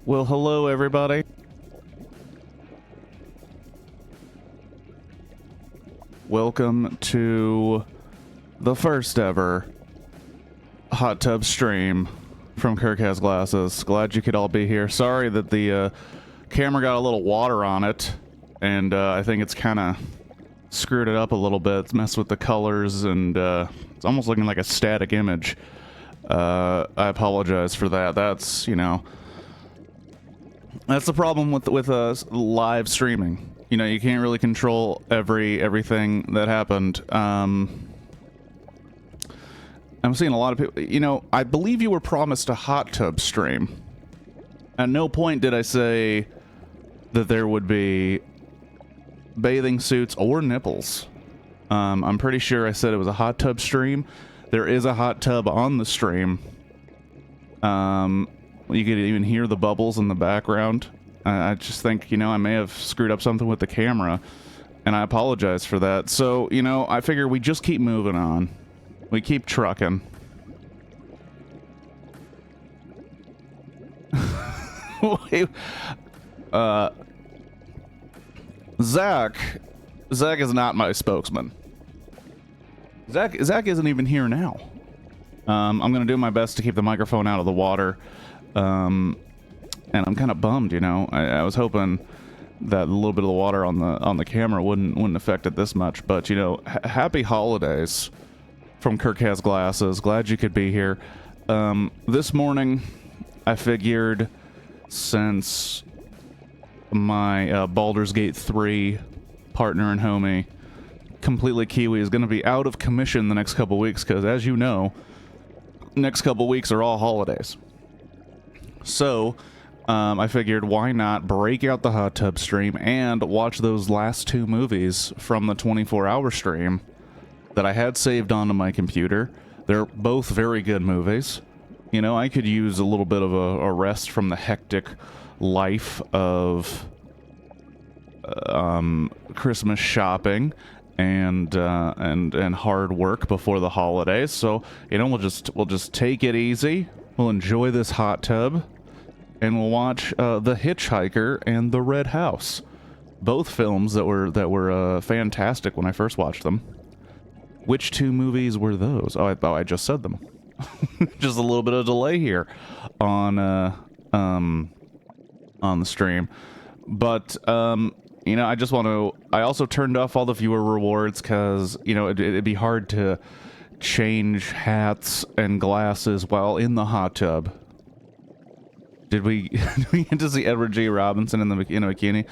Well, hello, everybody. Welcome to the first ever hot tub stream from Kirk Has Glasses. Glad you could all be here. Sorry that the camera got a little water on it, and I think it's kind of screwed it up a little bit. It's messed with the colors, and it's almost looking like a static image. I apologize for that. That's, you know, that's the problem with live streaming. You know, you can't really control everything that happened. I'm seeing a lot of people. You know, I believe you were promised a hot tub stream. At no point did I say that there would be bathing suits or nipples. I'm pretty sure I said it was a hot tub stream. There is a hot tub on the stream. You could even hear the bubbles in the background. I just think, you know, I may have screwed up something with the camera, and I apologize for that. So, you know, I figure we just keep moving on. We keep trucking. Zach is not my spokesman. Zach isn't even here now. I'm gonna do my best to keep the microphone out of the water. And I'm kind of bummed, you know. I was hoping that a little bit of the water on the camera wouldn't affect it this much. But, you know, happy holidays from Kirk Has Glasses. Glad you could be here. This morning, I figured since my Baldur's Gate 3 partner and homie, Completely Kiwi, is going to be out of commission the next couple weeks because, as you know, next couple weeks are all holidays. So, I figured why not break out the hot tub stream and watch those last two movies from the 24-hour stream that I had saved onto my computer. They're both very good movies. You know, I could use a little bit of a rest from the hectic life of Christmas shopping and hard work before the holidays. So, you know, we'll just take it easy. We'll enjoy this hot tub, and we'll watch The Hitch-Hiker and The Red House, both films that were fantastic when I first watched them. Which two movies were those? Oh, I just said them. Just a little bit of delay here on the stream, but you know, I also turned off all the viewer rewards because, you know, it'd be hard to change hats and glasses while in the hot tub. Did we get to see Edward G. Robinson in a bikini?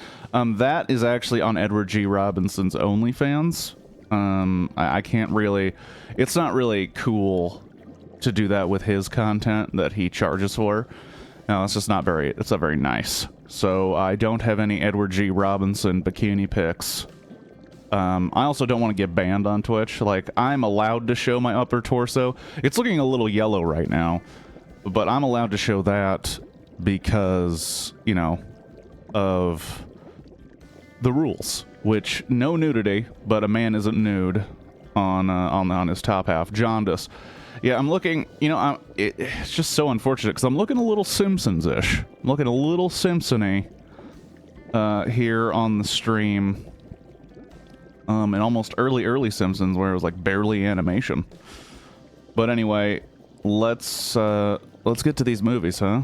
That is actually on Edward G. Robinson's OnlyFans. I can't really... It's not really cool to do that with his content that he charges for. No, it's not very nice. So I don't have any Edward G. Robinson bikini pics. I also don't want to get banned on Twitch. Like, I'm allowed to show my upper torso. It's looking a little yellow right now, but I'm allowed to show that because, you know, of the rules, which no nudity, but a man isn't nude on his top half. Jaundice. Yeah, I'm looking, you know, it's just so unfortunate because I'm looking a little Simpsons-ish. I'm looking a little Simpson-y here on the stream. And almost early Simpsons where it was like barely animation. But anyway, let's get to these movies, huh?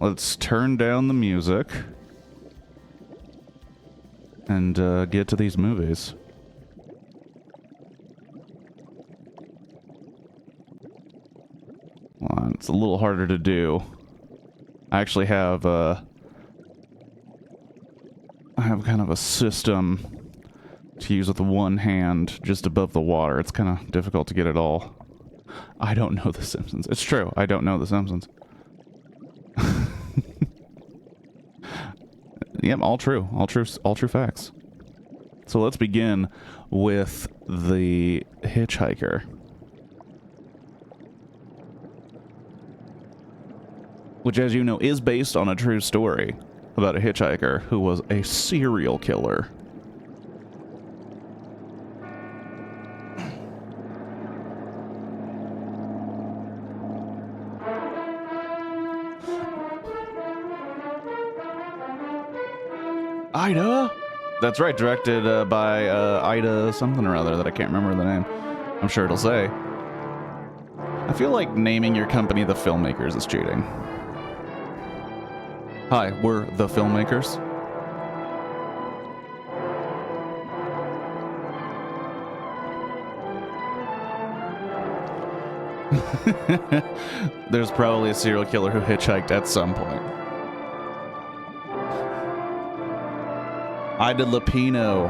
Let's turn down the music and get to these movies. Well, it's a little harder to do. I actually have kind of a system to use with one hand just above the water. It's kind of difficult to get it all. I don't know The Simpsons. It's true. I don't know The Simpsons. Yep, all true. All true facts. So let's begin with The Hitch-Hiker. Which, as you know, is based on a true story about a hitchhiker who was a serial killer. Ida? That's right, directed by Ida something or other that I can't remember the name. I'm sure it'll say. I feel like naming your company the Filmmakers is cheating. Hi, we're the Filmmakers. There's probably a serial killer who hitchhiked at some point. Ida Lupino.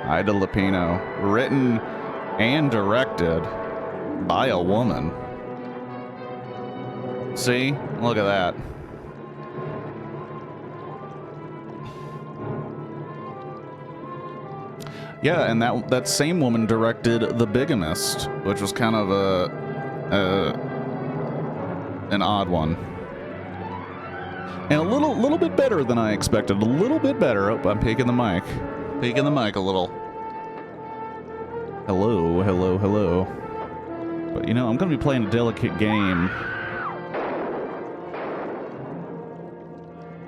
Ida Lupino. Written and directed by a woman. See? Look at that. Yeah, and that same woman directed The Bigamist, which was kind of an odd one. And a little bit better than I expected. A little bit better. Oh, I'm peeking the mic. Peeking the mic a little. Hello, hello, hello. But, you know, I'm going to be playing a delicate game.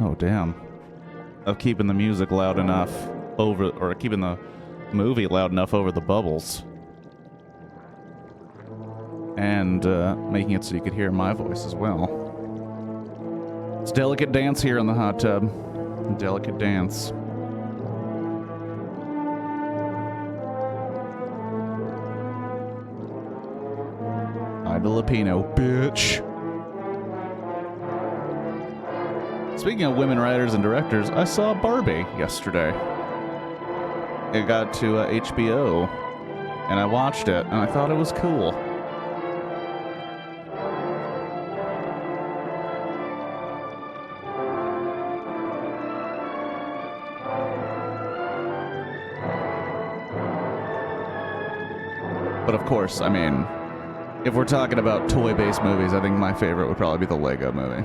Oh, damn. Of keeping the music loud enough over... Or keeping the movie loud enough over the bubbles. And making it so you could hear my voice as well. It's delicate dance here in the hot tub. Delicate dance. Ida Lupino, bitch. Speaking of women writers and directors, I saw Barbie yesterday. It got to HBO, and I watched it, and I thought it was cool. But of course, I mean, if we're talking about toy-based movies, I think my favorite would probably be the Lego Movie.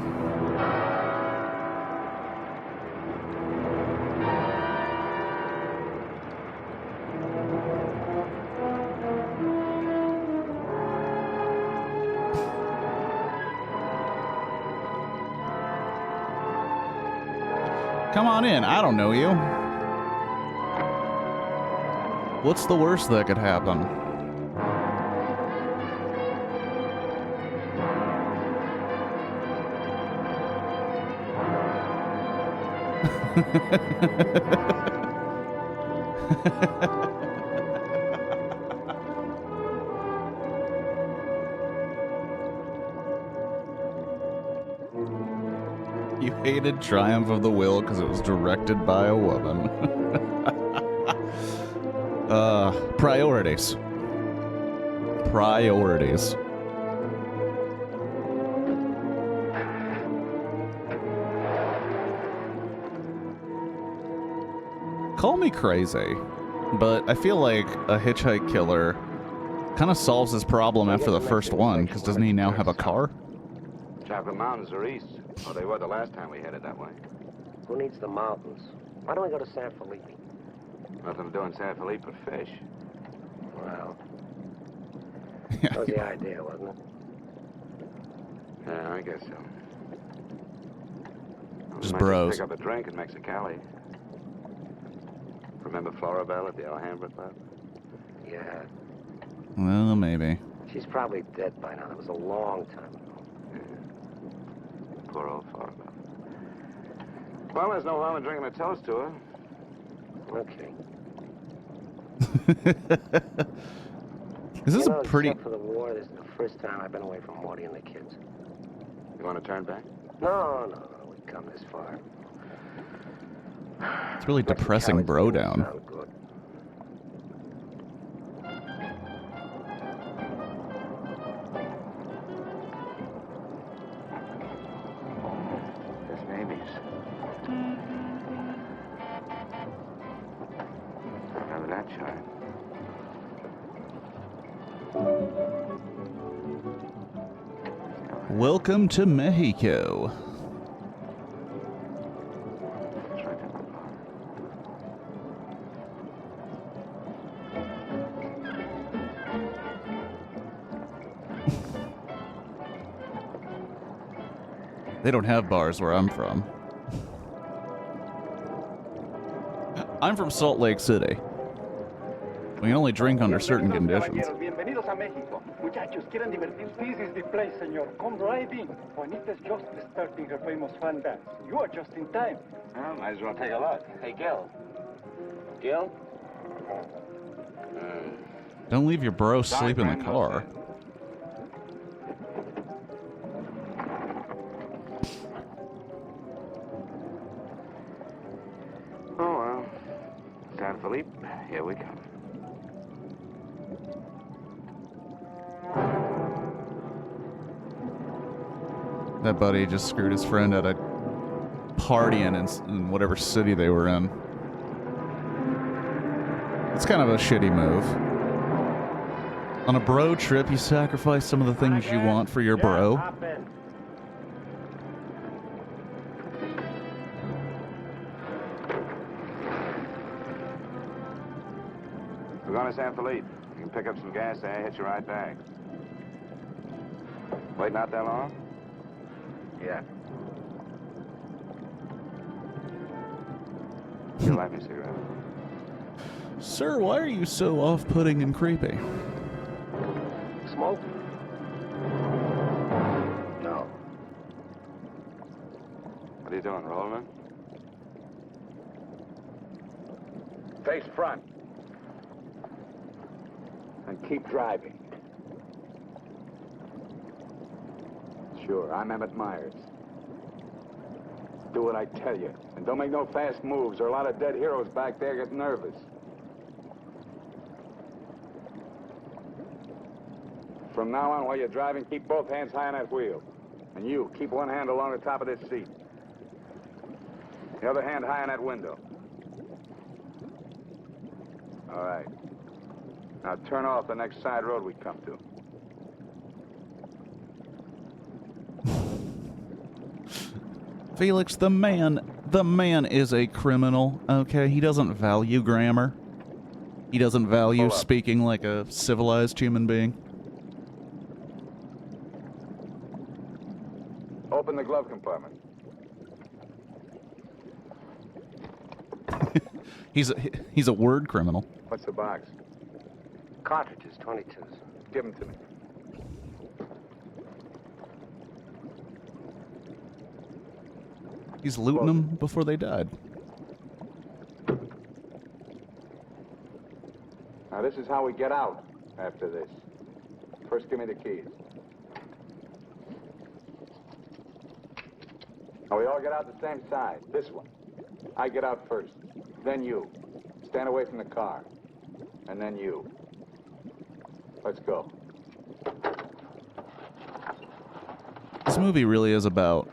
Come on in, I don't know you. What's the worst that could happen? You hated Triumph of the Will because it was directed by a woman. Priorities. Priorities. Call me crazy, but I feel like a hitchhike killer kind of solves his problem after the first one, because doesn't he now have a car? Chocolate Mountains are east. Well, they were the last time we headed that way. Who needs the mountains? Why don't we go to San Felipe? Nothing to do in San Felipe but fish. Well, that was the idea, wasn't it? Yeah, I guess so. Just Might bros. Pick up a drink in Mexicali. Remember Floribel at the Alhambra Club? Yeah. Well, maybe. She's probably dead by now. That was a long time ago. Poor old Floribel. Well, there's no harm in drinking a toast to her. Okay. Is this a pretty... Except for the war, this is the first time I've been away from Morty and the kids. You want to turn back? No. We've come this far. It's really depressing bro down. Sound good. There's babies. Remember that child? Welcome to Mexico. It's right in the bar. They don't have bars where I'm from. I'm from Salt Lake City. We can only drink under certain conditions. Bienvenidos a México. Muchachos, ¿quieren divertirse? This is the place, señor. Come right in. Juanita's just starting her famous fan dance. You are just in time. Well, might as well take a look. Hey, Gil. Gil? Don't leave your bro sleep in the car. Oh, well. San Felipe, here we come. That buddy just screwed his friend at a party in whatever city they were in. It's kind of a shitty move. On a bro trip, you sacrifice some of the things you want for your bro. We're going to San Felipe. You can pick up some gas there, hit you right back. Waiting out that long? Yeah. You like me a cigarette? Sir, why are you so off-putting and creepy? Smoke? No. What are you doing, rolling? Face front. And keep driving. Sure, I'm Emmett Myers. Do what I tell you. And don't make no fast moves, or a lot of dead heroes back there get nervous. From now on, while you're driving, keep both hands high on that wheel. And you, keep one hand along the top of this seat. The other hand high on that window. All right. Now turn off the next side road we come to. Felix, the man is a criminal, okay? He doesn't value grammar. He doesn't value speaking like a civilized human being. Open the glove compartment. He's a word criminal. What's the box? Cartridges, 22s. Give them to me. He's looting them before they died. Now, this is how we get out after this. First, give me the keys. Now, we all get out the same side. This one. I get out first. Then you. Stand away from the car. And then you. Let's go. This movie really is about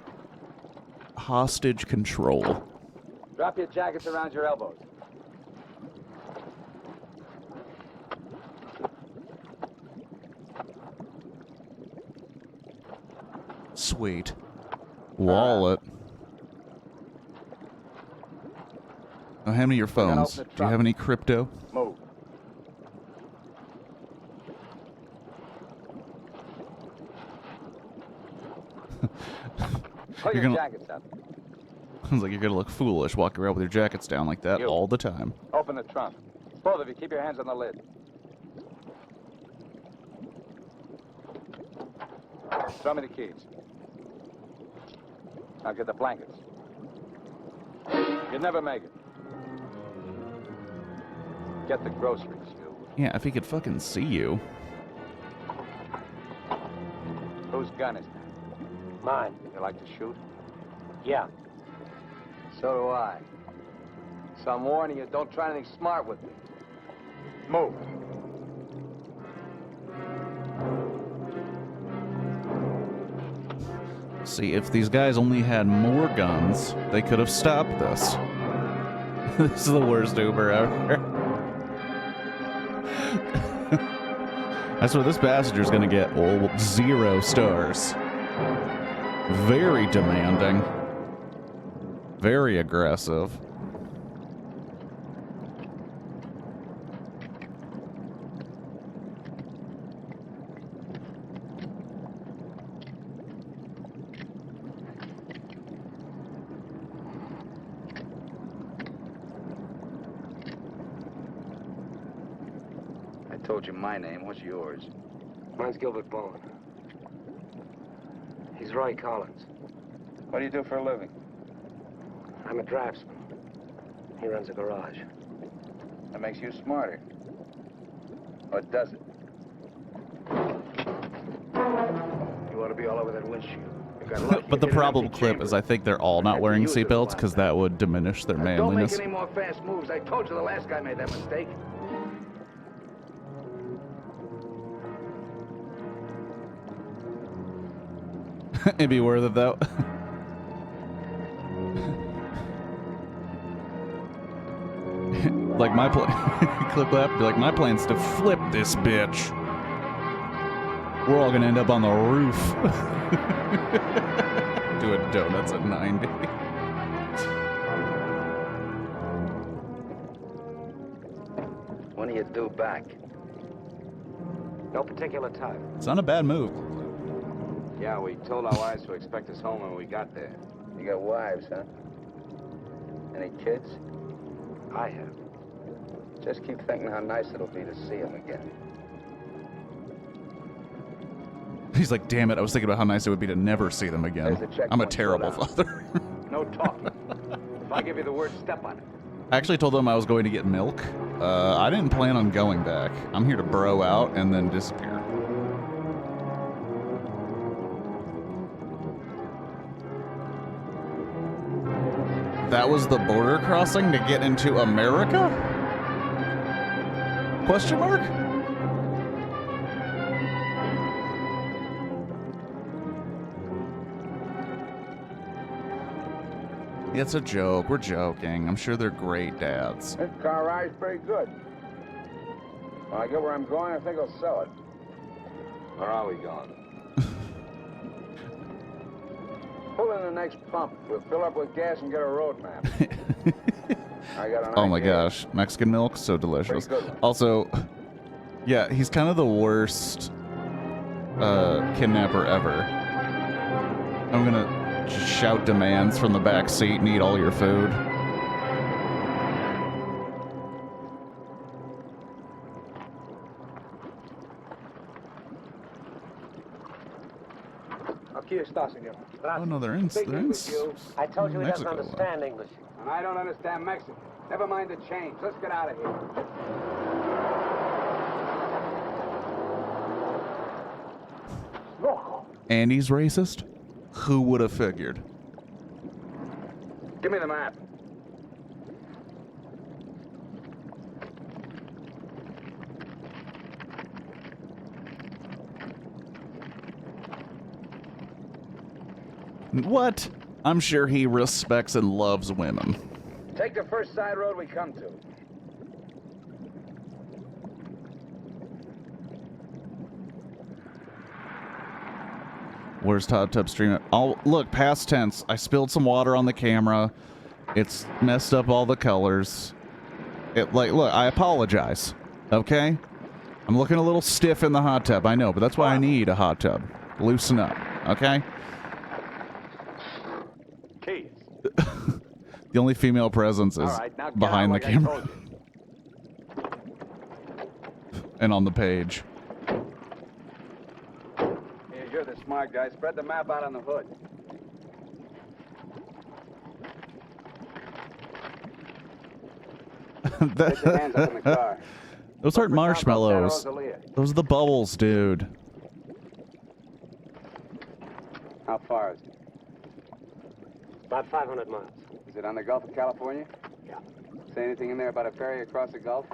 hostage control. Drop your jackets around your elbows. Sweet. Wallet. Now, hand me your phones. Do you have any crypto? Move. Pull your jackets up. Sounds like you're gonna look foolish walking around with your jackets down like that all the time. Open the trunk. Both of you, keep your hands on the lid. Throw me the keys. Now get the blankets. You'd never make it. Get the groceries, you. Yeah, if he could fucking see you. Whose gun is that? Mine. You like to shoot? Yeah. So do I. So I'm warning you, don't try anything smart with me. Move. See, if these guys only had more guns, they could have stopped this. This is the worst Uber ever. That's what this passenger's gonna get. Oh, 0 stars. Very demanding. Very aggressive. Told you my name. What's yours? Mine's Gilbert Bowen. He's Roy Collins. What do you do for a living? I'm a draftsman. He runs a garage. That makes you smarter. Or does it? You ought to be all over that windshield. You've got lucky But the if you didn't problem, empty Clip, chamber. is I think they're all not wearing seatbelts because that would diminish their Don't make manliness. any more fast moves. I told you the last guy made that mistake. It'd be worth it, though. Like my plan. Clip that. Be like, my plan's to flip this bitch. We're all gonna end up on the roof. Doing donuts at 90. When do you due back? No particular time. It's not a bad move. Yeah, we told our wives to expect us home when we got there. You got wives, huh? Any kids? I have. Just keep thinking how nice it'll be to see them again. He's like, damn it, I was thinking about how nice it would be to never see them again. There's the checkpoint. I'm a terrible Slow down. father. No talking. If I give you the word, step on it. I actually told them I was going to get milk. I didn't plan on going back. I'm here to bro out and then disappear. That was the border crossing to get into America? Question mark? It's a joke. We're joking. I'm sure they're great dads. This car ride's pretty good. When I get where I'm going, I think I'll sell it. Where are we going? Pull in the next pump. We'll fill up with gas and get a road map. I got an Oh my idea. gosh, Mexican milk, so delicious. Pretty good one. Also, yeah, he's kind of the worst kidnapper ever. I'm gonna just shout demands from the back seat and eat all your food. Aquí está, señor. Oh no, they're in. They're in I told you he doesn't Mexico. understand English. And I don't understand Mexican. Never mind the change. Let's get out of here. And he's racist? Who would have figured? Give me the map. What? I'm sure he respects and loves women. Take the first side road we come to. Where's Hot Tub Stream? Oh, look, past tense. I spilled some water on the camera. It's messed up all the colors. Look, I apologize. Okay? I'm looking a little stiff in the hot tub. I know, but that's why I need a hot tub. Loosen up. Okay? Keys. The only female presence is All right, now get behind out the like I camera told you. and on the page. Here, you're the smart guy. Spread the map out on the hood. Put your hands up in the car. Those aren't marshmallows. Santa Rosalia. Those are the bubbles, dude. How far is it? About 500 miles. Is it on the Gulf of California? Yeah. Say anything in there about a ferry across the Gulf?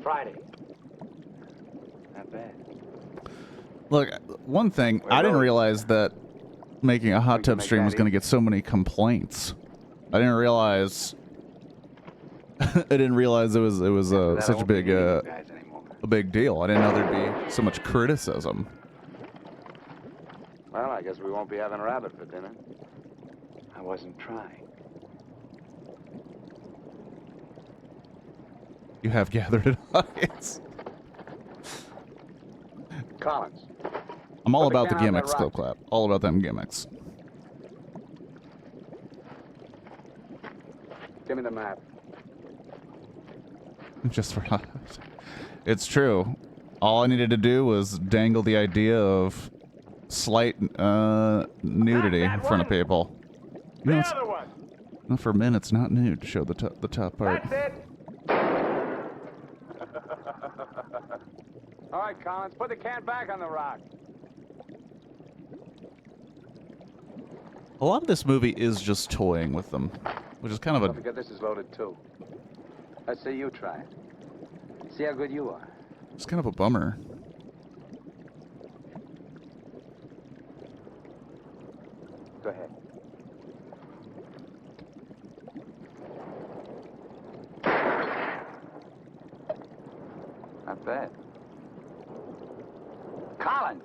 Friday. Not bad. Look, one thing, I didn't realize that making a hot We can tub make stream that was going to get so many complaints. I didn't realize. I didn't realize it was That such a won't be big needing you guys anymore. a big deal. I didn't know there'd be so much criticism. Well, I guess we won't be having rabbit for dinner. I wasn't trying. You have gathered an audience. Collins. I'm all Put the about the can on that gimmicks, rock. Clip Clap. All about them gimmicks. Give me the map. Just for it's true. All I needed to do was dangle the idea of slight nudity in front of people. You know, The other one. not for men. It's not nude to show the top part. That's it. All right, Collins, put the can back on the rock. A lot of this movie is just toying with them, which is kind of Don't a. forget this is loaded too. Let's see you try it. See how good you are. It's kind of a bummer. Go ahead. Not bad. Collins!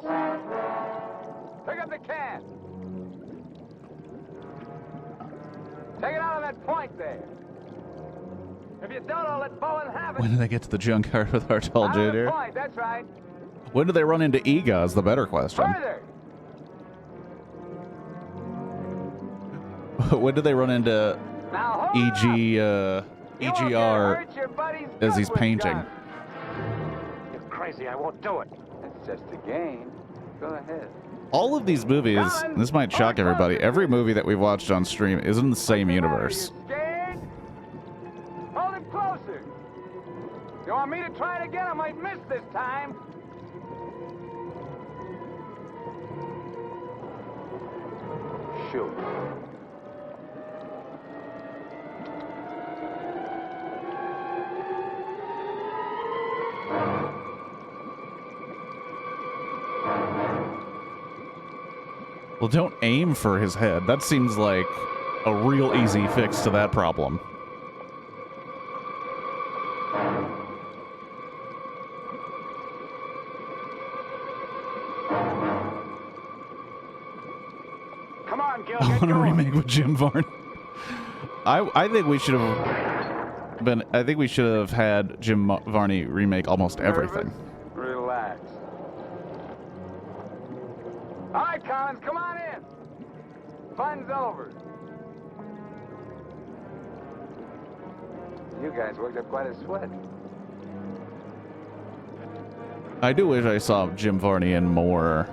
Pick up the can! Take it out of that point there. If you don't, I'll let Bowen have it. When do they get to the junkyard with Hartall Out of the Jr.? point, that's right. When do they run into Ega is the better question. Further! When do they run into Now hold up. EG, You won't get EGR hurt, your buddy's as good he's with painting? guns. You're crazy. I won't do it. It's just a game. Go ahead. All of these movies, this might shock everybody, every movie that we've watched on stream is in the same universe. You scared? Hold him closer. You want me to try it again? I might miss this time. Shoot. Well, don't aim for his head. That seems like a real easy fix to that problem. Come on, Gil. I Get want a going. remake with Jim Varney. I think we should have been. I think we should have had Jim Varney remake almost everything. Relax. All right, Collins, come on in. Fun's over. You guys worked up quite a sweat. I do wish I saw Jim Varney in more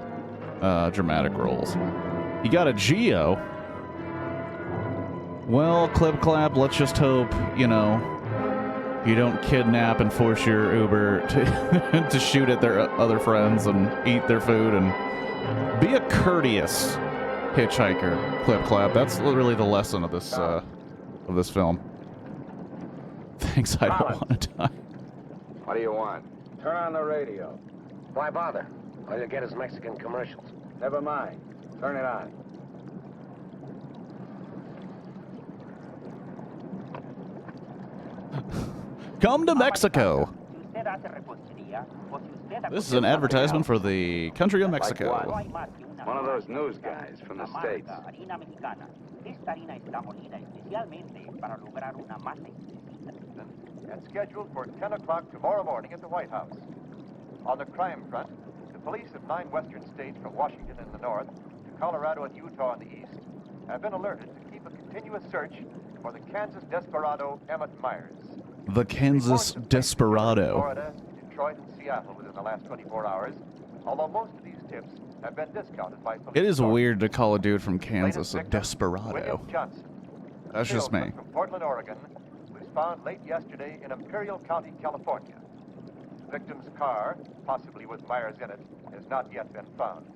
dramatic roles. He got a Geo. Well, clip clap, let's just hope, you know, you don't kidnap and force your Uber to, to shoot at their other friends and eat their food, and be a courteous hitchhiker, clip clap. That's really the lesson of this film. Thanks, I don't want to die. What do you want? Turn on the radio. Why bother? All you get is Mexican commercials. Never mind. Turn it on. Come to Mexico. This is an advertisement for the country of Mexico. Like what? One of those news guys from the States. And scheduled for 10 o'clock tomorrow morning at the White House. On the crime front, the police of 9 western states from Washington in the north to Colorado and Utah in the east have been alerted to keep a continuous search for the Kansas desperado Emmett Myers. The Kansas Reports of desperado. Florida, Detroit, and Seattle within the last 24 hours, although most of these tips have been discounted by police. It is sources. weird to call a dude from Kansas Latest a victim, desperado. William Johnson. That's just me. Salesman from Portland, Oregon, was found late yesterday in Imperial County, California. The victim's car, possibly with Myers in it, has not yet been found.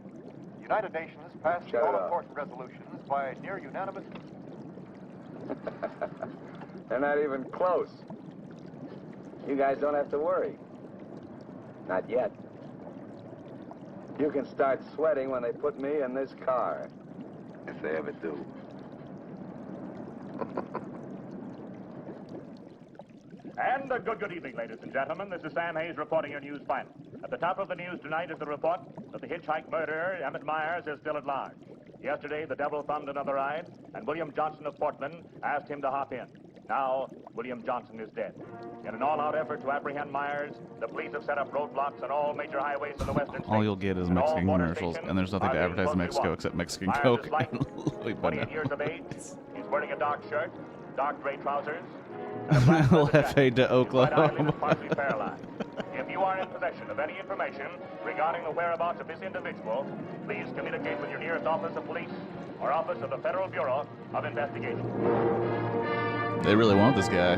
The United Nations passed Shut up. all-important resolutions by near unanimous. They're not even close. You guys don't have to worry. Not yet. You can start sweating when they put me in this car. If they ever do. And a good evening, ladies and gentlemen. This is Sam Hayes reporting your news final. At the top of the news tonight is the report that the hitchhike murderer, Emmett Myers, is still at large. Yesterday, the devil thumbed another ride, and William Johnson of Portland asked him to hop in. Now, William Johnson is dead. In an all-out effort to apprehend Myers, the police have set up roadblocks on all major highways in the western states. All you'll get is And all Mexican border commercials, stations and there's nothing are to being advertise in closely Mexico watched. except Mexican Myers Coke is light, and Louis 28 years Bananas. of age. He's wearing a dark shirt, dark gray trousers, in a black leather Left aid to jacket. His right eyelid Oklahoma. is partially paralyzed. If you are in possession of any information regarding the whereabouts of this individual, please communicate with your nearest office of police or office of the Federal Bureau of Investigation. They really want this guy.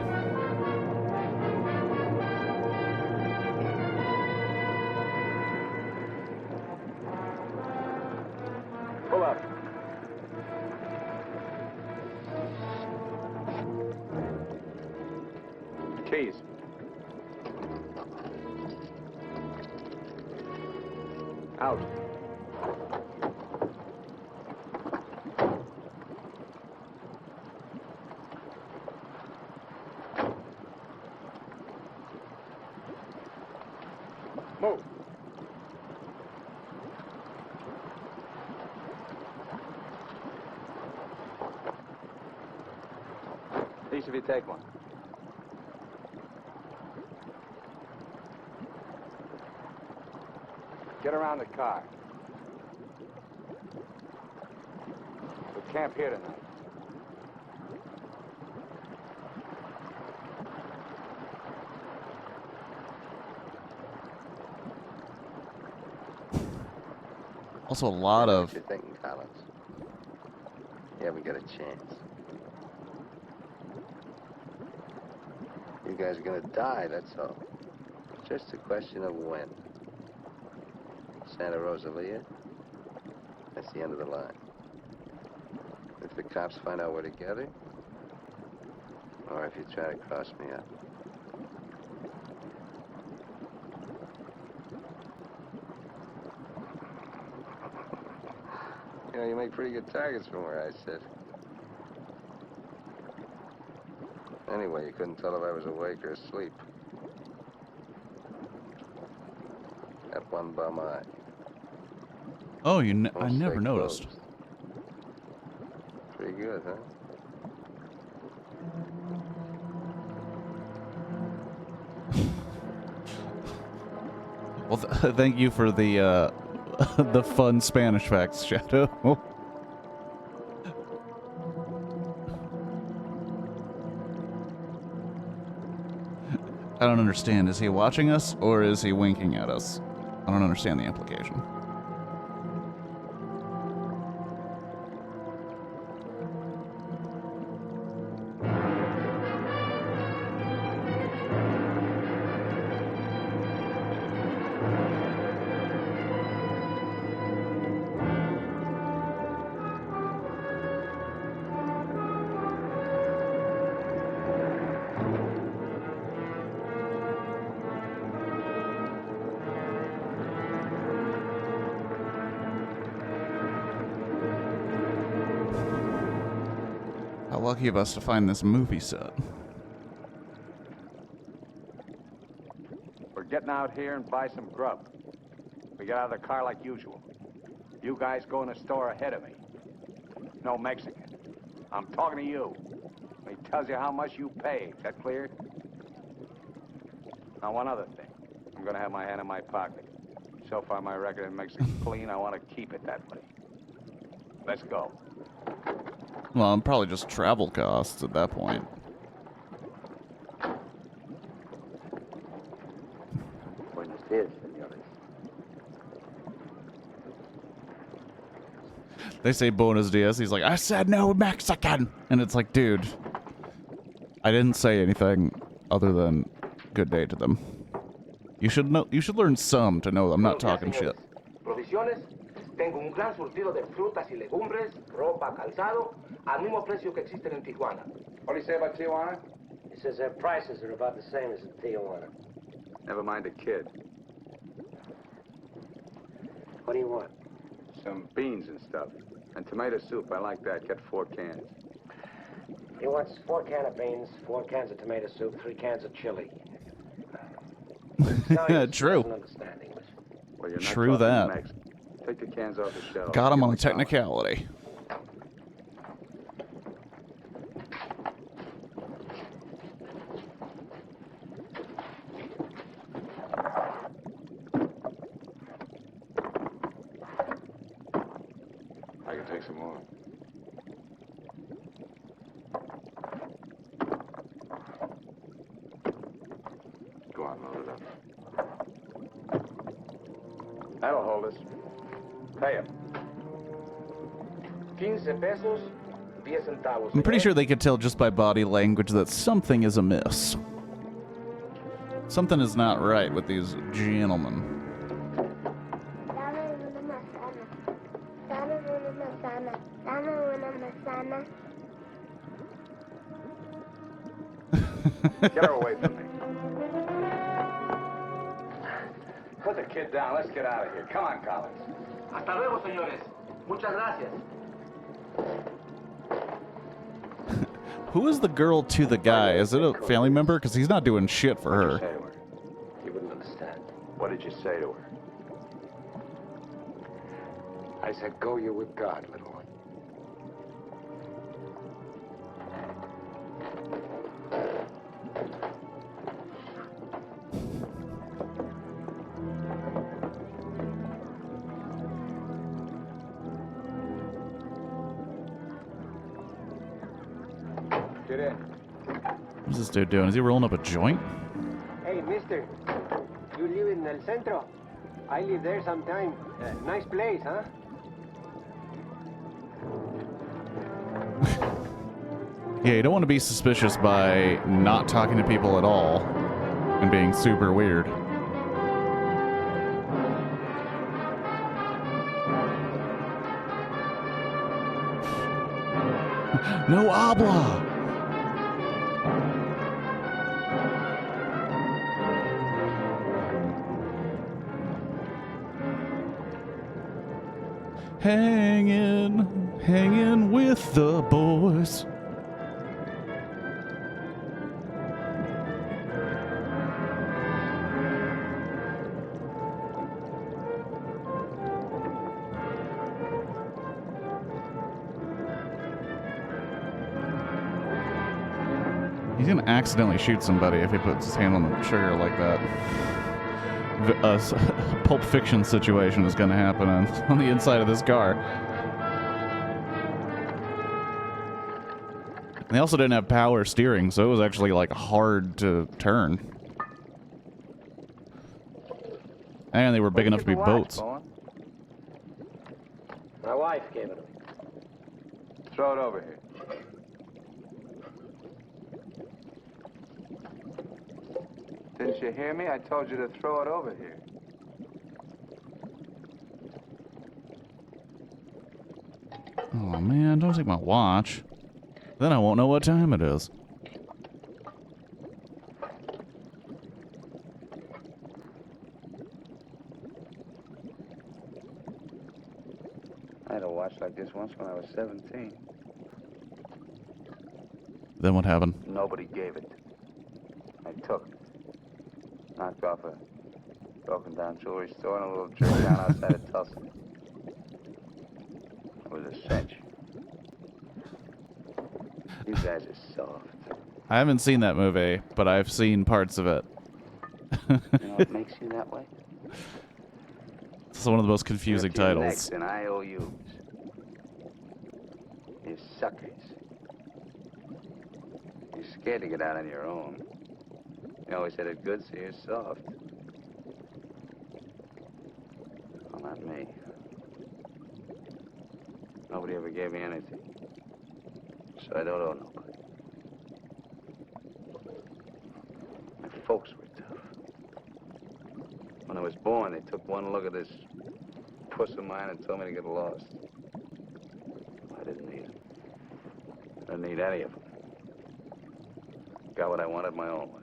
Pull up. Keys. Out. Move. Each of you take one. Get around the car. We'll camp here tonight. Also, a lot of. What you thinking, Collins? You ever get a chance? You guys are gonna die, that's all. Just a question of when. Santa Rosalia, that's the end of the line. If the cops find out we're together, or if you try to cross me up. You know, you make pretty good targets from where I sit. Anyway, you couldn't tell if I was awake or asleep. Got one bum eye. Oh, I Won't never stay noticed. closed. Pretty good, huh? Well, thank you for the the fun Spanish facts, Shadow. I don't understand. Is he watching us or is he winking at us? I don't understand the implication. How lucky of us to find this movie set. We're getting out here and buy some grub. We get out of the car like usual. You guys go in the store ahead of me. No Mexican. I'm talking to you. He tells you how much you pay. Is that clear? Now, one other thing. I'm gonna have my hand in my pocket. So far, my record in Mexico clean. I want to keep it that way. Let's go. Well, probably just travel costs at that point. Buenos dias, senores. They say Buenos Dias. He's like, I said no Mexican. And it's like, dude, I didn't say anything other than good day to them. You should know. You should learn some to know I'm not talking shit. Provisiones. Tengo un gran surtido de frutas y legumbres, ropa, calzado, al mismo precio que existen en Tijuana. What do you say about Tijuana? He says their prices are about the same as in Tijuana. Never mind the kid. What do you want? Some beans and stuff. And tomato soup. I like that. Get 4 cans. He wants 4 cans of beans, 4 cans of tomato soup, 3 cans of chili. No, True. doesn't understand English. Well, you're not True talking that. Mexican. Take the cans off the shelf. Got him Give on a me some. technicality. I can take some more. That'll hold us. Pay him. 15 pesos, 10 centavos. I'm pretty señor. sure they could tell just by body language that something is amiss. Something is not right with these gentlemen. Get her away from me. Put the kid down. Let's get out of here. Come on, Collins. Hasta luego, señores. Muchas gracias. Who is the girl to the guy? Is it a family member? Because he's not doing shit for What'd you say her. to her? You wouldn't understand. What did you say to her? I said, go you with God, little one. Get in. What's this dude doing? Is he rolling up a joint? Hey, mister. You live in El Centro? I live there sometime. Nice place, huh? Yeah, you don't want to be suspicious by not talking to people at all and being super weird. No habla! Hanging with the boys. He's gonna accidentally shoot somebody if he puts his hand on the trigger like that. A Pulp Fiction situation is gonna happen on the inside of this car. And they also didn't have power steering, so it was actually like hard to turn. And they were big enough to be boats. My wife gave it to me. Throw it over here. Didn't you hear me? I told you to throw it over here. Oh man, don't take my watch. Then I won't know what time it is. I had a watch like this once when I was 17. Then what happened? Nobody gave it. I took it. Knocked off a broken down jewelry store in a little jerk town outside of Tulsa. It was a cinch. You guys are soft. I haven't seen that movie, but I've seen parts of it. You know what makes you that way? It's one of the most confusing titles. Necks and IOUs. You suckers. You're scared to get out on your own. You always had it good, so you're soft. Well, not me. Nobody ever gave me anything. So I don't owe nobody. My folks were tough. When I was born, they took one look at this puss of mine and told me to get lost. I didn't need it. I didn't need any of them. Got what I wanted my own way.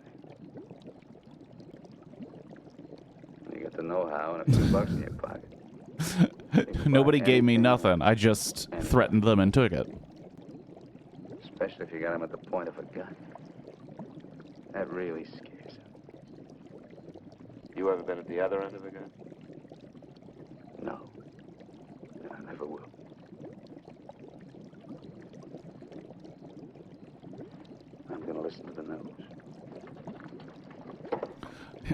You got the know-how and a few bucks in your pocket. Nobody gave me nothing. I just threatened them and took it. Especially if you got them at the point of a gun. That really scares them. You ever been at the other end of a gun? No. And I never will. I'm gonna listen to the news.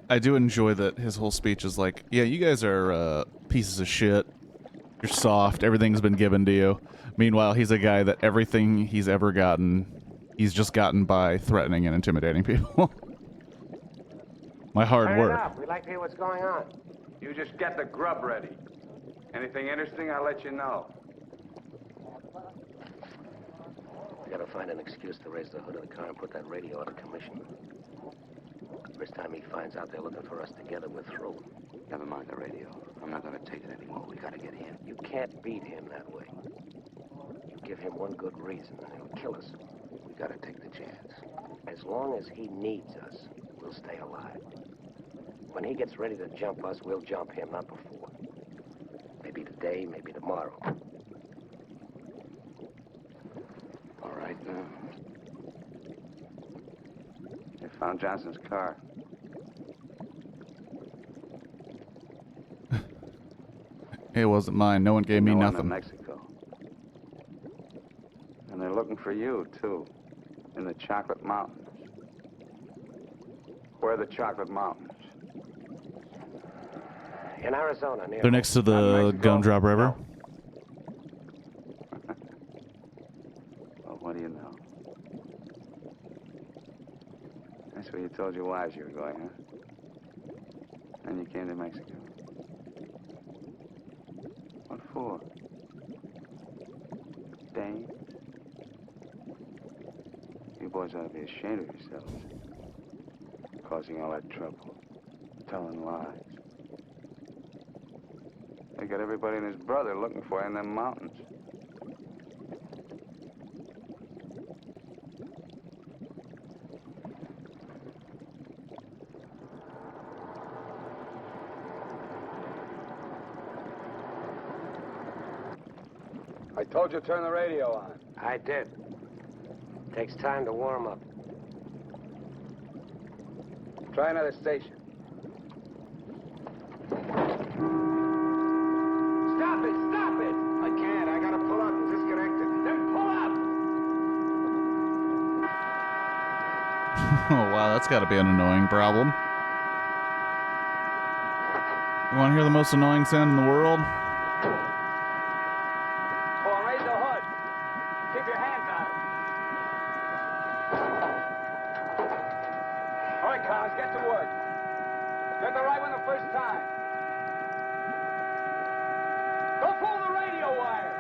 I do enjoy that his whole speech is like, yeah, you guys are pieces of shit. You're soft. Everything's been given to you. Meanwhile, he's a guy that everything he's ever gotten, he's just gotten by threatening and intimidating people. My hard Turn it work. up. We'd like to hear what's going on. You just get the grub ready. Anything interesting, I'll let you know. We gotta find an excuse to raise the hood of the car and put that radio out of commission. First time he finds out they're looking for us together, we're through. Never mind the radio. I'm not gonna take it anymore. We gotta get him. You can't beat him that way. You give him one good reason, and he'll kill us. We gotta take the chance. As long as he needs us, we'll stay alive. When he gets ready to jump us, we'll jump him, not before. Maybe today, maybe tomorrow. All right, now. They found Johnson's car. It wasn't mine. No one gave me No one in nothing. Mexico. And they're looking for you, too. In the Chocolate Mountains. Where are the Chocolate Mountains? In Arizona, near... They're next to the Gumdrop River. Well, what do you know? That's where you told your wives you were going, huh? And you came to Mexico. What for? Dame? You boys ought to be ashamed of yourselves. Causing all that trouble. Telling lies. They got everybody and his brother looking for you in them mountains. I told you to turn the radio on. I did. Takes time to warm up. Try another station. Stop it! Stop it! I can't. I gotta pull out and disconnect it. Then pull up! Oh, wow, that's got to be an annoying problem. You want to hear the most annoying sound in the world? Well, raise the hood. Keep your hands out. All right, Collins, get to work. Get the right one the first time. Don't pull the radio wire.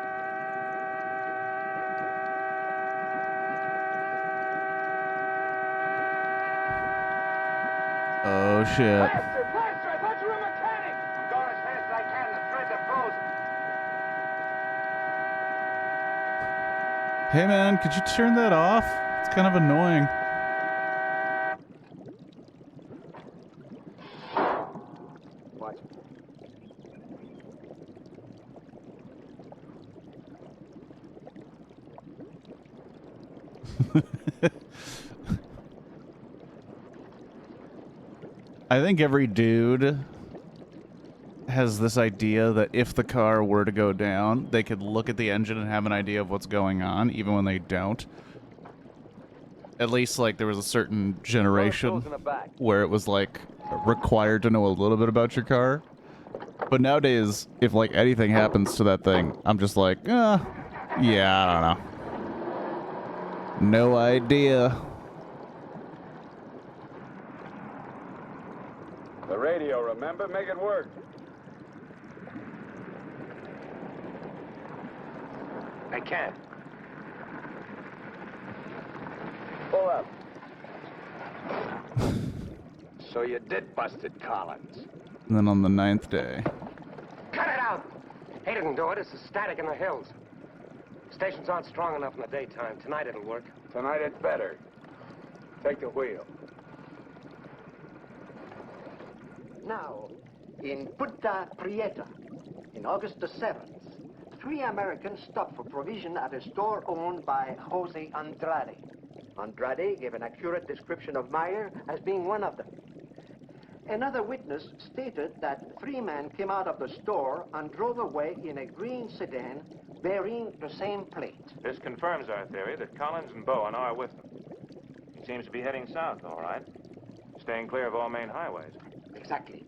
Oh, shit. Faster, faster! I thought you were a mechanic. I'm going as fast as I can. The threads are frozen. Hey, man, could you turn that off? It's kind of annoying. Watch. I think every dude has this idea that if the car were to go down, they could look at the engine and have an idea of what's going on, even when they don't. At least, like, there was a certain generation where it was, like, required to know a little bit about your car. But nowadays, if, like, anything happens to that thing, I'm just like, yeah, I don't know. No idea. The radio, remember? Make it work. I can't. Pull up. So you did bust it, Collins. And then on the 9th day. Cut it out! He didn't do it. It's the static in the hills. Stations aren't strong enough in the daytime. Tonight it'll work. Tonight it's better. Take the wheel. Now, in Punta Prieta, in August the 7th, 3 Americans stopped for provision at a store owned by Jose Andrade. Andrade gave an accurate description of Meyer as being one of them. Another witness stated that 3 men came out of the store and drove away in a green sedan bearing the same plate. This confirms our theory that Collins and Bowen are with them. He seems to be heading south, all right. Staying clear of all main highways. Exactly.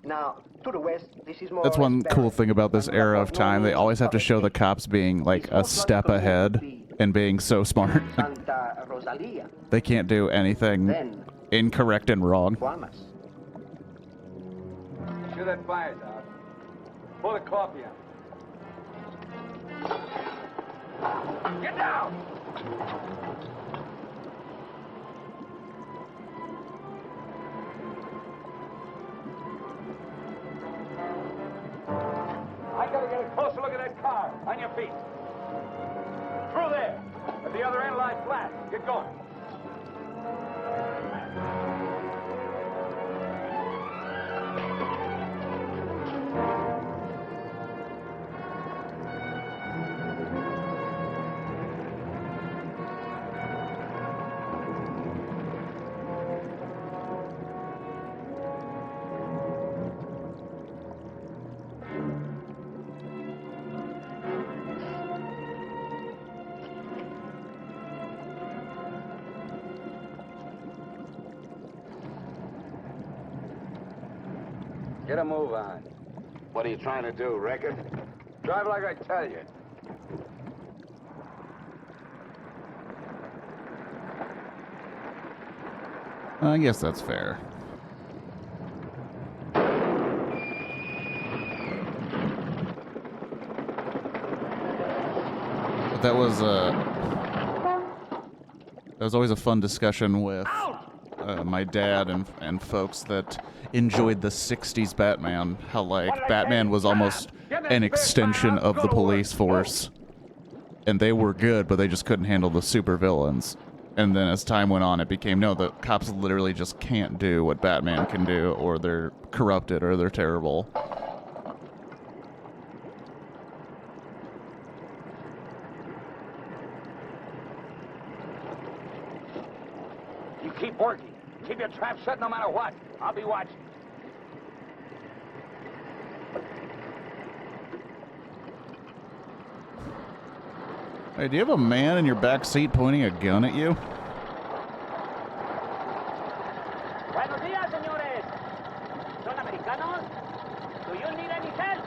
Now, to the west, this is more... That's one cool thing about this era of time. They always have to show the cops being, like, a step ahead and being so smart. Santa Rosalia. They can't do anything Then, incorrect and wrong. Guamas. Should that fire's out. Pour the coffee on. Get down! I gotta get a closer look at that car. On your feet. Through there. At the other end, lie flat. Get going. Get a move on. What are you trying to do, record? Drive like I tell you. I guess that's fair. But that was always a fun discussion with my dad and folks that enjoyed the 60s Batman. How, like, Batman was almost an extension of the police force. And they were good, but they just couldn't handle the supervillains. And then as time went on, it became, no, the cops literally just can't do what Batman can do, or they're corrupted, or they're terrible. You keep working. Keep your trap shut no matter what. I'll be watching. Hey, do you have a man in your back seat pointing a gun at you? Buenos días, señores. ¿Son americanos? Do you need any help?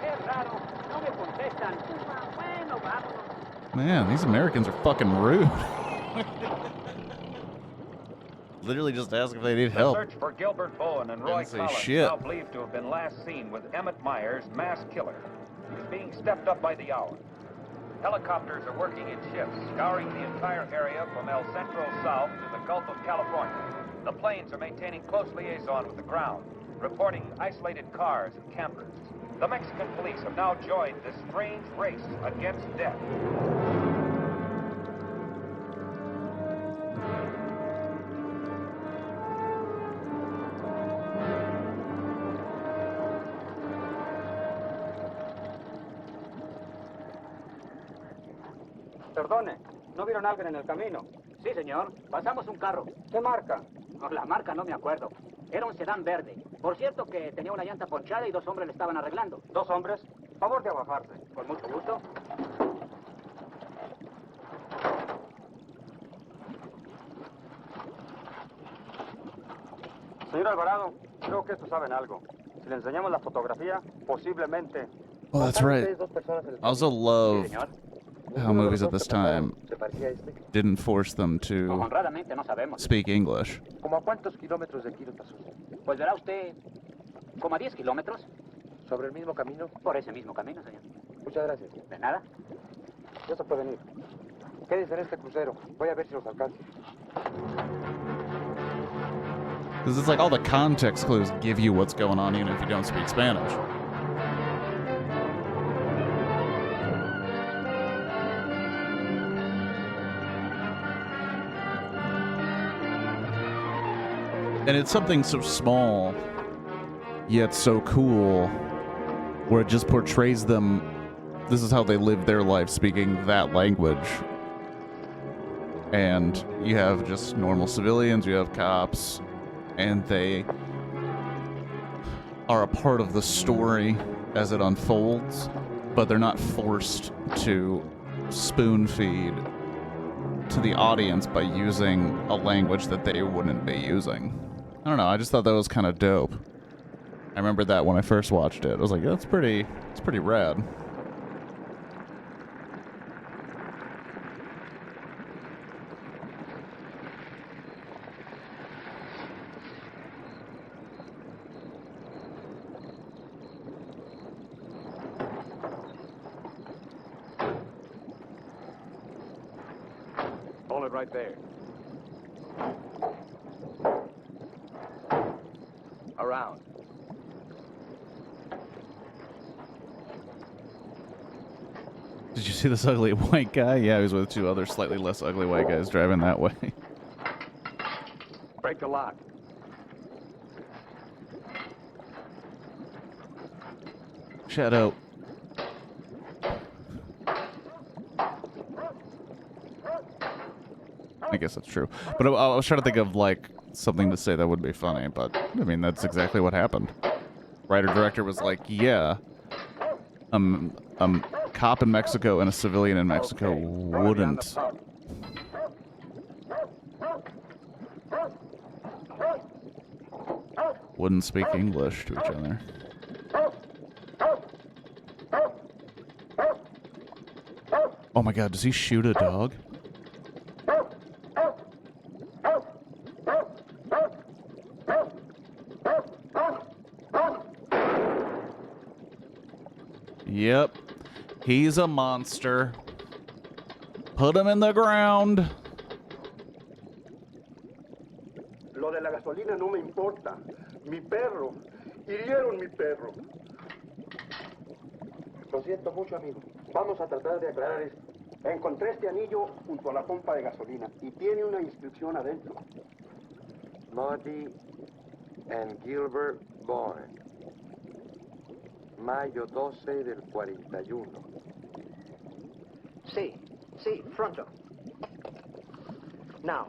Qué raro. No me contestan. Bueno, vámonos. Man, these Americans are fucking rude. Literally just ask if they need help. The search for Gilbert Bowen and Roy Didn't say Collins, shit. now believed to have been last seen with Emmett Myers, mass killer, is being stepped up by the hour. Helicopters are working in shifts, scouring the entire area from El Centro south to the Gulf of California. The planes are maintaining close liaison with the ground, reporting isolated cars and campers. The Mexican police have now joined this strange race against death. Perdone, ¿no vieron a alguien en el camino? Sí, señor. Pasamos un carro. ¿Qué marca? No, la marca no me acuerdo. Era un sedán verde. Por cierto que tenía una llanta ponchada y dos hombres le estaban arreglando. ¿Dos hombres? Favor de abajarse. Con mucho gusto. Señor Alvarado, creo que estos saben algo. Si le enseñamos la fotografía, posiblemente... Oh, that's right. I also love how movies at this time didn't force them to Honradamente no sabemos. speak English. ¿Cómo a cuántos kilómetros de aquí lo pasó? Pues verá usted, como a 10 kilómetros. ¿Sobre el mismo camino? Por ese mismo camino, señor. Muchas gracias. De nada. Ya se pueden ir. Quédense en este crucero. Voy a ver si los alcanzo. Because it's like all the context clues give you what's going on even if you don't speak Spanish. And it's something so small, yet so cool, where it just portrays them. This is how they live their life, speaking that language. And you have just normal civilians, you have cops, and they are a part of the story as it unfolds, but they're not forced to spoon feed to the audience by using a language that they wouldn't be using. I don't know, I just thought that was kind of dope. I remember that when I first watched it. I was like, yeah, it's pretty rad. it right there. Around. Did you see this ugly white guy? Yeah, he was with two other slightly less ugly white guys driving that way. Break the lock. Shadow. I guess that's true. But I was trying to think of, like, something to say that would be funny, but, I mean, that's exactly what happened. Writer-director was like, yeah, cop in Mexico and a civilian in Mexico wouldn't. Wouldn't speak English to each other. Oh my god, does he shoot a dog? Yep. He's a monster. Put him in the ground. Lo de la gasolina no me importa. Mi perro. Hirieron mi perro. Lo siento mucho, amigo. Vamos a tratar de aclarar esto. Encontré este anillo junto a la pompa de gasolina y tiene una inscripción adentro. Marty and Gilbert Bourne. Mayo 12 del 41. See, Fronto. Now,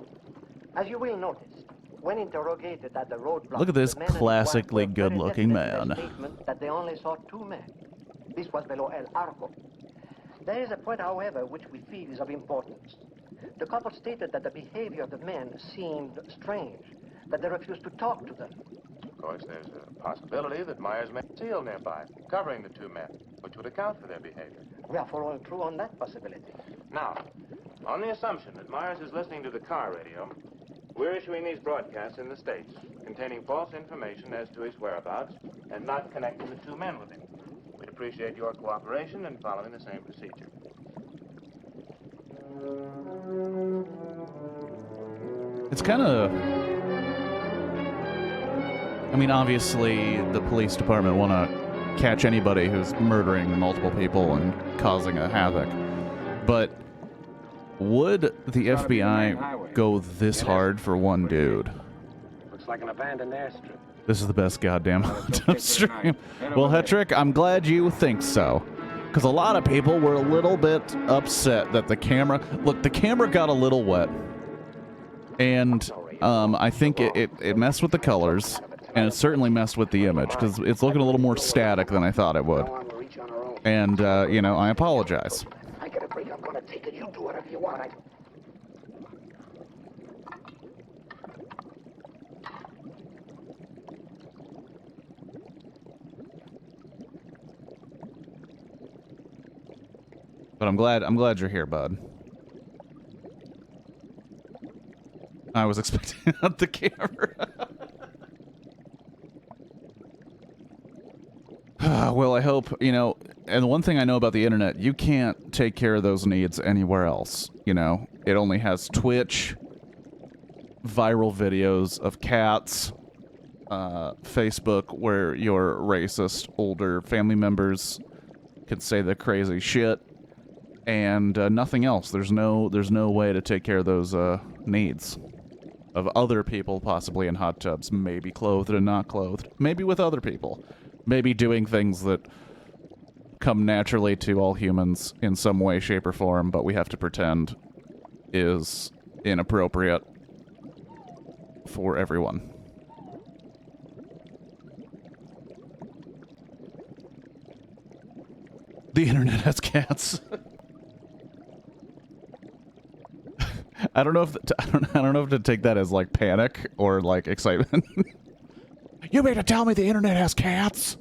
as you will notice, when interrogated at the roadblock, look at this the men and his classically wife were very good-looking definite in man. their statement that they only saw two men. This was below El Arco. There is a point, however, which we feel is of importance. The couple stated that the behavior of the men seemed strange, that they refused to talk to them. Of course, there's a possibility that Myers may have seal nearby, covering the two men, which would account for their behavior. We are for all true on that possibility. Now, on the assumption that Myers is listening to the car radio, we're issuing these broadcasts in the States, containing false information as to his whereabouts and not connecting the two men with him. We'd appreciate your cooperation in following the same procedure. It's kind of... I mean, obviously, the police department want to catch anybody who's murdering multiple people and causing a havoc. But would the FBI go this hard for one dude? Looks like an abandoned airstrip. This is the best goddamn stream. Well, Hetrick, I'm glad you think so. Because a lot of people were a little bit upset that the camera... Look, the camera got a little wet. And I think it messed with the colors. And it certainly messed with the image. Because it's looking a little more static than I thought it would. And, you know, I apologize. I get a break, I'm gonna take it. You do whatever you want. But I'm glad you're here, bud. I was expecting out the camera. Well, I hope, you know, and the one thing I know about the internet, you can't take care of those needs anywhere else, you know. It only has Twitch, viral videos of cats, Facebook, where your racist older family members can say the crazy shit, and nothing else. There's no way to take care of those needs of other people, possibly in hot tubs, maybe clothed and not clothed, maybe with other people, maybe doing things that come naturally to all humans in some way, shape, or form, but we have to pretend is inappropriate for everyone. The internet has cats. I don't know if I don't know if to take that as like panic or like excitement. You mean to tell me the internet has cats?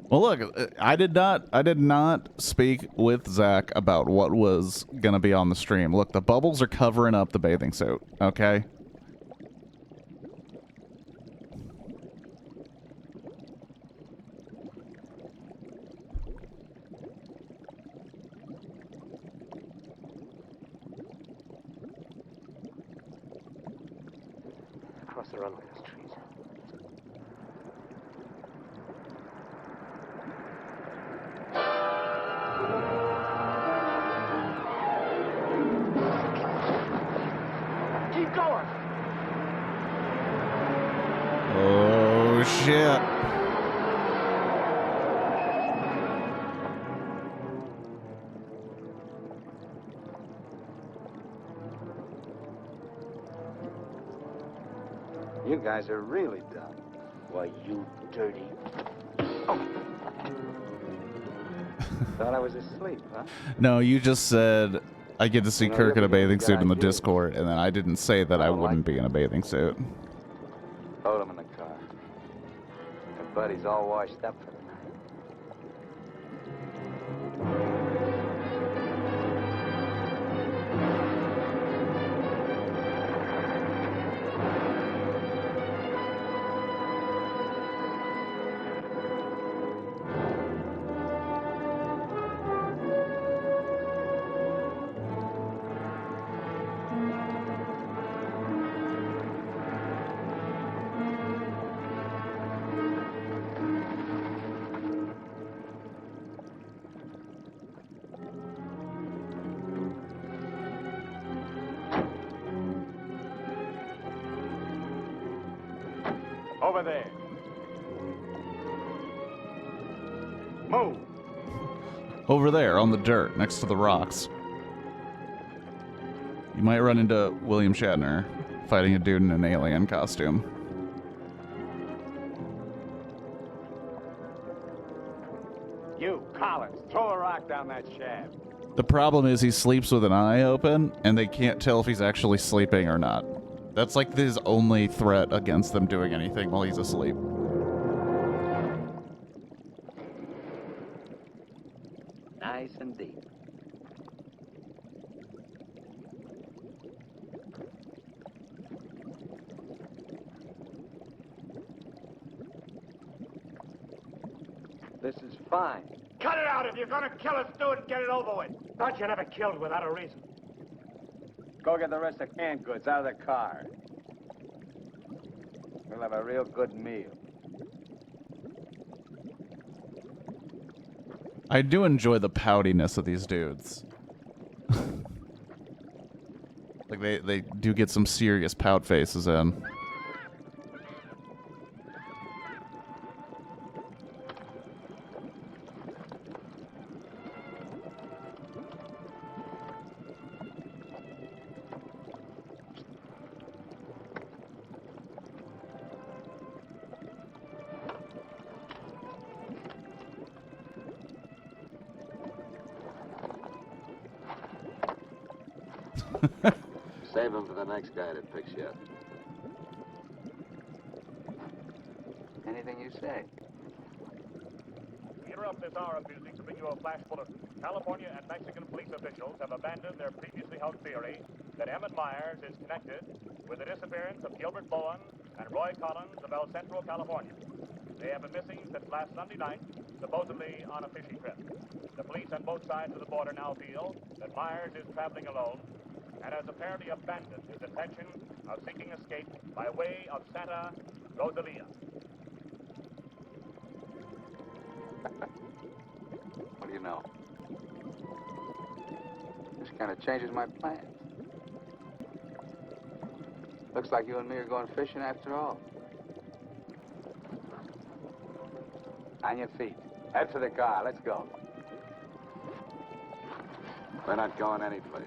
Well, look, I did not speak with Zach about what was gonna be on the stream. Look, the bubbles are covering up the bathing suit, okay? across the runway, those trees. Keep going. Oh, shit. You guys are really dumb. Why, you dirty... Thought I was asleep, huh? No, you just said I get to see You know, Kirk you in a ever get bathing good suit in the ideas. Discord, and then I didn't say that I don't wouldn't like be in a bathing suit. Load him in the car. Your buddy's all washed up for the night. Over there. Move. Over there, on the dirt, next to the rocks. You might run into William Shatner fighting a dude in an alien costume. You, Collins, throw a rock down that shaft. The problem is he sleeps with an eye open, and they can't tell if he's actually sleeping or not. That's like his only threat against them doing anything while he's asleep. Nice and deep. This is fine. Cut it out. If you're gonna kill us, do it and get it over with. Thought you never killed without a reason. Go get the rest of canned goods out of the car. We'll have a real good meal. I do enjoy the poutiness of these dudes. Like, they do get some serious pout faces in. Save him for the next guy that picks you up. Anything you say. We interrupt this hour of music to bring you a flash bulletin. California and Mexican police officials have abandoned their previously held theory that Emmett Myers is connected with the disappearance of Gilbert Bowen and Roy Collins of El Centro, California. They have been missing since last Sunday night, supposedly on a fishing trip. The police on both sides of the border now feel that Myers is traveling alone and has apparently abandoned his intention of seeking escape by way of Santa Rosalia. What do you know? This kind of changes my plans. Looks like you and me are going fishing after all. On your feet. Head for the car. Let's go. We're not going anyplace.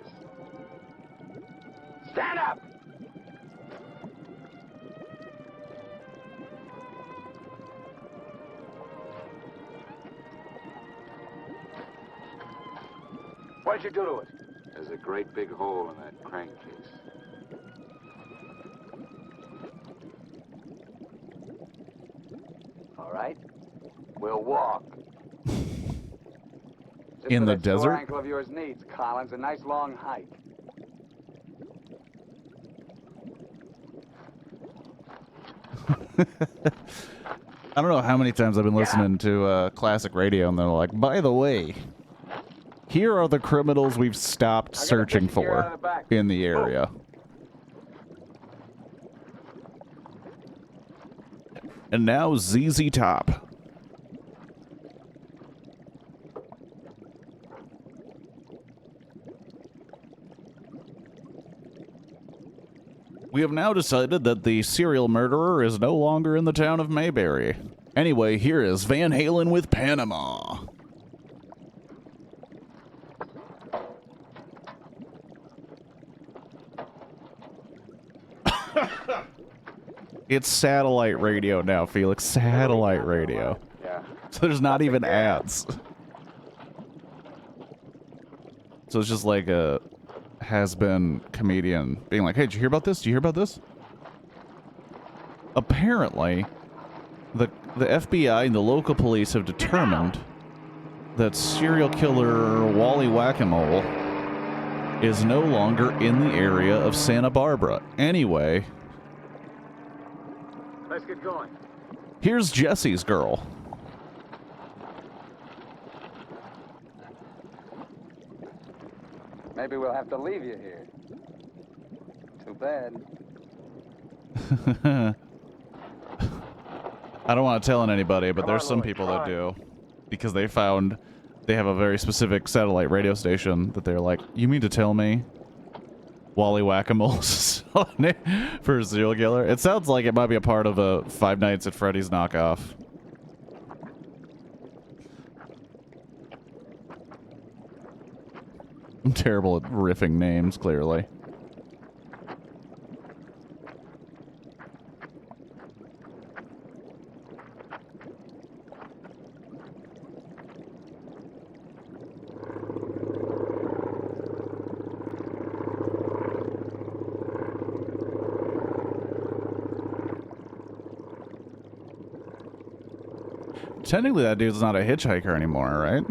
Stand up! What'd you do to it? There's a great big hole in that crankcase. All right. We'll walk. In the Just what that sore desert? ankle of yours needs, Collins. A nice long hike. I don't know how many times I've been listening to classic radio, and they're like, by the way, here are the criminals we've stopped searching for in the area. And now ZZ Top. We have now decided that the serial murderer is no longer in the town of Mayberry. Anyway, here is Van Halen with Panama. It's satellite radio now, Felix. Satellite radio. Yeah. So there's not even ads. So it's just like a has-been comedian being like, hey, did you hear about this? Did you hear about this? Apparently, the FBI and the local police have determined that serial killer Wally Whack-A-Mole is no longer in the area of Santa Barbara. Anyway, Let's get going. here's Jesse's girl. Maybe we'll have to leave you here. Too bad. I don't want to tell anybody, but there's some people that do. Because they found they have a very specific satellite radio station that they're like, you mean to tell me Wally Whack-A-Mole's for a serial killer? It sounds like it might be a part of a Five Nights at Freddy's knockoff. I'm terrible at riffing names, clearly. Technically, that dude's not a hitchhiker anymore, right?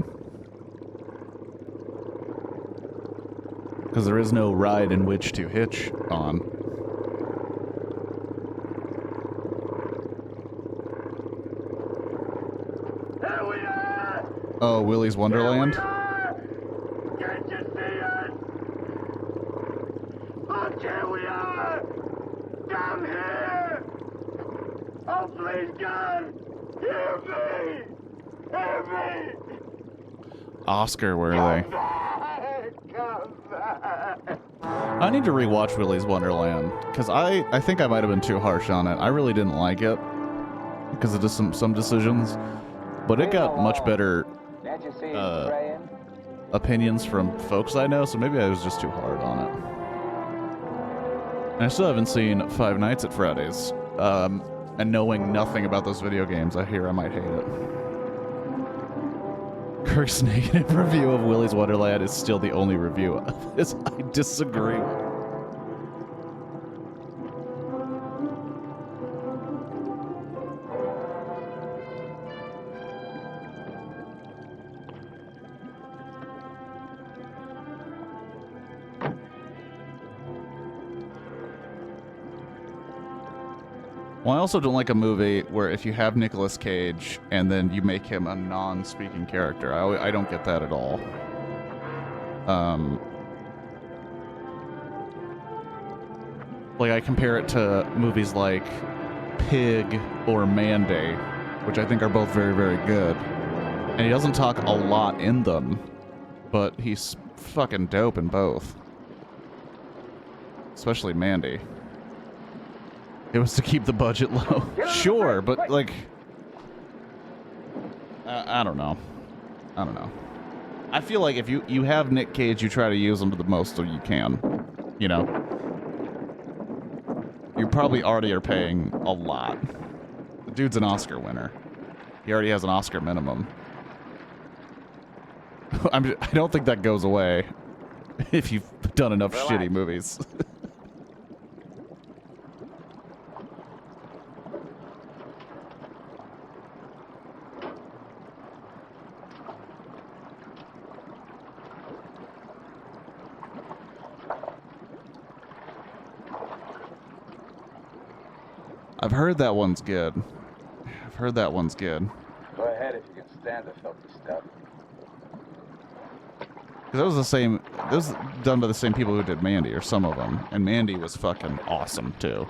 Because there is no ride in which to hitch on. Here we are! Oh, Willy's Wonderland? Can't you see us? Look, here we are! Down here! Oh, please, God! Hear me! Hear me! Oscar, where are they? Come back! I need to rewatch Willy's Wonderland, because I think I might have been too harsh on it. I really didn't like it, because of just some decisions. But it got much better opinions from folks I know, so maybe I was just too hard on it. And I still haven't seen Five Nights at Freddy's. And knowing nothing about those video games, I hear I might hate it. Kirk's negative review of Willy's Wonderland is still the only review of this I disagree with. Well, I also don't like a movie where if you have Nicolas Cage and then you make him a non-speaking character. I don't get that at all. Like, I compare it to movies like Pig or Mandy, which I think are both very, very good. And he doesn't talk a lot in them, but he's fucking dope in both. Especially Mandy. It was to keep the budget low. Sure, but like... I don't know. I don't know. I feel like if you have Nick Cage, you try to use him to the most so you can. You know? You probably already are paying a lot. The dude's an Oscar winner. He already has an Oscar minimum. I don't think that goes away if you've done enough shitty movies. I've heard that one's good. I've heard that one's good. Go ahead if you can stand the filthy stuff. Because that was the same... That was done by the same people who did Mandy, or some of them. And Mandy was fucking awesome, too.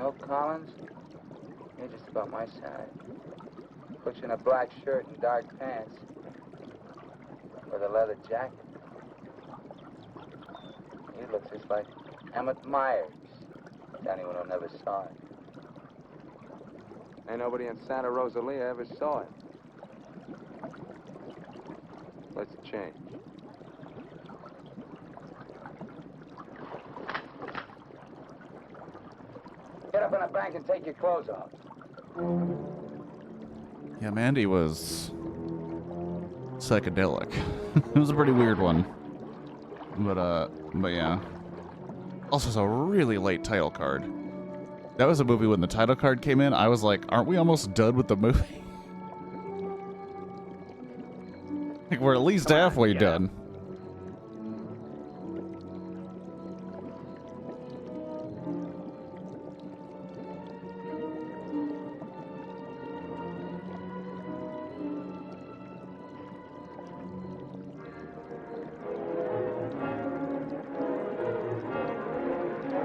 know, Collins, you're just about my size. Put you in a black shirt and dark pants with a leather jacket. You look just like Emmett Myers, to anyone who never saw him. Ain't nobody in Santa Rosalia ever saw him. Let's change. Get up in the bank and take your clothes off. Yeah, Mandy was psychedelic. It was a pretty weird one. But yeah. Also, it's a really late title card. That was a movie when the title card came in. I was like, aren't we almost done with the movie? Like, we're at least halfway done.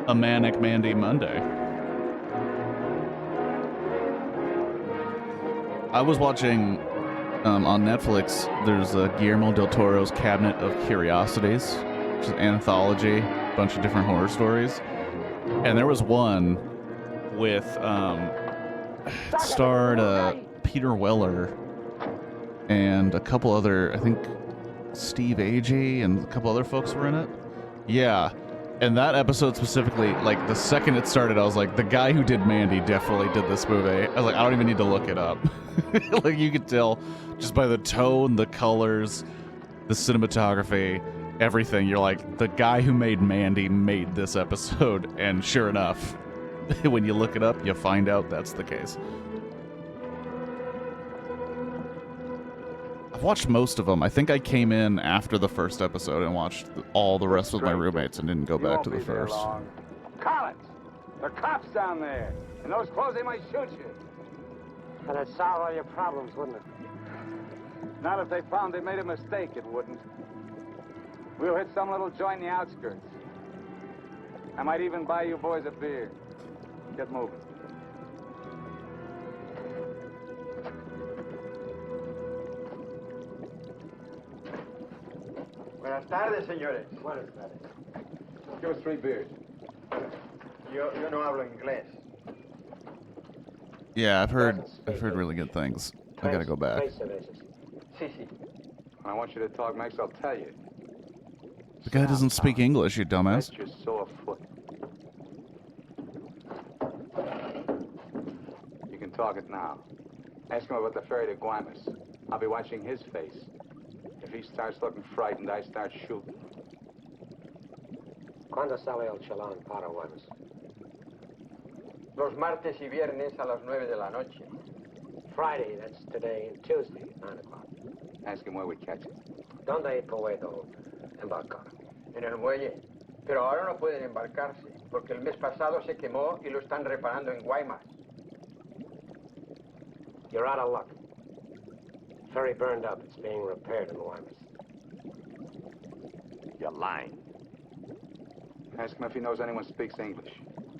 A Manic Mandy Monday. I was watching on Netflix, there's Guillermo del Toro's Cabinet of Curiosities, which is an anthology, a bunch of different horror stories. And there was one with, starred Peter Weller and a couple other, I think Steve Agee and a couple other folks were in it. Yeah. And that episode specifically, like, the second it started, I was like, the guy who did Mandy definitely did this movie. I was like, I don't even need to look it up. Like, you could tell just by the tone, the colors, the cinematography, everything. You're like, the guy who made Mandy made this episode. And sure enough, when you look it up, you find out that's the case. I've watched most of them. I think I came in after the first episode and watched all the rest with my roommates and didn't go back to the first. Collins, there are cops down there. In those clothes, they might shoot you. That'd solve all your problems, wouldn't it? Not if they found they made a mistake, it wouldn't. We'll hit some little joint in the outskirts. I might even buy you boys a beer. Get moving. Buenas tardes, señores. Buenas tardes. Give us 3 beers. Yo no hablo inglés. Yeah, I've heard really good things. I gotta go back. Sí, sí. When I want you to talk, Max, I'll tell you. The guy doesn't speak English, you dumbass. Let your sore foot. You can talk it now. Ask him about the ferry to Guaymas. I'll be watching his face. If he starts looking frightened, I start shooting. ¿Cuándo sale el chalán para Guaymas? Los martes y viernes a las 9 de la noche. Friday, that's today, and Tuesday, 9 o'clock. Ask him where we catch him. ¿Dónde puedo embarcar? En el muelle. Pero ahora no pueden embarcarse, porque el mes pasado se quemó y lo están reparando en Guaymas. You're out of luck. Ferry burned up. It's being repaired in Guaymas. You're lying. Ask him if he knows anyone speaks English.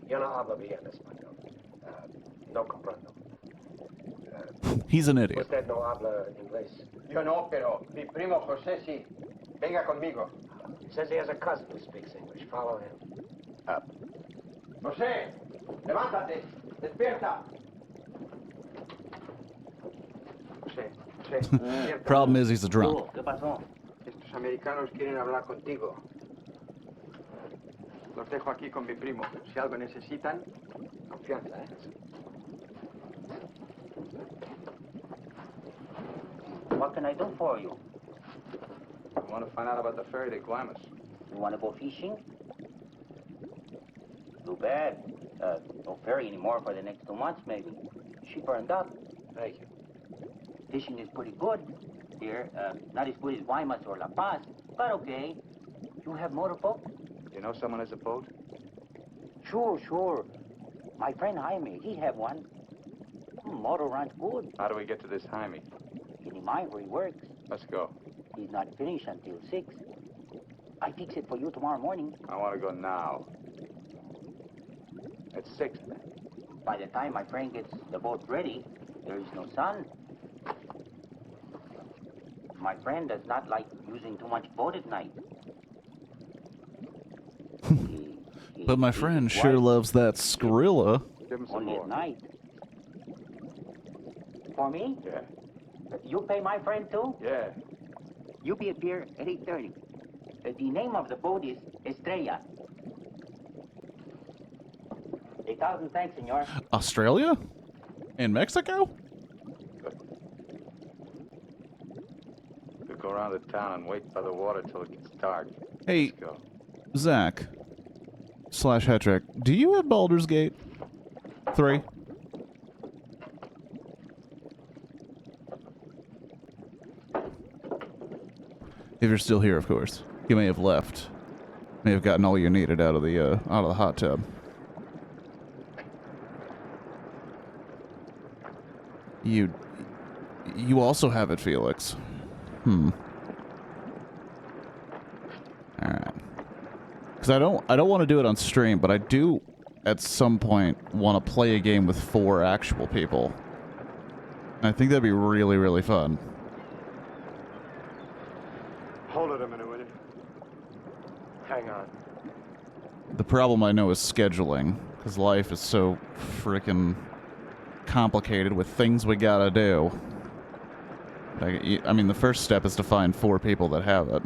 Yo no hablo bien español. No comprendo. He's an idiot. Usted no habla inglés. Yo no, pero mi primo José sí. Venga conmigo. He says he has a cousin who speaks English. Follow him. Up. José, levántate. Despierta. José. Problem is he's a drunk. ¿Qué pasó? Estos americanos quieren hablar contigo. Los dejo aquí con mi primo. Si algo necesitan, confianza, ¿eh? What can I do for you? I want to find out about the ferry to Guaymas. You want to go fishing? Too bad. No ferry anymore for the next 2 months, maybe. She burned up. Thank you. Fishing is pretty good here. Not as good as Guaymas or La Paz, but okay. You have motorboat? You know someone has a boat? Sure. My friend Jaime, he have one. Motor runs good. How do we get to this Jaime? In the mine where he works. Let's go. He's not finished until 6. I fix it for you tomorrow morning. I want to go now. At 6, then. By the time my friend gets the boat ready, there is no sun. My friend does not like using too much boat at night. But my friend sure loves that Skrilla. Give him some Only more. at night. For me? Yeah. You pay my friend too? Yeah. You be at pier at 8:30. The name of the boat is Estrella. 8,000 thanks, senor. Australia? In Mexico? We'll go around the town and wait by the water till it gets dark. Hey, Let's go. Zach / Hetrick, do you have Baldur's Gate 3? If you're still here, of course. You may have left. May have gotten all you needed out of the hot tub. You also have it, Felix. All right. Because I don't want to do it on stream, but I do at some point want to play a game with 4 actual people. I think that'd be really, really fun. Hold it a minute, will you? Hang on. The problem I know is scheduling, because life is so freaking complicated with things we gotta do. I mean, the first step is to find 4 people that have it.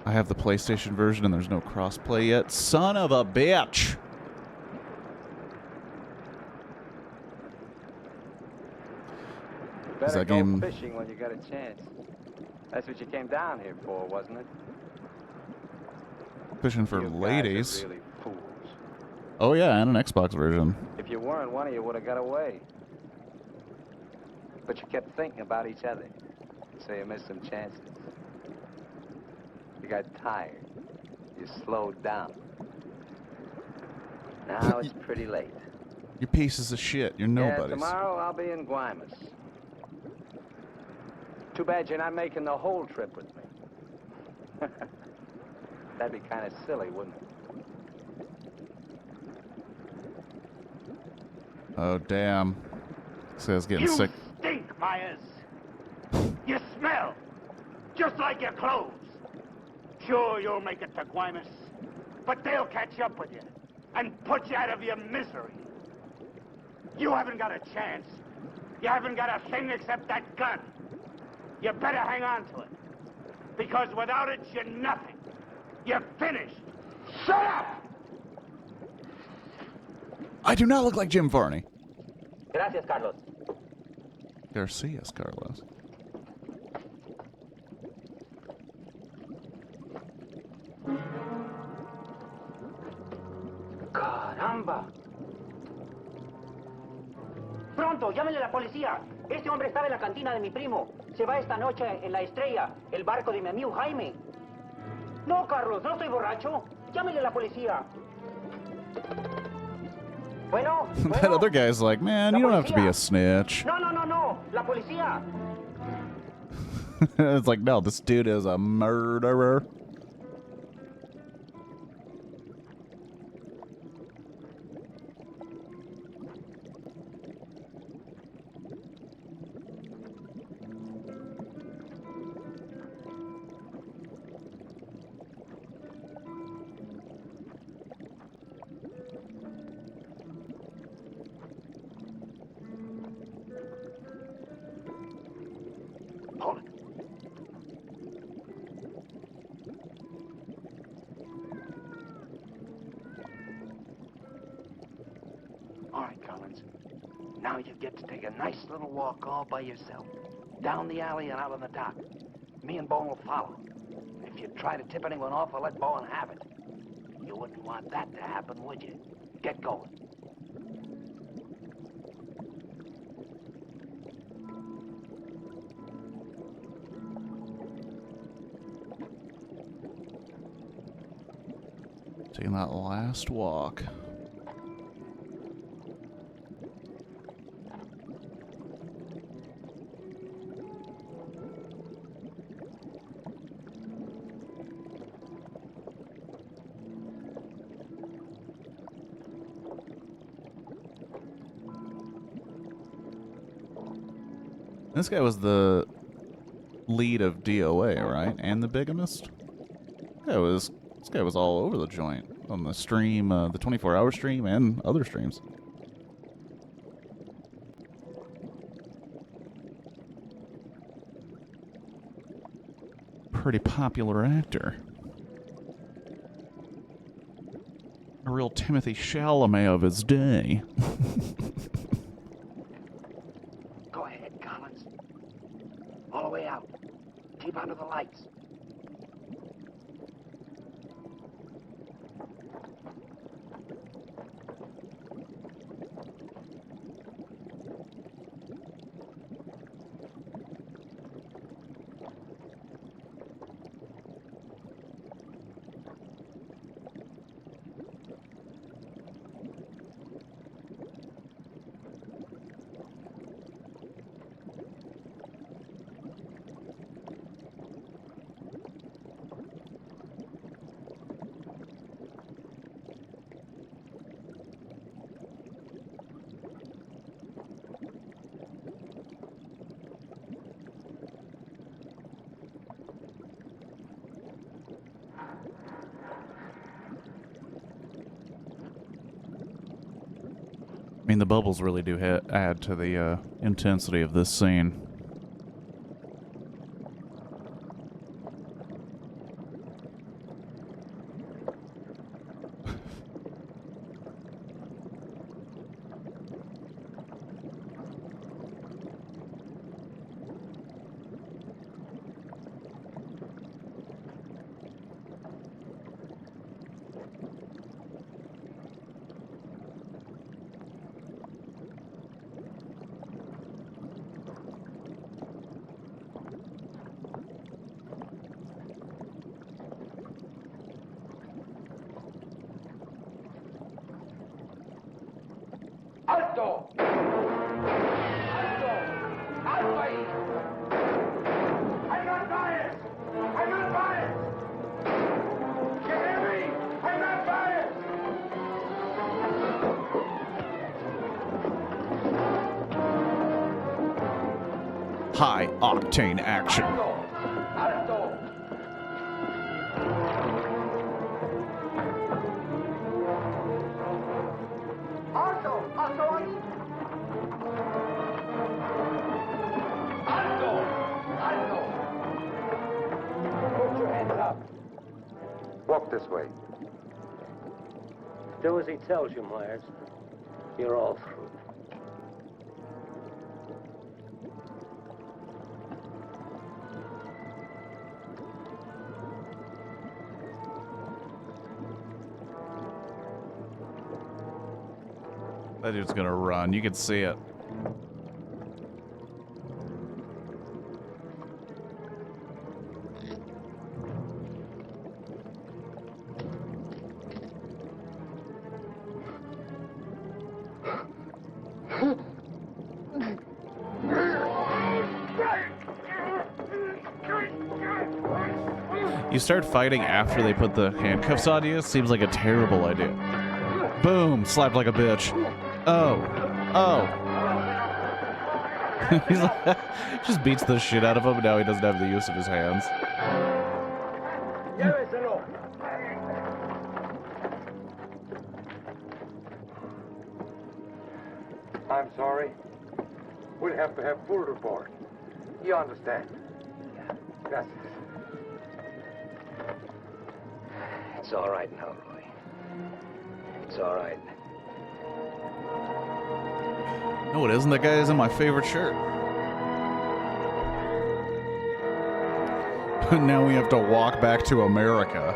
I have the PlayStation version and there's no crossplay yet. Son of a bitch! Better that go game- fishing when you get a chance. That's what you came down here for, wasn't it? Fishing for You guys are ladies. really fools. Oh yeah, and an Xbox version. If you weren't, one of you would have got away. But you kept thinking about each other, so you missed some chances. You got tired. You slowed down. Now it's pretty late. You're pieces of shit. You're Yeah, nobodies. tomorrow I'll be in Guaymas. Too bad you're not making the whole trip with me. That'd be kind of silly, wouldn't it? Oh damn. This guy's getting You sick. stink, Myers. You smell. Just like your clothes. Sure, you'll make it to Guaymas. But they'll catch up with you and put you out of your misery. You haven't got a chance. You haven't got a thing except that gun. You better hang on to it. Because without it, you're nothing. You're finished. Shut up! I do not look like Jim Varney. Gracias, Carlos. Garcias, Carlos. Caramba. Pronto, llámenle a la policía. Este hombre estaba en la cantina de mi primo. Se va esta noche en la Estrella, el barco de mi amigo Jaime. No, Carlos, no estoy borracho. Llámenle a la policía. Bueno, That other guy's like, man, you don't have to be a snitch. No, no, no, no. La policía. It's like, no, this dude is a murderer. Hold it. All right, Collins. Now you get to take a nice little walk all by yourself. Down the alley and out on the dock. Me and Bowen will follow. If you try to tip anyone off, I'll let Bowen have it. You wouldn't want that to happen, would you? Get going. Taking that last walk. This guy was the lead of DOA, right? And the bigamist? This guy was all over the joint on the stream, the 24-hour stream and other streams. Pretty popular actor. A real Timothy Chalamet of his day. Go ahead, Collins. All the way out. Keep under the lights. I mean, the bubbles really do add to the intensity of this scene. ¡Alto! ¡Alto! ¡Alto ahí! I got bias! I got bias! You hear me? I got bias! High octane action. ¡Alto! ¡Alto! ¡Alto ahí! ¡Alto! ¡Alto! Put your hands up. Walk this way. Do as he tells you, Myers. You're all through. That dude's gonna run. You can see it. You start fighting after they put the handcuffs on you, seems like a terrible idea. Boom! Slapped like a bitch. Oh. Oh. He's like, just beats the shit out of him, and now he doesn't have the use of his hands. Lléveselo. I'm sorry. We'll have to have full report. You understand? Yes. It's all right now, Roy. It's all right. No, it isn't. That guy isn't my favorite shirt. Now we have to walk back to America.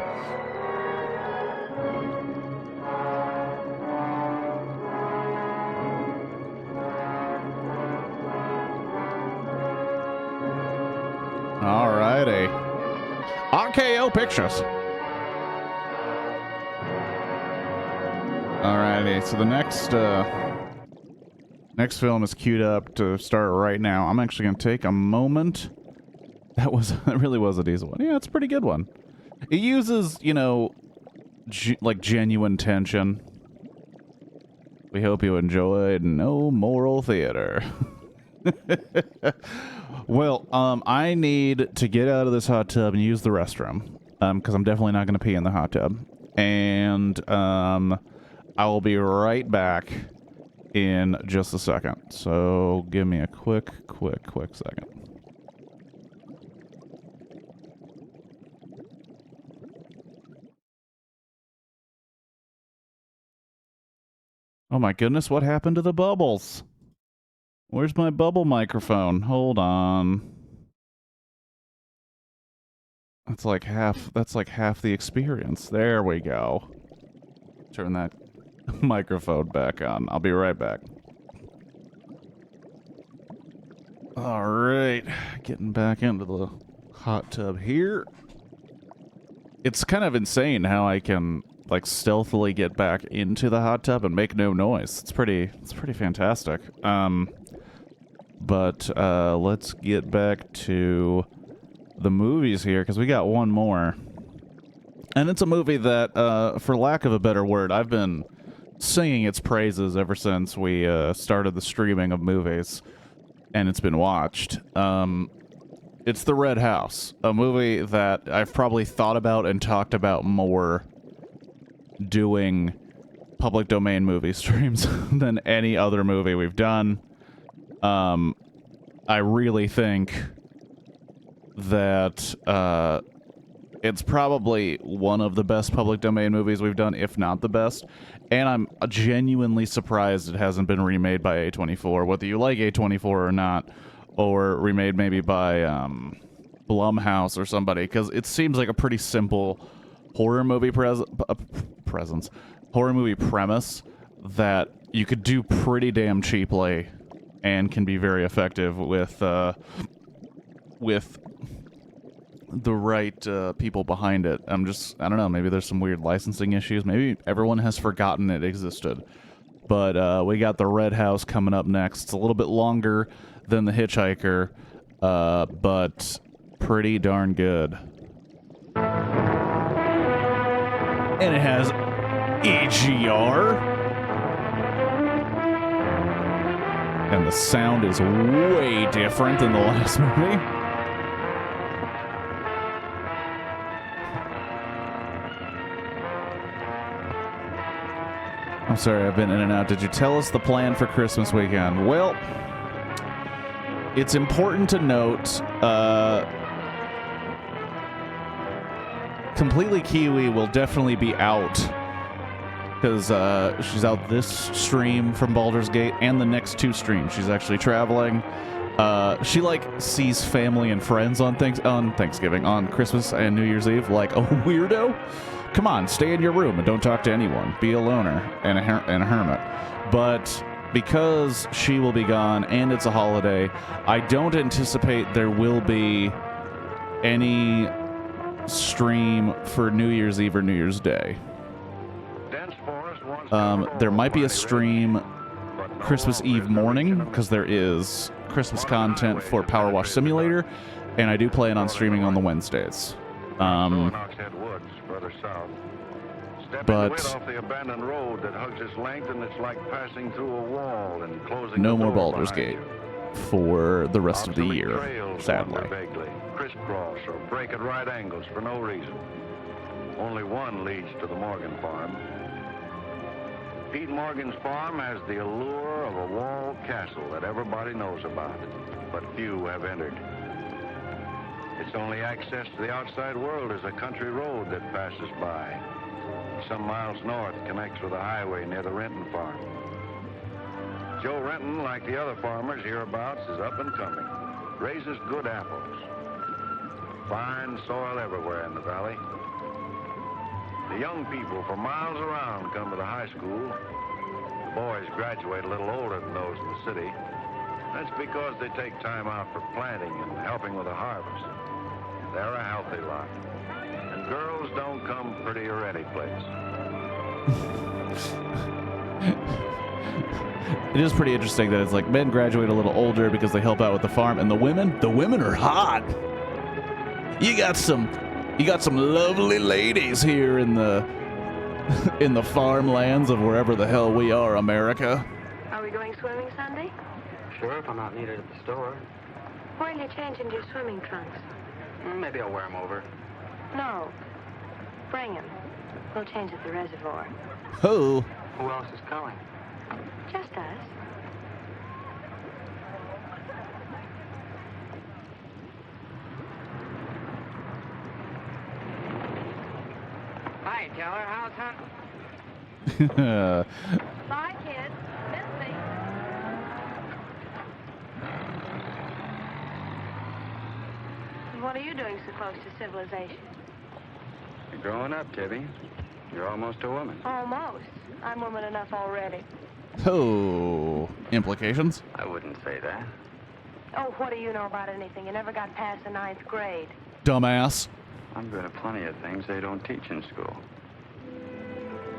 Alrighty. RKO Pictures. Alrighty, so the next film is queued up to start right now. I'm actually going to take a moment. That really was a decent one. Yeah, it's a pretty good one. It uses, you know, like genuine tension. We hope you enjoyed No Moral Theater. Well, I need to get out of this hot tub and use the restroom, because I'm definitely not going to pee in the hot tub. And I will be right back in just a second. So give me a quick second. Oh my goodness, what happened to the bubbles? Where's my bubble microphone? Hold on. That's like half the experience. There we go. Turn that microphone back on. I'll be right back. All right, getting back into the hot tub here. It's kind of insane how I can like stealthily get back into the hot tub and make no noise. It's pretty fantastic. But let's get back to the movies here, because we got one more. And it's a movie that, for lack of a better word, I've been singing its praises ever since we started the streaming of movies, and it's been watched. It's The Red House, a movie that I've probably thought about and talked about more doing public domain movie streams than any other movie we've done. I really think that it's probably one of the best public domain movies we've done, if not the best. And I'm genuinely surprised it hasn't been remade by A24, whether you like A24 or not, or remade maybe by Blumhouse or somebody, because it seems like a pretty simple horror movie horror movie premise that you could do pretty damn cheaply and can be very effective with the right people behind it. I don't know, maybe there's some weird licensing issues. Maybe everyone has forgotten it existed. But we got The Red House coming up next. It's a little bit longer than The Hitch-Hiker, but pretty darn good. And it has EGR. And the sound is way different than the last movie. I'm sorry, I've been in and out. Did you tell us the plan for Christmas weekend? Well, it's important to note, Completely Kiwi will definitely be out, because she's out this stream from Baldur's Gate and the next two streams. She's actually traveling. She like sees family and friends on Thanksgiving, on Christmas and New Year's Eve, like a weirdo. Come on, stay in your room and don't talk to anyone. Be a loner and a hermit. But because she will be gone and it's a holiday, I don't anticipate there will be any stream for New Year's Eve or New Year's Day. There might be a stream Christmas Eve morning, because there is Christmas content for Power Wash Simulator, and I do plan on streaming on the Wednesdays. But no more Baldur's Gate for the rest of the year, sadly. Crisscross or break at right angles for no reason. Only one leads to the Morgan farm. Pete Morgan's farm has the allure of a walled castle that everybody knows about, but few have entered. Its only access to the outside world is a country road that passes by. Some miles north connects with a highway near the Renton farm. Joe Renton, like the other farmers hereabouts, is up and coming. Raises good apples. Fine soil everywhere in the valley. The young people from miles around come to the high school. The boys graduate a little older than those in the city. That's because they take time out for planting and helping with the harvest. They're a healthy lot. And girls don't come prettier any place. It is pretty interesting that it's like men graduate a little older because they help out with the farm, and the women are hot. You got some lovely ladies here in the farmlands of wherever the hell we are, America. Are we going swimming Sunday? Sure, if I'm not needed at the store. Why don't you change into your swimming trunks? Maybe I'll wear them over. No. Bring them. We'll change at the reservoir. Oh. Who else is coming? Just us. Hi, Teller. How's hunting? Bye, kids. Miss me. What are you doing so close to civilization? You're growing up, Tibby. You're almost a woman. Almost. I'm woman enough already. Oh. Implications? I wouldn't say that. Oh, what do you know about anything? You never got past the 9th grade. Dumbass. I'm good at plenty of things they don't teach in school.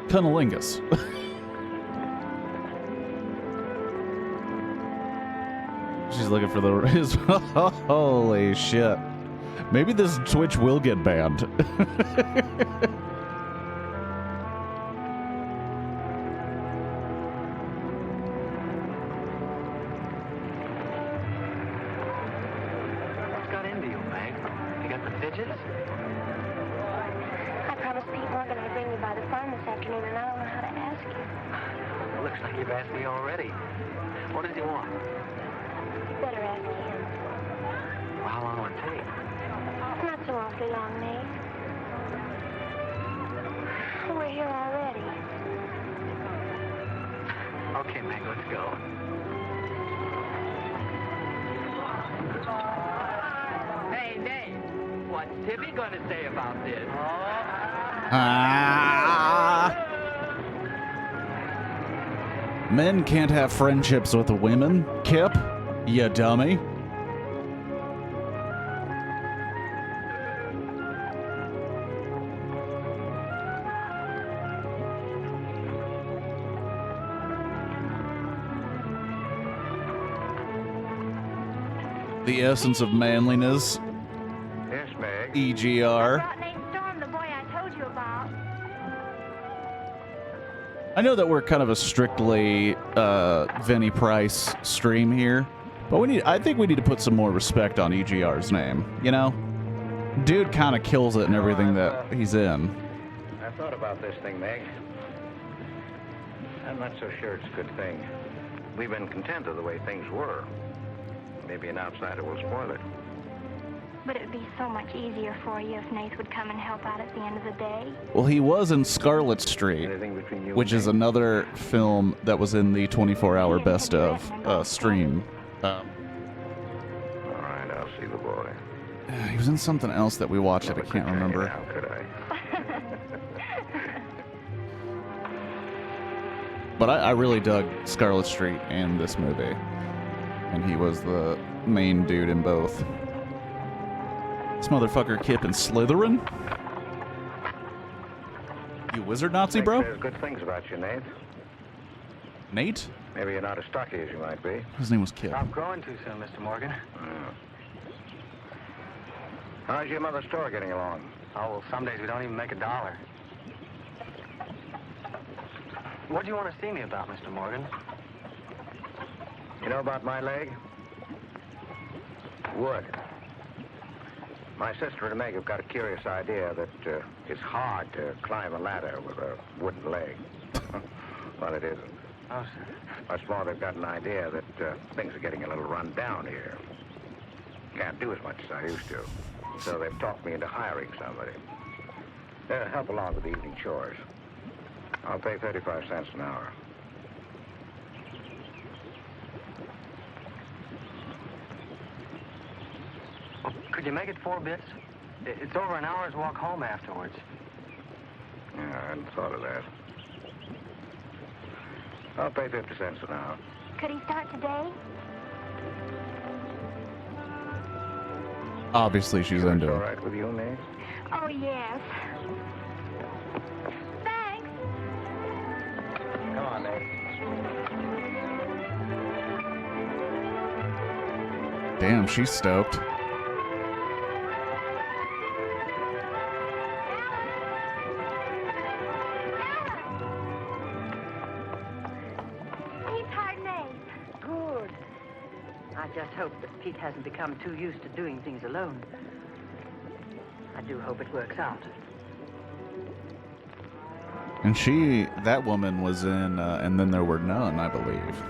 Cunnilingus. She's looking for the... Holy shit. Maybe this Twitch will get banned. What's got into you, Meg? You got the fidgets? I promised Pete Morgan I'd bring you by the farm this afternoon, and I don't know how to ask you. It looks like you've asked me already. What does he want? You better ask him. Well, how long will it take? Not so awfully long, Nate. We're here already. Okay, Meg, let's go. Hey, Nate. What's Tibby gonna say about this? Men can't have friendships with women. Kip, you dummy. The essence of manliness. Yes, Meg. EGR. Brought Nate Storm, the boy I told you about. I know that we're kind of a strictly Vinnie Price stream here, but I think we need to put some more respect on EGR's name, you know? Dude kind of kills it in everything that he's in. I thought about this thing, Meg. I'm not so sure it's a good thing. We've been content of the way things were. Maybe an outsider will spoil it. But it would be so much easier for you if Nate would come and help out at the end of the day. Well, he was in Scarlet Street, which is another film that was in the 24-hour best of stream. All right, I'll see the boy. He was in something else that we watched that I can't remember. How could I? But I really dug Scarlet Street and this movie. And he was the main dude in both. This motherfucker Kip in Slytherin? You wizard Nazi, bro? There's good things about you, Nate. Nate? Maybe you're not as stocky as you might be. His name was Kip. Stop growing too soon, Mr. Morgan. How's your mother's store getting along? Oh, well, some days we don't even make $1. What do you want to see me about, Mr. Morgan? You know about my leg? Wood. My sister and Meg have got a curious idea that it's hard to climb a ladder with a wooden leg. Well, it isn't. Oh, sir. Much more, they've got an idea that things are getting a little run down here. Can't do as much as I used to. So they've talked me into hiring somebody. They'll help along with the evening chores. I'll pay 35 cents an hour. Well, could you make it 4 bits? It's over an hour's walk home afterwards. Yeah, I hadn't thought of that. I'll pay 50 cents an hour. Could he start today? Obviously, she's into All it. right with you, Nate? Oh, yes. Thanks. Come on, Nate. Damn, she's stoked. He's hard Nate. Good. I just hope that Pete hasn't become too used to doing things alone. I do hope it works out. And that woman was in, And Then There Were None, I believe.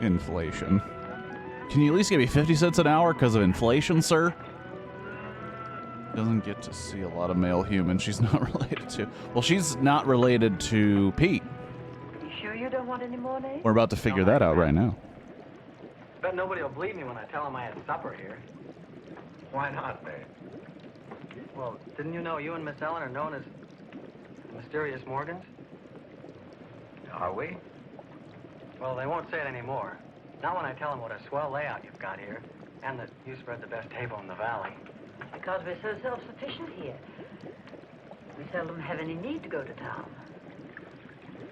Inflation. Can you at least give me 50 cents an hour because of inflation, sir? Doesn't get to see a lot of male humans she's not related to. Well, she's not related to Pete. You sure you don't want any more, Nate? We're about to figure that out right now. Bet nobody will believe me when I tell them I had supper here. Why not, Nate? Well, didn't you know you and Miss Ellen are known as the Mysterious Morgans? Are we? Well, they won't say it anymore. Not when I tell them what a swell layout you've got here, and that you spread the best table in the valley. Because we're so self-sufficient here. We seldom have any need to go to town.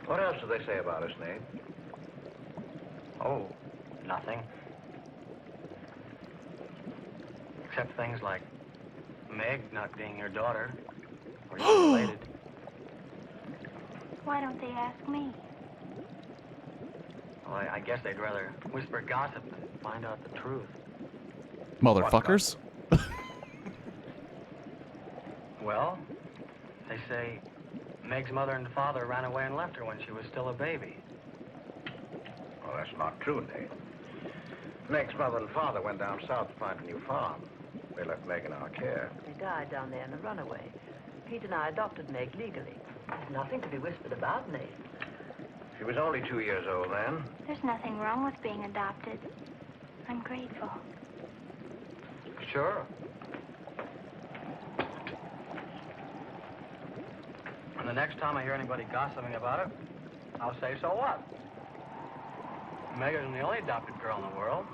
What else do they say about us, Nate? Oh, nothing. Except things like Meg not being your daughter, or you related. Why don't they ask me? Well, I guess they'd rather whisper gossip than find out the truth. Motherfuckers. Well, they say Meg's mother and father ran away and left her when she was still a baby. Well, that's not true, Nate. Meg's mother and father went down south to find a new farm. They left Meg in our care. They died down there in a runaway. Pete and I adopted Meg legally. There's nothing to be whispered about, Nate. She was only 2 years old then. There's nothing wrong with being adopted. I'm grateful. Sure. And the next time I hear anybody gossiping about it, I'll say, so what? Meg isn't the only adopted girl in the world.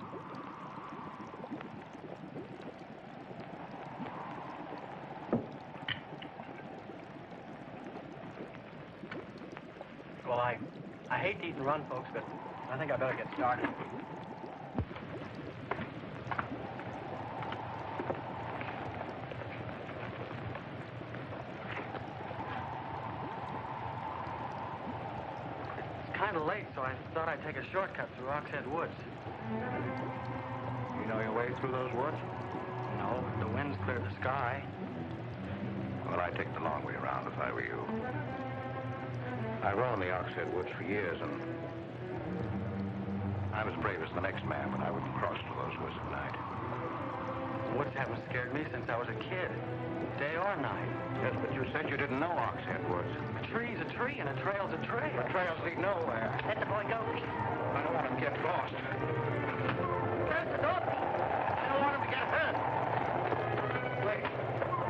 Well, I hate to eat and run, folks, but I think I better get started. It's kind of late, so I thought I'd take a shortcut through Oxhead Woods. You know your way through those woods? No, the wind's cleared the sky. Well, I'd take the long way around if I were you. I roamed the Oxhead Woods for years, and I'm as brave as the next man, but I wouldn't cross through those woods at night. The woods haven't scared me since I was a kid, day or night. Yes, but you said you didn't know Oxhead Woods. A tree's a tree, and a trail's a trail. The trails lead nowhere. Let the boy go, Pete. I don't want him to get lost. Close the door, Pete. I don't want him to get hurt. Wait,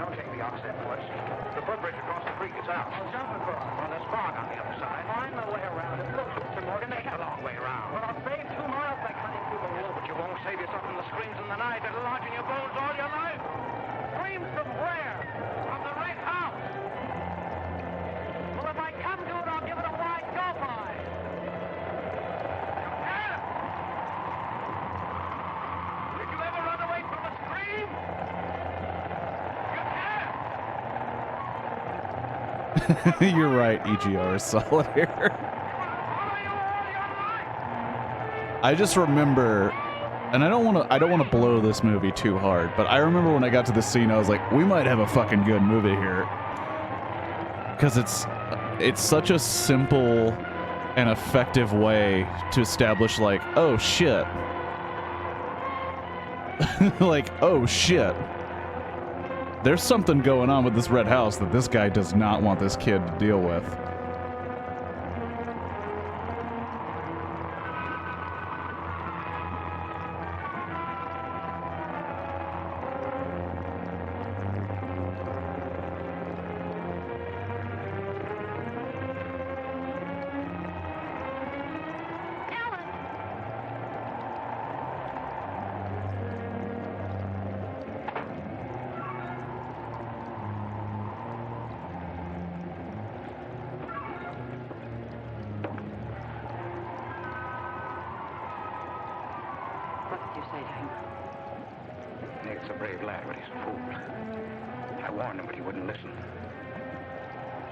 don't take the Oxhead Woods. The footbridge across the creek is out. I'll jump across. Well, there's fog on the other side. Find my way around it. Look, Mr. Morgan, Take a long way around. Well, I'll save 2 miles by cutting through the woods. But you won't save yourself from the screams in the night that'll lodge in your bones all your life. Screams from where? From the red house. Well, if I come to it, I'll give it a wide go by. Did you ever run away from a scream? You're right, EGR is solid here. I just remember, and I don't want to blow this movie too hard, but I remember when I got to the scene, I was like, we might have a fucking good movie here, because it's such a simple and effective way to establish, like, oh shit, like, oh shit. There's something going on with this red house that this guy does not want this kid to deal with. What did you say to him? Nate's a brave lad, but he's a fool. I warned him, but he wouldn't listen.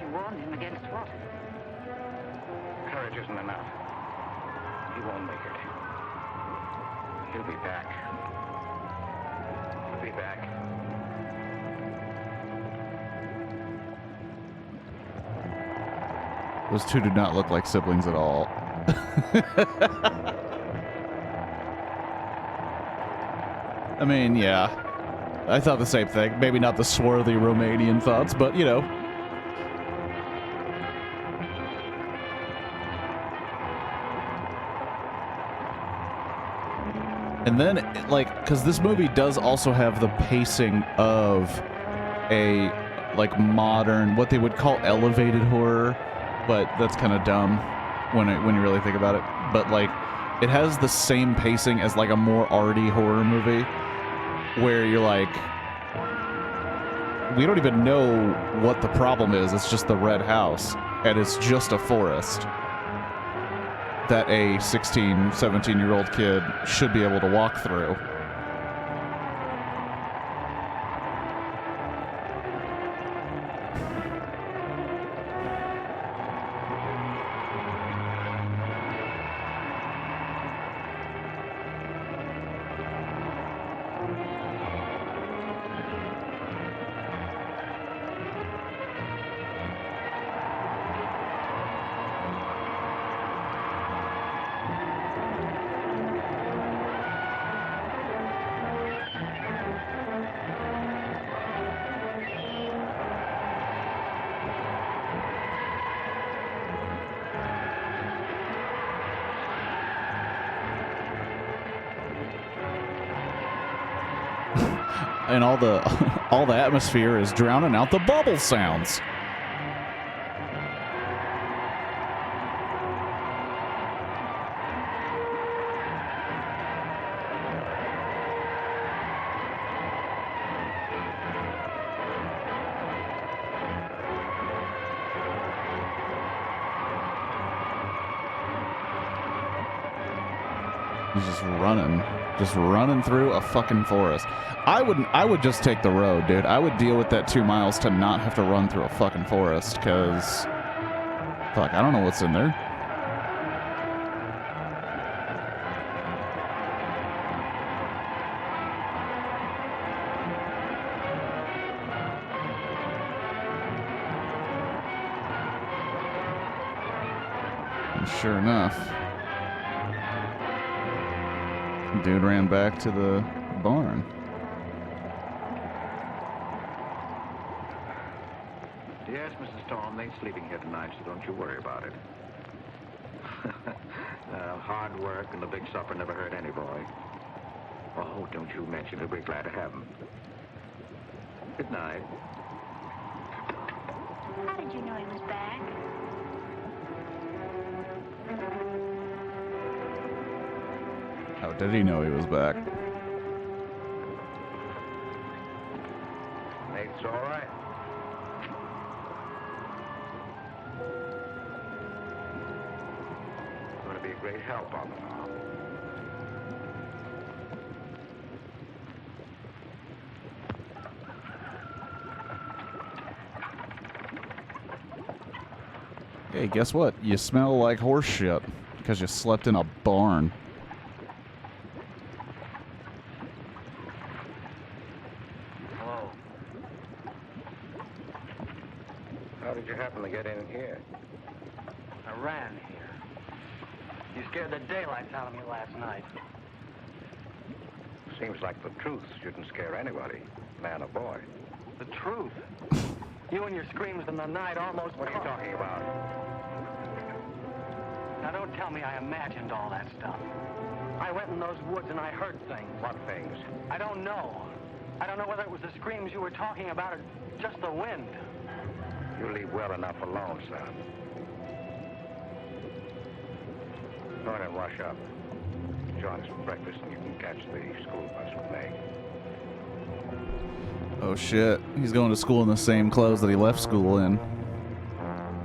You warned him against what? Courage isn't enough. He won't make it. He'll be back. He'll be back. Those two do not look like siblings at all. I mean, yeah. I thought the same thing. Maybe not the swarthy Romanian thoughts, but, you know. And then, like, because this movie does also have the pacing of a, like, modern, what they would call elevated horror, but that's kind of dumb when you really think about it. But, like, it has the same pacing as, like, a more arty horror movie, where you're like, we don't even know what the problem is. It's just the red house, and it's just a forest that a 16, 17-year-old kid should be able to walk through. And all the atmosphere is drowning out the bubble sounds. He's just running through a fucking forest. I would just take the road, dude. I would deal with that 2 miles to not have to run through a fucking forest, because, fuck, I don't know what's in there. And sure enough, dude ran back to the barn. Yes, Mrs. Storm, they ain't sleeping here tonight, so don't you worry about it. Hard work and the big supper never hurt any boy. Oh, don't you mention it. We're glad to have him. Good night. How did you know he was back? How did he know he was back? Nate's all right. Going to be a great help on the farm. Hey, guess what? You smell like horse shit because you slept in a barn. Hello. How did you happen to get in here? I ran here. You scared the daylights out of me last night. Seems like the truth shouldn't scare anybody, man or boy. The truth? You and your screams in the night almost... What are you talking about? Now, don't tell me I imagined all that stuff. I went in those woods and I heard things. What things? I don't know. I don't know whether it was the screams you were talking about or just the wind. You leave well enough alone, son. Go ahead and rush up. Join us for breakfast and you can catch the school bus with me. Oh shit, he's going to school in the same clothes that he left school in.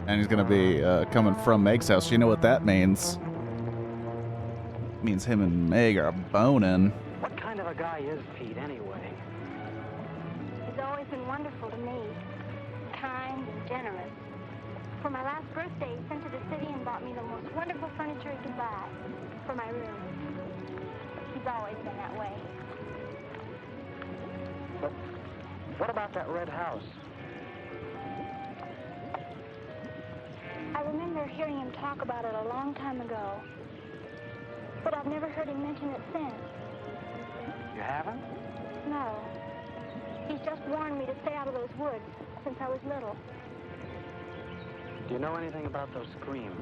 And he's gonna be coming from Meg's house. You know what that means? It means him and Meg are boning. What kind of a guy is Pete, anyway? He's always been wonderful to me. Kind and generous. For my last birthday, he sent to the city and bought me the most wonderful furniture he could buy for my room. He's always been that way. But what about that red house? I remember hearing him talk about it a long time ago. But I've never heard him mention it since. You haven't? No. He's just warned me to stay out of those woods since I was little. Do you know anything about those screams?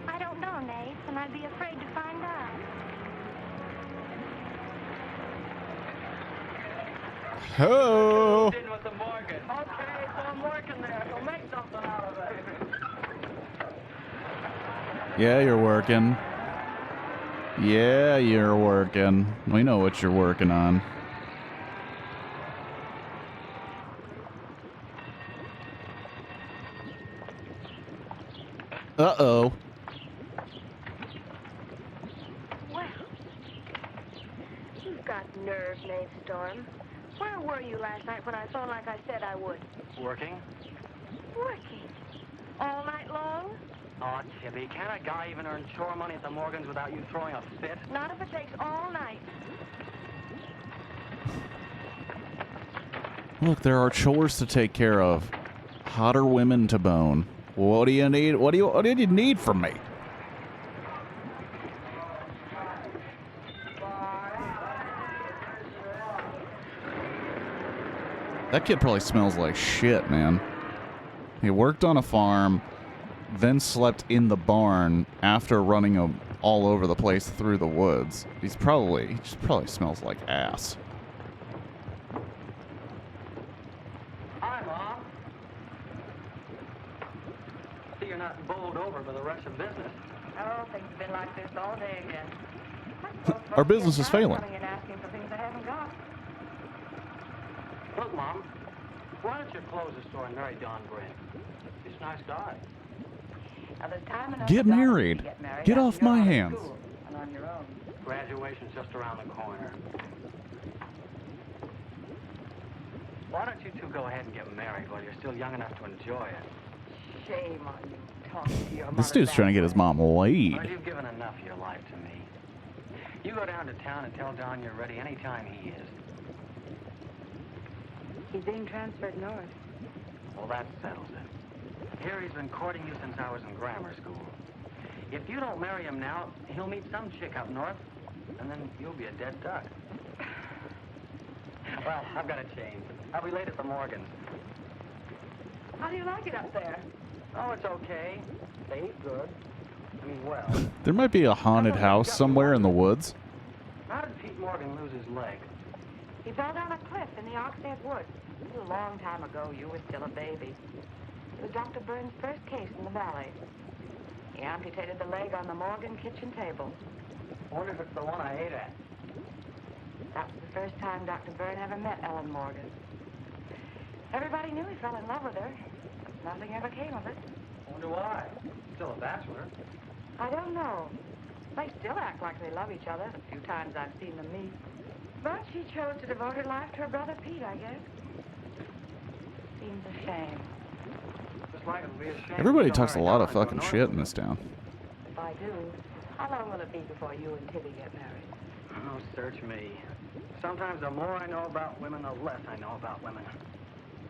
I don't know, Nath, and I'd be afraid to find out. Ho! In with the Morgan. Okay, so I'm working there. So make something out of it. Yeah, you're working. Yeah, you're working. We know what you're working on. Uh-oh. Well, you've got nerve, Nate Storm. Where were you last night when I phoned like I said I would? Working? Working. All night long? Oh, Tibby, can't a guy even earn chore money at the Morgans without you throwing a fit? Not if it takes all night. Look, there are chores to take care of. Hotter women to bone. What do you need? What do you need from me? That kid probably smells like shit, man. He worked on a farm, then slept in the barn after running all over the place through the woods. He just probably smells like ass. Hi, Mom. See, you're not bowled over by the rush of business. Oh, things have been like this all day again. Our business is failing. Coming and asking for things I haven't got. Look, Mom, why don't you close the store and marry Don Brink? He's a nice guy. Now, there's time enough Get to married. Get off after you're my out of hands. school and on your own. Graduation's just around the corner. Why don't you two go ahead and get married while you're still young enough to enjoy it? Shame on you talking to your mother. This dude's trying to get his mom laid. Well, you've given enough of your life to me. You go down to town and tell Don you're ready anytime he is. He's being transferred north. Well, that settles it. Here he's been courting you since I was in grammar school. If you don't marry him now, he'll meet some chick up north, and then you'll be a dead duck. Well, I've got to change. I'll be late at the Morgans. How do you like it up there? Oh, it's okay. They eat good. I mean, well. There might be a haunted house somewhere in the woods. How did Pete Morgan lose his leg? He fell down a cliff in the Oxhead Woods. It was a long time ago. You were still a baby. It was Dr. Burns' first case in the valley. He amputated the leg on the Morgan kitchen table. I wonder if it's the one I ate at. That was the first time Dr. Byrne ever met Ellen Morgan. Everybody knew he fell in love with her. Nothing ever came of it. I wonder why. Still a bachelor. I don't know. They still act like they love each other, the few times I've seen them meet. But she chose to devote her life to her brother Pete, I guess. Seems a shame. Just like it'll be a shame. Everybody talks a lot of fucking shit in this town. If I do, how long will it be before you and Tibby get married? Oh, search me. Sometimes the more I know about women, the less I know about women.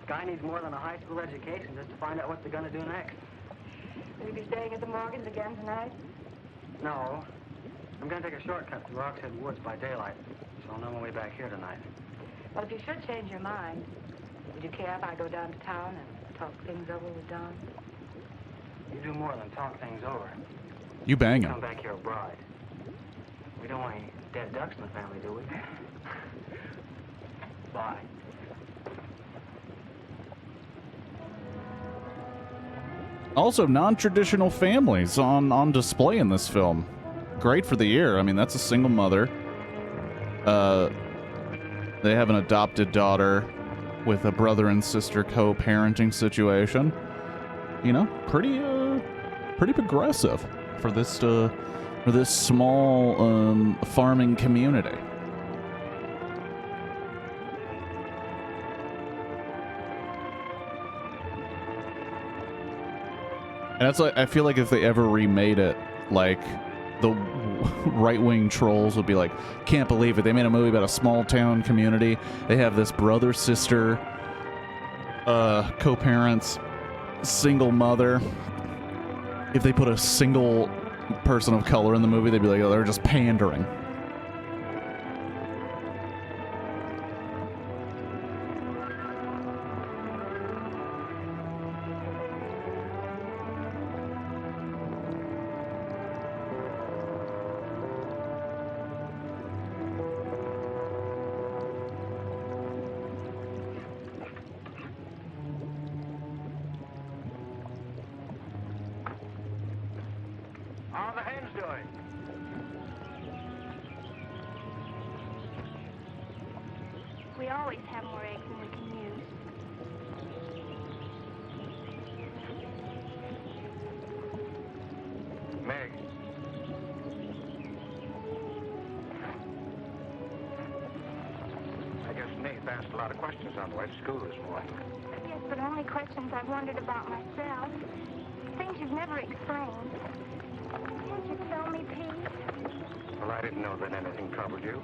Guy needs more than a high school education just to find out what they're going to do next. Will you be staying at the Morgans again tonight? No. I'm going to take a shortcut through Oxhead Woods by daylight, so I'll know my way back here tonight. Well, if you should change your mind, would you care if I go down to town and talk things over with Don? You do more than talk things over. You bang him. Come back here a bride. We don't want any dead ducks in the family, do we? Bye. Also, non-traditional families on display in this film. Great for the year. I mean, that's a single mother. They have an adopted daughter with a brother and sister co-parenting situation. You know, pretty progressive for this small farming community. And that's like, I feel like if they ever remade it, like, the right-wing trolls would be like, can't believe it. They made a movie about a small-town community. They have this brother, sister, co-parents, single mother. If they put a single person of color in the movie, they'd be like, oh, they're just pandering. How are the hens doing? We always have more eggs than we can use. Meg. I guess Nate asked a lot of questions on the way to school this morning. Yes, but only questions I've wondered about myself. Things you've never explained. Can't you tell me, Pete? Well, I didn't know that anything troubled you.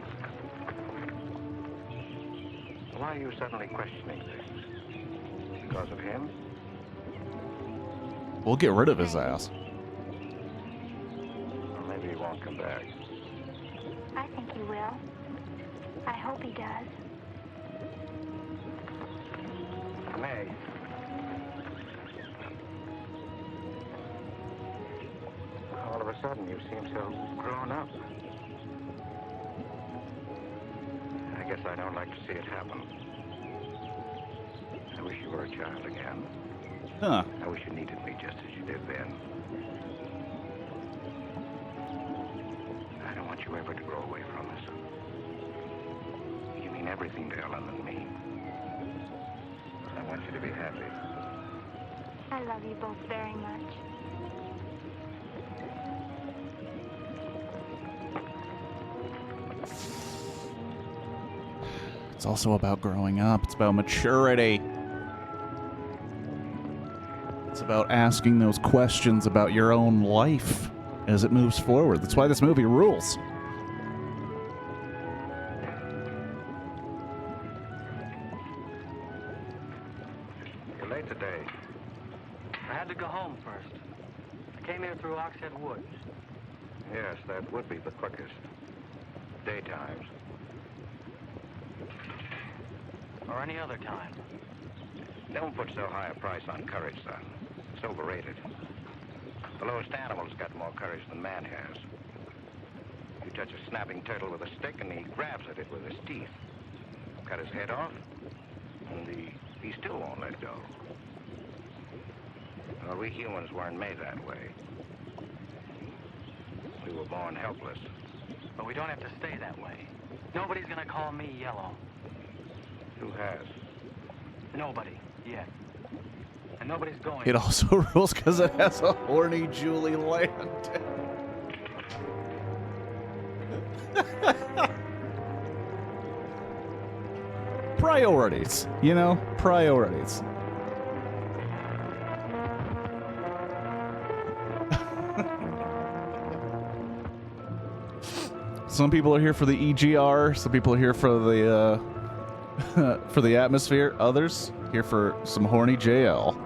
Why are you suddenly questioning things? Because of him? We'll get rid of his ass. Or maybe he won't come back. I think he will. I hope he does. Meg. All of a sudden, you seem so grown up. I guess I don't like to see it happen. I wish you were a child again. Huh. I wish you needed me just as you did then. I don't want you ever to grow away from us. You mean everything to Ellen and me. I want you to be happy. I love you both very much. It's also about growing up. It's about maturity. It's about asking those questions about your own life as it moves forward. That's why this movie rules. You're late today. I had to go home first. I came here through Oxhead Woods. Yes, that would be the quickest. Daytimes. Or any other time. Don't put so high a price on courage, son. It's overrated. The lowest animal's got more courage than man has. You touch a snapping turtle with a stick and he grabs at it with his teeth. Cut his head off, and he still won't let go. Well, we humans weren't made that way. We were born helpless. But we don't have to stay that way. Nobody's gonna call me yellow. Who has? Nobody, yet. And nobody's going. It also rules because it has a horny Julie Land. Priorities, you know? Priorities. Some people are here for the EGR, some people are here for the for the atmosphere, others here for some horny JL.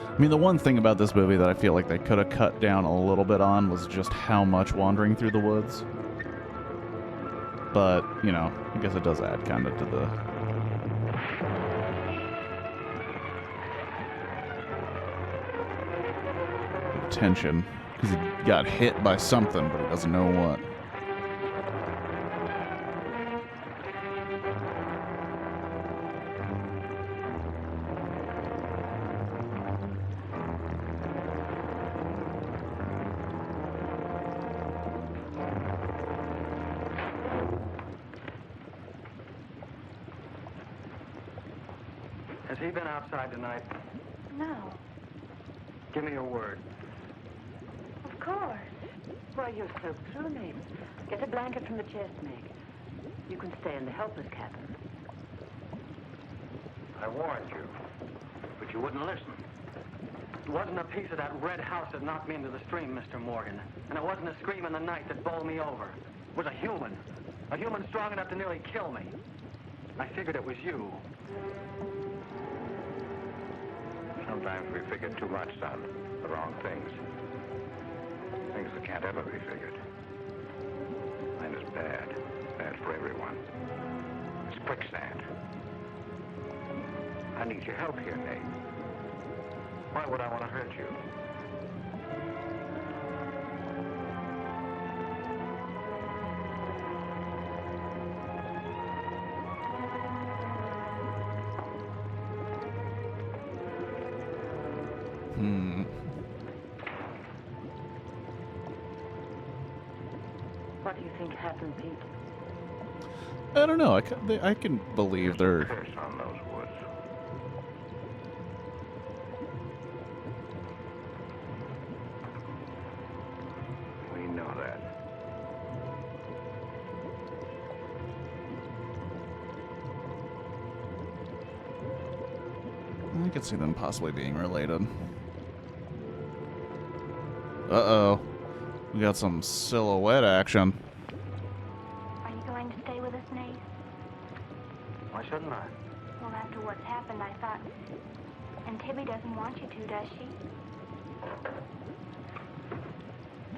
I mean, the one thing about this movie that I feel like they could have cut down a little bit on was just how much wandering through the woods. But, you know, I guess it does add kind of to the... attention because he got hit by something, but he doesn't know what. Has he been outside tonight? No. Give me your word. Of course. Why, you're soaked through, Nate. Get a blanket from the chest, Meg. You can stay in the helper's cabin. I warned you, but you wouldn't listen. It wasn't a piece of that red house that knocked me into the stream, Mr. Morgan. And it wasn't a scream in the night that bowled me over. It was a human. A human strong enough to nearly kill me. I figured it was you. Sometimes we figure too much, son. The wrong things. Things that can't ever be figured. Mine is bad. Bad for everyone. It's quicksand. I need your help here, Nate. Why would I want to hurt you? What do you think happened, Pete? I don't know. I can believe they're... Curse on those woods. We know that. I could see them possibly being related. Uh-oh. We got some silhouette action. Are you going to stay with us, Nate? Why shouldn't I? Well, after what's happened, I thought... And Tibby doesn't want you to, does she?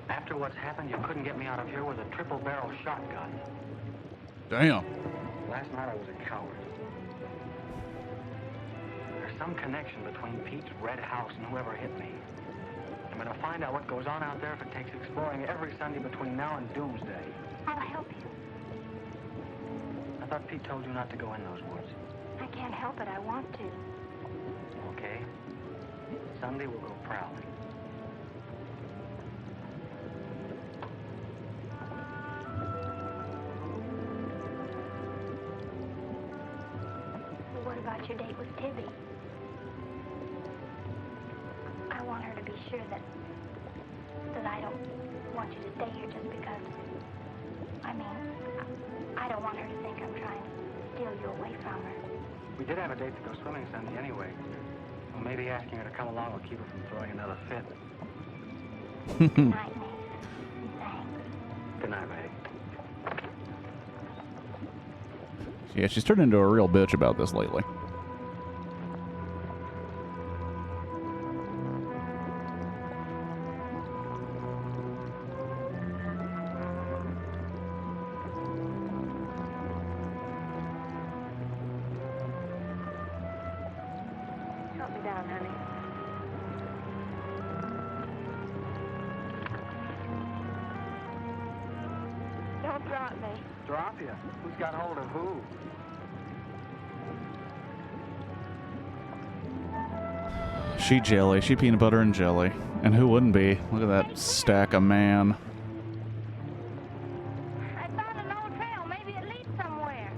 After what's happened, you couldn't get me out of here with a triple-barrel shotgun. Damn. Last night I was a coward. There's some connection between Pete's red house and whoever hit me. I'm going to find out what goes on out there if it takes exploring every Sunday between now and doomsday. I'll help you. I thought Pete told you not to go in those woods. I can't help it. I want to. Okay. Sunday we'll go prowling. But what about your date with Tibby? I want her to be sure that I don't want you to stay here just because... I mean, I don't want her to think I'm trying to steal you away from her. We did have a date to go swimming Sunday anyway. Well, maybe asking her to come along will keep her from throwing another fit. Good night, Nate. Thanks. Good night, Meg. Yeah, she's turned into a real bitch about this lately. Help me down, honey. Don't drop me. Drop you? Who's got hold of who? She jelly. She peanut butter and jelly. And who wouldn't be? Look at that stack of man. I found an old trail. Maybe it leads somewhere.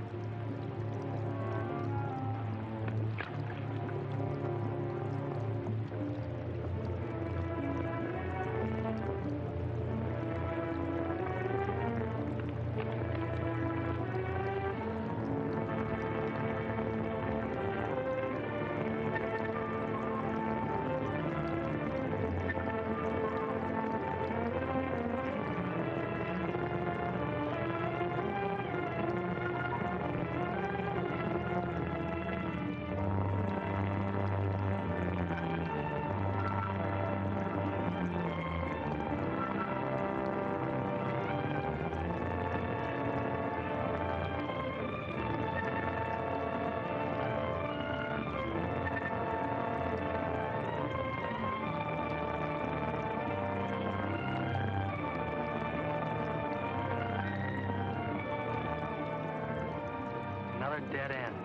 dead end.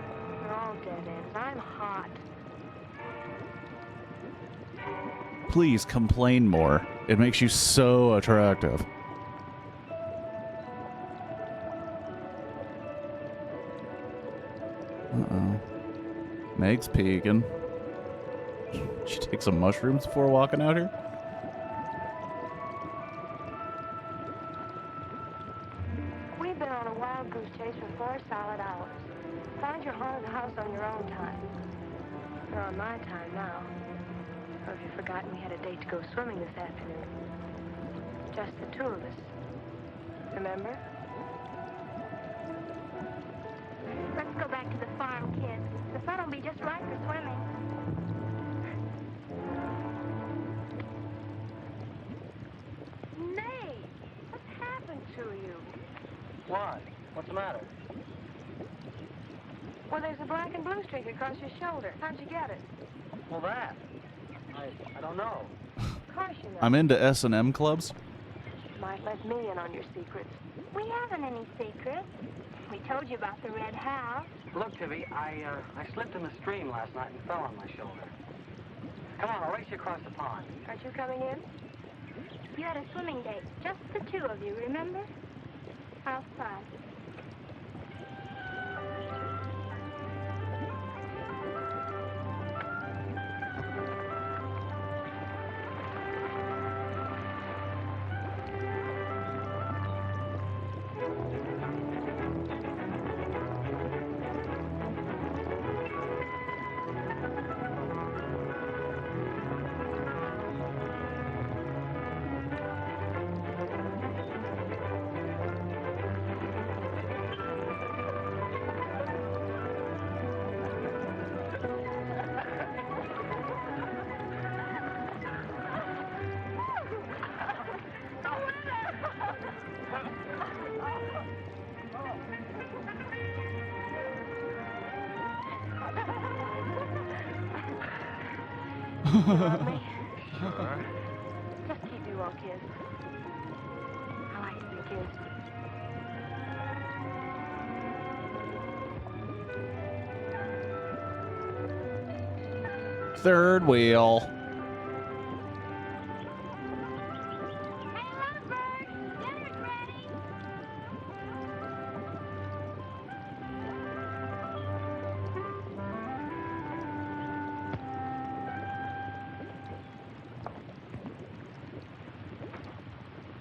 They're all dead ends. I'm hot. Please complain more. It makes you so attractive. Uh-oh. Meg's peeking. She takes some mushrooms before walking out here? We've been on a wild goose chase for 4 solid hours. Find your haunted house on your own time. You're on my time now. Or have you forgotten we had a date to go swimming this afternoon? Just the two of us. Remember? Let's go back to the farm, kids. The sun will be just right for swimming. Nay, what's happened to you? Why? What's the matter? Well, there's a black and blue streak across your shoulder. How'd you get it? Well, that. I don't know. Of course you know. I'm into S&M clubs. Might let me in on your secrets. We haven't any secrets. We told you about the red house. Look, Tibby, I slipped in the stream last night and fell on my shoulder. Come on, I'll race you across the pond. Aren't you coming in? You had a swimming date, just the two of you, remember? How fun. You love me? Sure. Just keep you all kissed. I like to be kissed. Third wheel.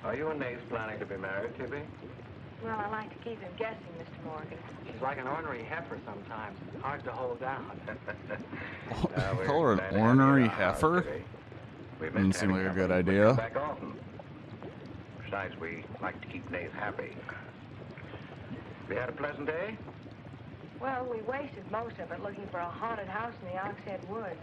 Are you and Nace planning to be married, Tibby? Well, I like to keep him guessing, Mr. Morgan. She's like an ornery heifer sometimes. Hard to hold down. Call her an ornery heifer? Doesn't seem like a good idea. Back often. Besides, we like to keep Nace happy. We had a pleasant day? Well, we wasted most of it looking for a haunted house in the Oxhead Woods.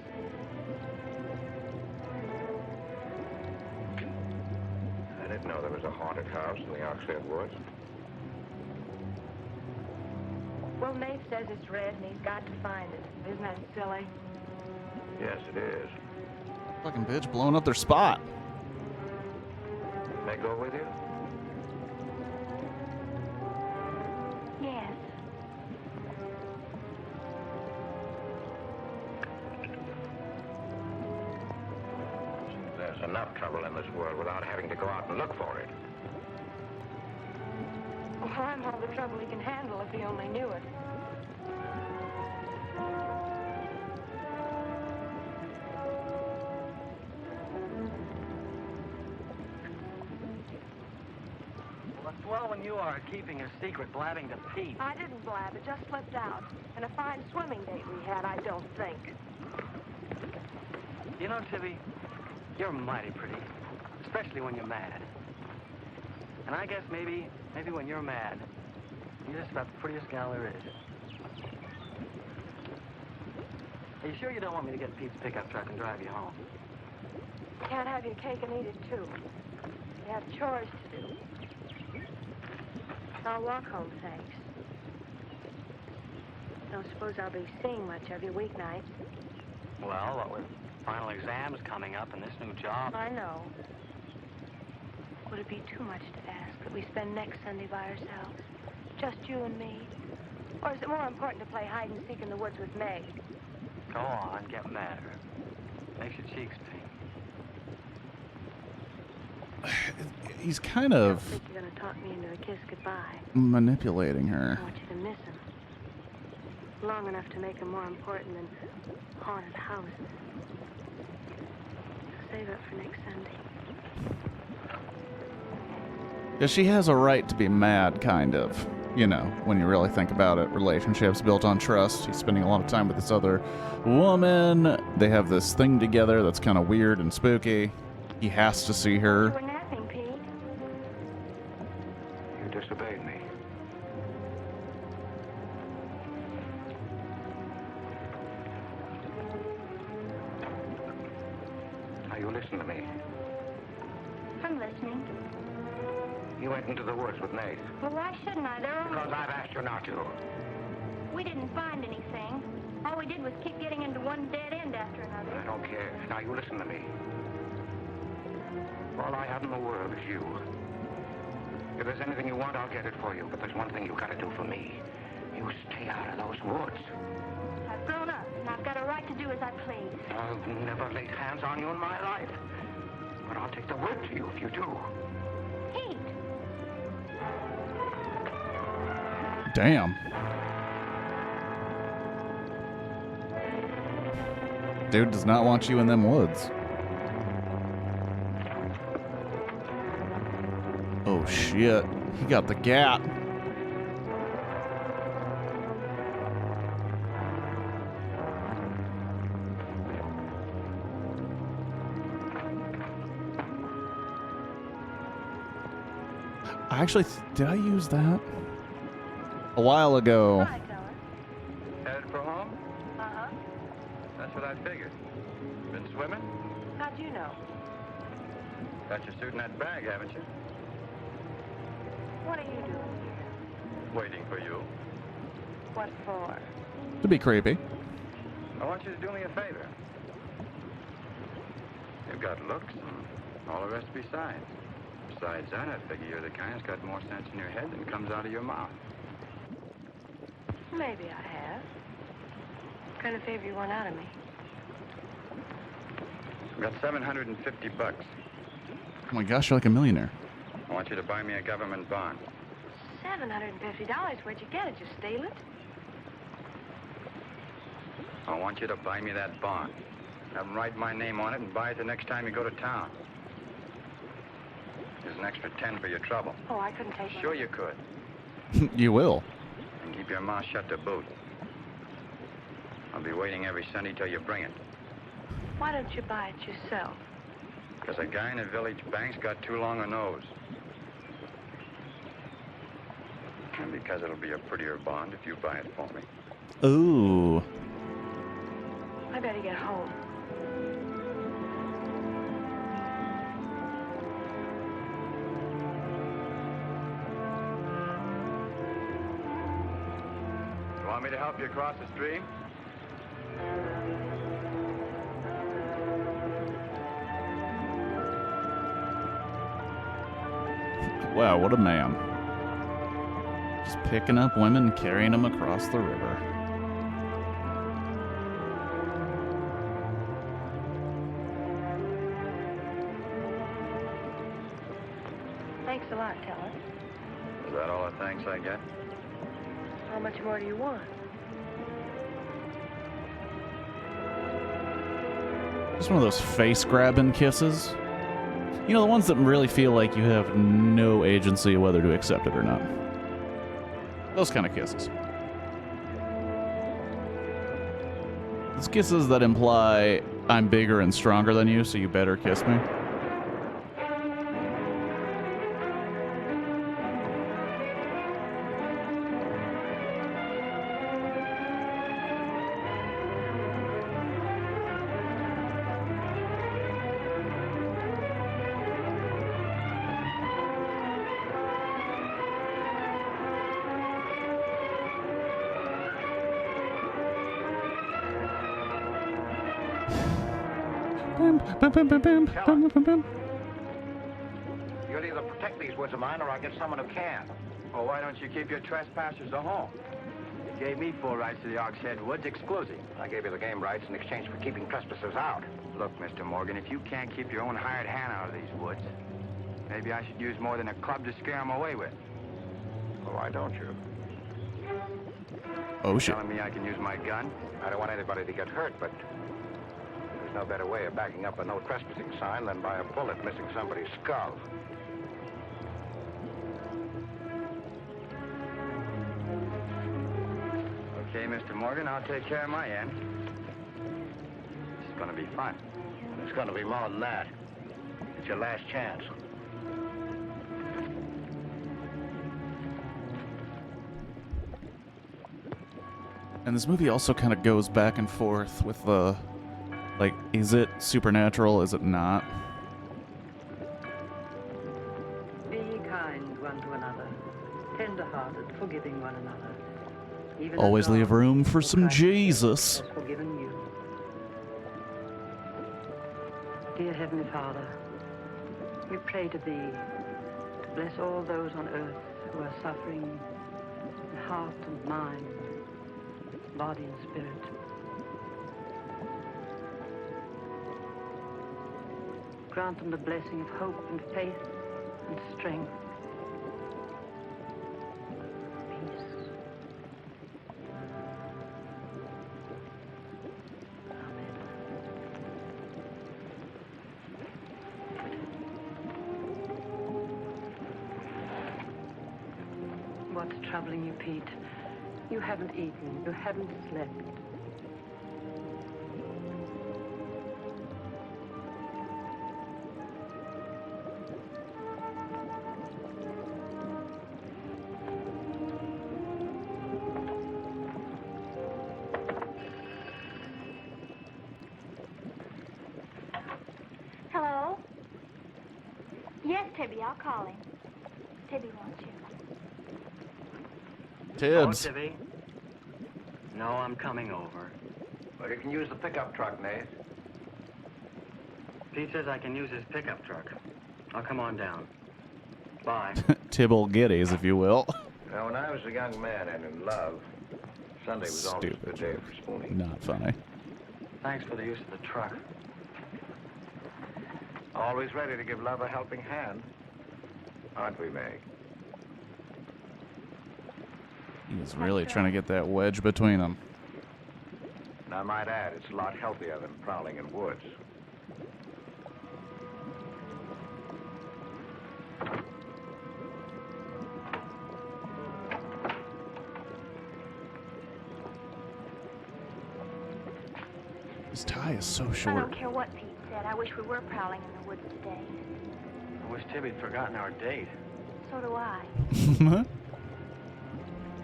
I didn't know there was a haunted house in the Oxhead Woods. Well, Nate says it's red and he's got to find it. Isn't that silly? Yes, it is. Fucking bitch blowing up their spot. May I go with you? Yes. There's enough trouble in this world without having to go out and look for it. Well, I'm all the trouble he can handle if he only knew it. Well, it's swell when you are keeping a secret, blabbing to Pete. I didn't blab, it just slipped out. And a fine swimming date we had, I don't think. You know, Tibby, you're mighty pretty, especially when you're mad. And I guess maybe when you're mad, you're just about the prettiest gal there is. Are you sure you don't want me to get Pete's pickup truck and drive you home? Can't have your cake and eat it, too. You have chores to do. I'll walk home, thanks. Don't suppose I'll be seeing much of you weeknights. Well, what with final exams coming up and this new job. I know. Would it be too much to ask that we spend next Sunday by ourselves? Just you and me? Or is it more important to play hide and seek in the woods with Meg? Go on, get madder. Makes your cheeks pink. He's kind of I think you're gonna talk me into a kiss goodbye. manipulating her. I want you to miss him. Long enough to make him more important than haunted houses. Save it for next Sunday. Yeah, she has a right to be mad, kind of. You know, when you really think about it, relationships built on trust. He's spending a lot of time with this other woman. They have this thing together that's kind of weird and spooky. He has to see her. You were napping, Pete. You disobeyed me. Now you listen to me. I'm listening. You went into the woods with Nate. Well, why shouldn't I? They're only... Because I've asked you not to. We didn't find anything. All we did was keep getting into one dead end after another. I don't care. Now you listen to me. All I have in the world is you. If there's anything you want, I'll get it for you. But there's one thing you gotta do for me. You stay out of those woods. I've grown up, and I've got a right to do as I please. I've never laid hands on you in my life. But I'll take the word to you if you do. Pete! Damn. Dude does not want you in them woods. Oh shit. He got the gat. Actually, did I use that? A while ago. Headed for home? Uh-huh. That's what I figured. Been swimming? How'd you know? Got your suit in that bag, haven't you? What are you doing here? Waiting for you. What for? To be creepy. I want you to do me a favor. You've got looks and all the rest besides. Besides that, I figure you're the kind that's got more sense in your head than comes out of your mouth. Maybe I have. What kind of favor you want out of me? I've got $750. Oh my gosh, you're like a millionaire. I want you to buy me a government bond. $750? Where'd you get it? You steal it? I want you to buy me that bond. Have them write my name on it and buy it the next time you go to town. There's an extra 10 for your trouble. Oh, I couldn't take Sure you could. You will. And keep your mouth shut to boot. I'll be waiting every Sunday till you bring it. Why don't you buy it yourself? Because a guy in a village bank's got too long a nose. And because it'll be a prettier bond if you buy it for me. Ooh. I better get home. You want me to help you across the stream? Wow, what a man. Just picking up women and carrying them across the river. Thanks a lot, Teller. Is that all the thanks I get? How much more do you want? Just one of those face-grabbing kisses. You know, the ones that really feel like you have no agency whether to accept it or not. Those kind of kisses. It's kisses that imply, I'm bigger and stronger than you, so you better kiss me. You'll either protect these woods of mine or I'll get someone who can. Well, why don't you keep your trespassers at home? gave me full rights to the Oxhead Woods, exclusive. I gave you the game rights in exchange for keeping trespassers out. Look, Mr. Morgan, if you can't keep your own hired hand out of these woods, maybe I should use more than a club to scare them away with. Well, why don't you? Oh, shit. Telling me I can use my gun? I don't want anybody to get hurt, but there's no better way of backing up a no trespassing sign than by a bullet missing somebody's skull. Okay, Mr. Morgan, I'll take care of my end. It's gonna be fun. It's going to be more than that. It's your last chance. And this movie also kind of goes back and forth with the, like, is it supernatural? Is it not? Be kind one to another, tender-hearted, forgiving one another. Even as Always God, leave room for who some Christ Jesus. has forgiven you. Dear Heavenly Father, we pray to Thee to bless all those on earth who are suffering in heart and mind, body and spirit. Grant them the blessing of hope and faith and strength. Peace. What's troubling you, Pete? You haven't eaten. You haven't slept. Hello? Yes, Tibby, I'll call him. Tibby wants you. Tibbs. Oh, Tibby? No, I'm coming over. Well, you can use the pickup truck, Nate. Pete says I can use his pickup truck. I'll come on down. Bye. Tibble Giddies, if you will. Now, when I was a young man and in love, Sunday was always a good day for spooning. Not funny. Thanks for the use of the truck. Always ready to give love a helping hand. Aren't we, Meg? He's really trying to get that wedge between them. And I might add, it's a lot healthier than prowling in woods. His tie is so I short. don't care what Pete said. I wish we were prowling in the woods today. I wish Tibby'd forgotten our date. So do I.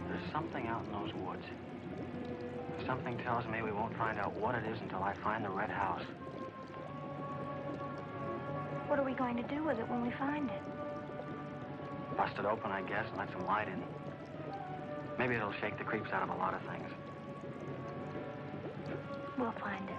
There's something out in those woods. Something tells me we won't find out what it is until I find the red house. What are we going to do with it when we find it? Bust it open, I guess, and let some light in. Maybe it'll shake the creeps out of a lot of things. We'll find it.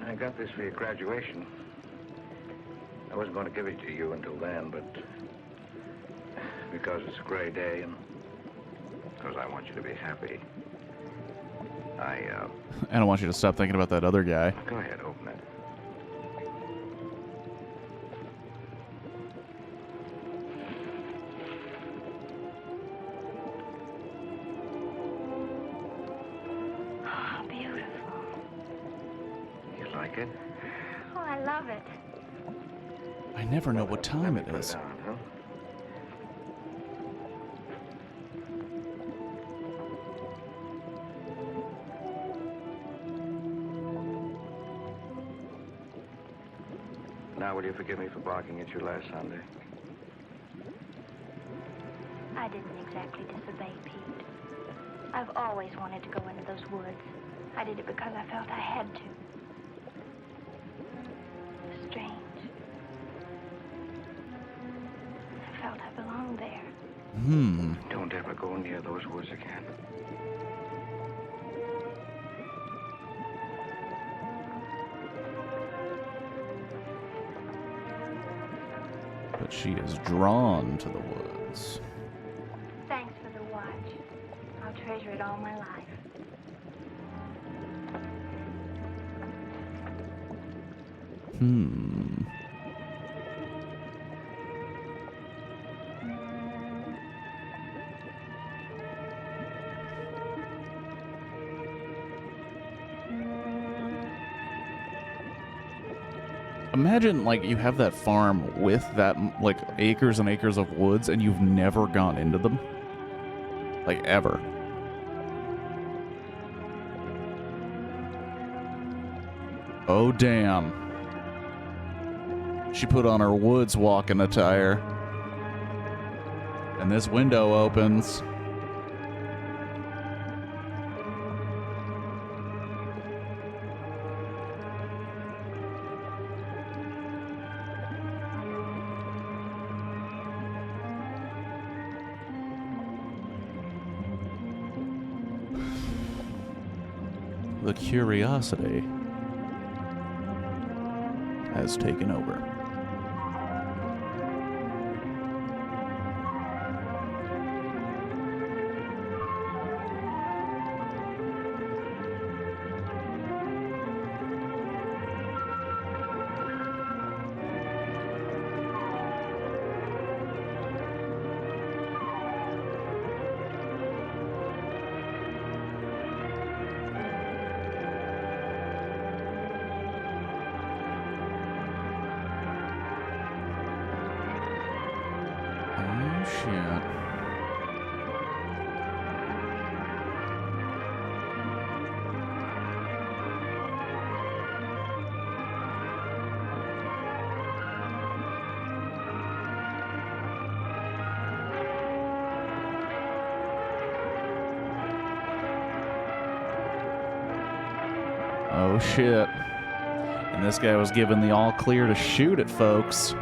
I got this for your graduation. I wasn't going to give it to you until then, but because it's a gray day and because I want you to be happy, I don't want you to stop thinking about that other guy. Go ahead, open it. Oh, beautiful. You like it? Oh, I love it. I never know what time it is. Down, huh? Now, will you forgive me for barking at you last Sunday? I didn't exactly disobey Pete. I've always wanted to go into those woods. I did it because I felt I had to. Strange. I felt I belonged there. Don't ever go near those woods again. But she is drawn to the woods. Thanks for the watch. I'll treasure it all my life. Imagine, like, you have that farm with that, like, acres and acres of woods, and you've never gone into them. Like, ever. Oh, damn. She put on her woods walking attire. And this window opens. The curiosity has taken over. Oh shit. And this guy was given the all clear to shoot at folks.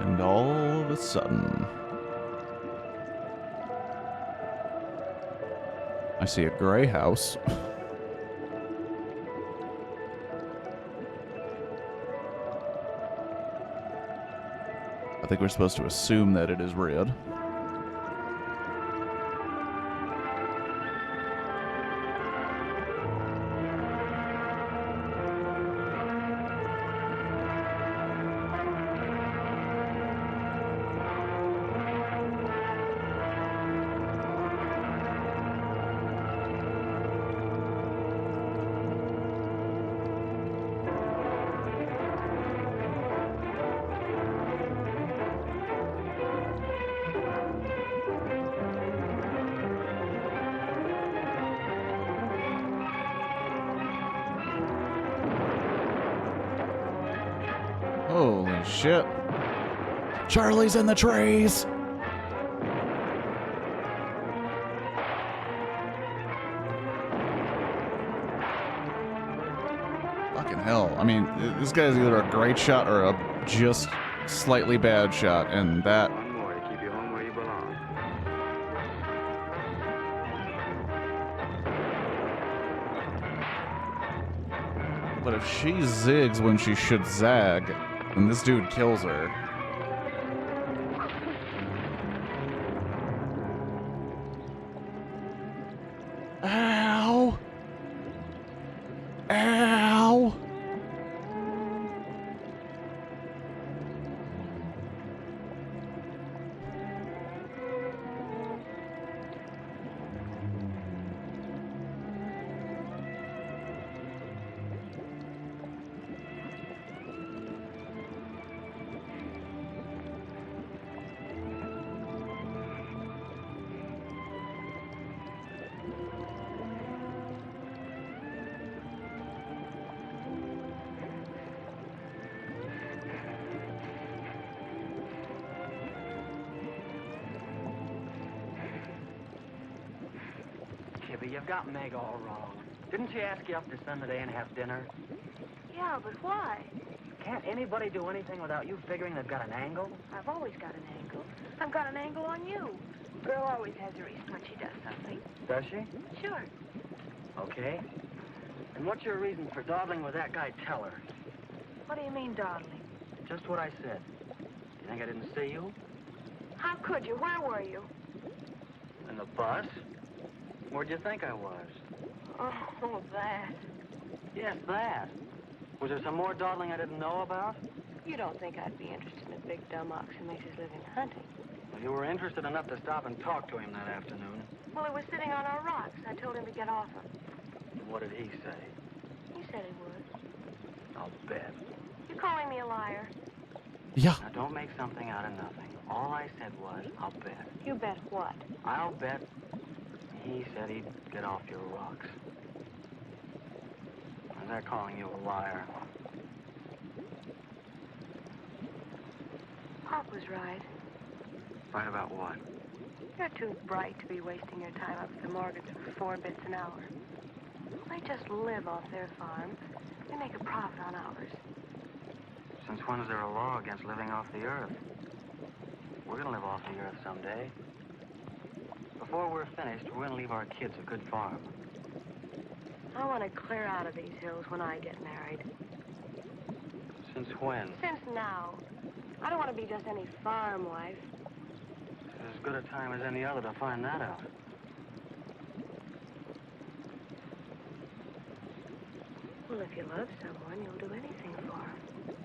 And all of a sudden, I see a gray house. I think we're supposed to assume that it is red. Holy shit. Charlie's in the trees! Fucking hell. I mean, this guy's either a great shot or a just slightly bad shot, and that... One more to keep you home where you belong. But if she zigs when she should zag, then this dude kills her. Ow! Ow! baby, you've got Meg all wrong. Didn't she ask you up to spend the day and have dinner? Yeah, but why? Can't anybody do anything without you figuring they've got an angle? I've always got an angle. I've got an angle on you. Girl always has a reason when she does something. Does she? Sure. Okay. And what's your reason for dawdling with that guy Teller? What do you mean, dawdling? Just what I said. You think I didn't see you? How could you? Where were you? In the bus? Where'd you think I was? Oh, that. Yes, that. Was there some more dawdling I didn't know about? You don't think I'd be interested in a big dumb ox who makes his living hunting? Well, you were interested enough to stop and talk to him that afternoon. Well, he was sitting on our rocks. I told him to get off them. What did he say? He said he would. I'll bet. You calling me a liar? Yeah. Now, don't make something out of nothing. All I said was, I'll bet. You bet what? I'll bet he said he'd get off your rocks. And they're calling you a liar. Pop was right. Right about what? You're too bright to be wasting your time up at the Morgans for 4 bits an hour. They just live off their farm. They make a profit on ours. Since when is there a law against living off the earth? We're gonna live off the earth someday. Before we're finished, we're gonna leave our kids a good farm. I want to clear out of these hills when I get married. Since when? Since now. I don't want to be just any farm wife. It's as good a time as any other to find that out. Well, if you love someone, you'll do anything for him.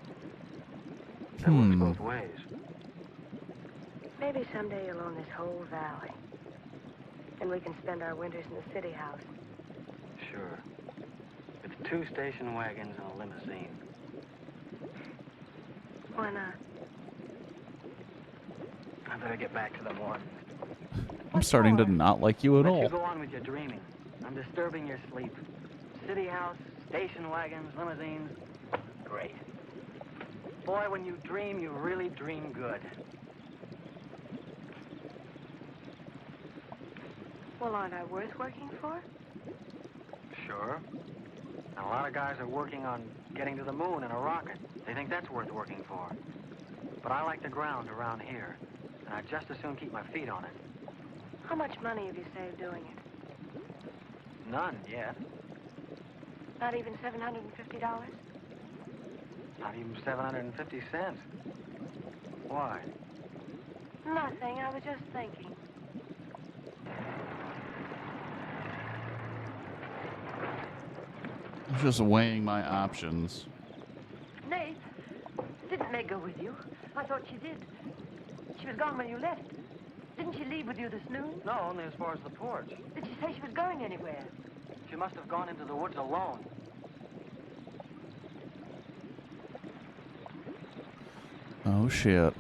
That works both ways. Maybe someday you'll own this whole valley. And we can spend our winters in the city house. Sure. With 2 station wagons and a limousine. Why not? I better get back to the Morgans. I'm starting to not like you at Let all. you go on with your dreaming. I'm disturbing your sleep. City house, station wagons, limousines. Great. Boy, when you dream, you really dream good. Well, aren't I worth working for? Sure. And a lot of guys are working on getting to the moon in a rocket. They think that's worth working for. But I like the ground around here, and I'd just as soon keep my feet on it. How much money have you saved doing it? None yet. Not even $750? Not even 750 cents. Why? Nothing. I was just thinking. I'm just weighing my options. Nate, didn't Meg go with you? I thought she did. She was gone when you left. Didn't she leave with you this noon? No, only as far as the porch. Did she say she was going anywhere? She must have gone into the woods alone. Oh, shit.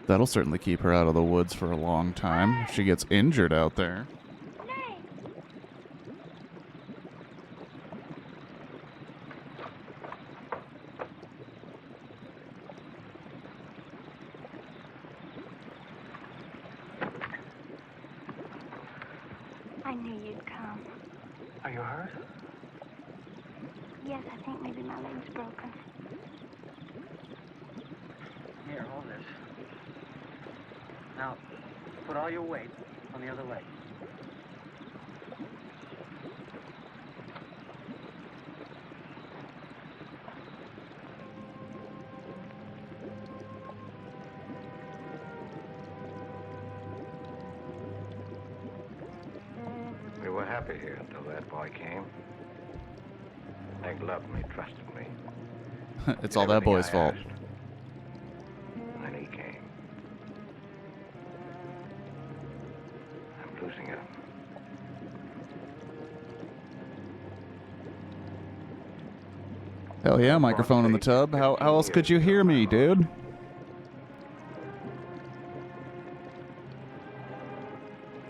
That'll certainly keep her out of the woods for a long time. If she gets injured out there. I knew you'd come. Are you hurt? Yes, I think maybe my leg's broken. Here, hold this. Now, put all your weight on the other leg. We were happy here until that boy came. Meg loved me, trusted me. It's all that boy's fault. And then he came. I'm losing him. Hell yeah, microphone in the tub. How else could you hear me, dude?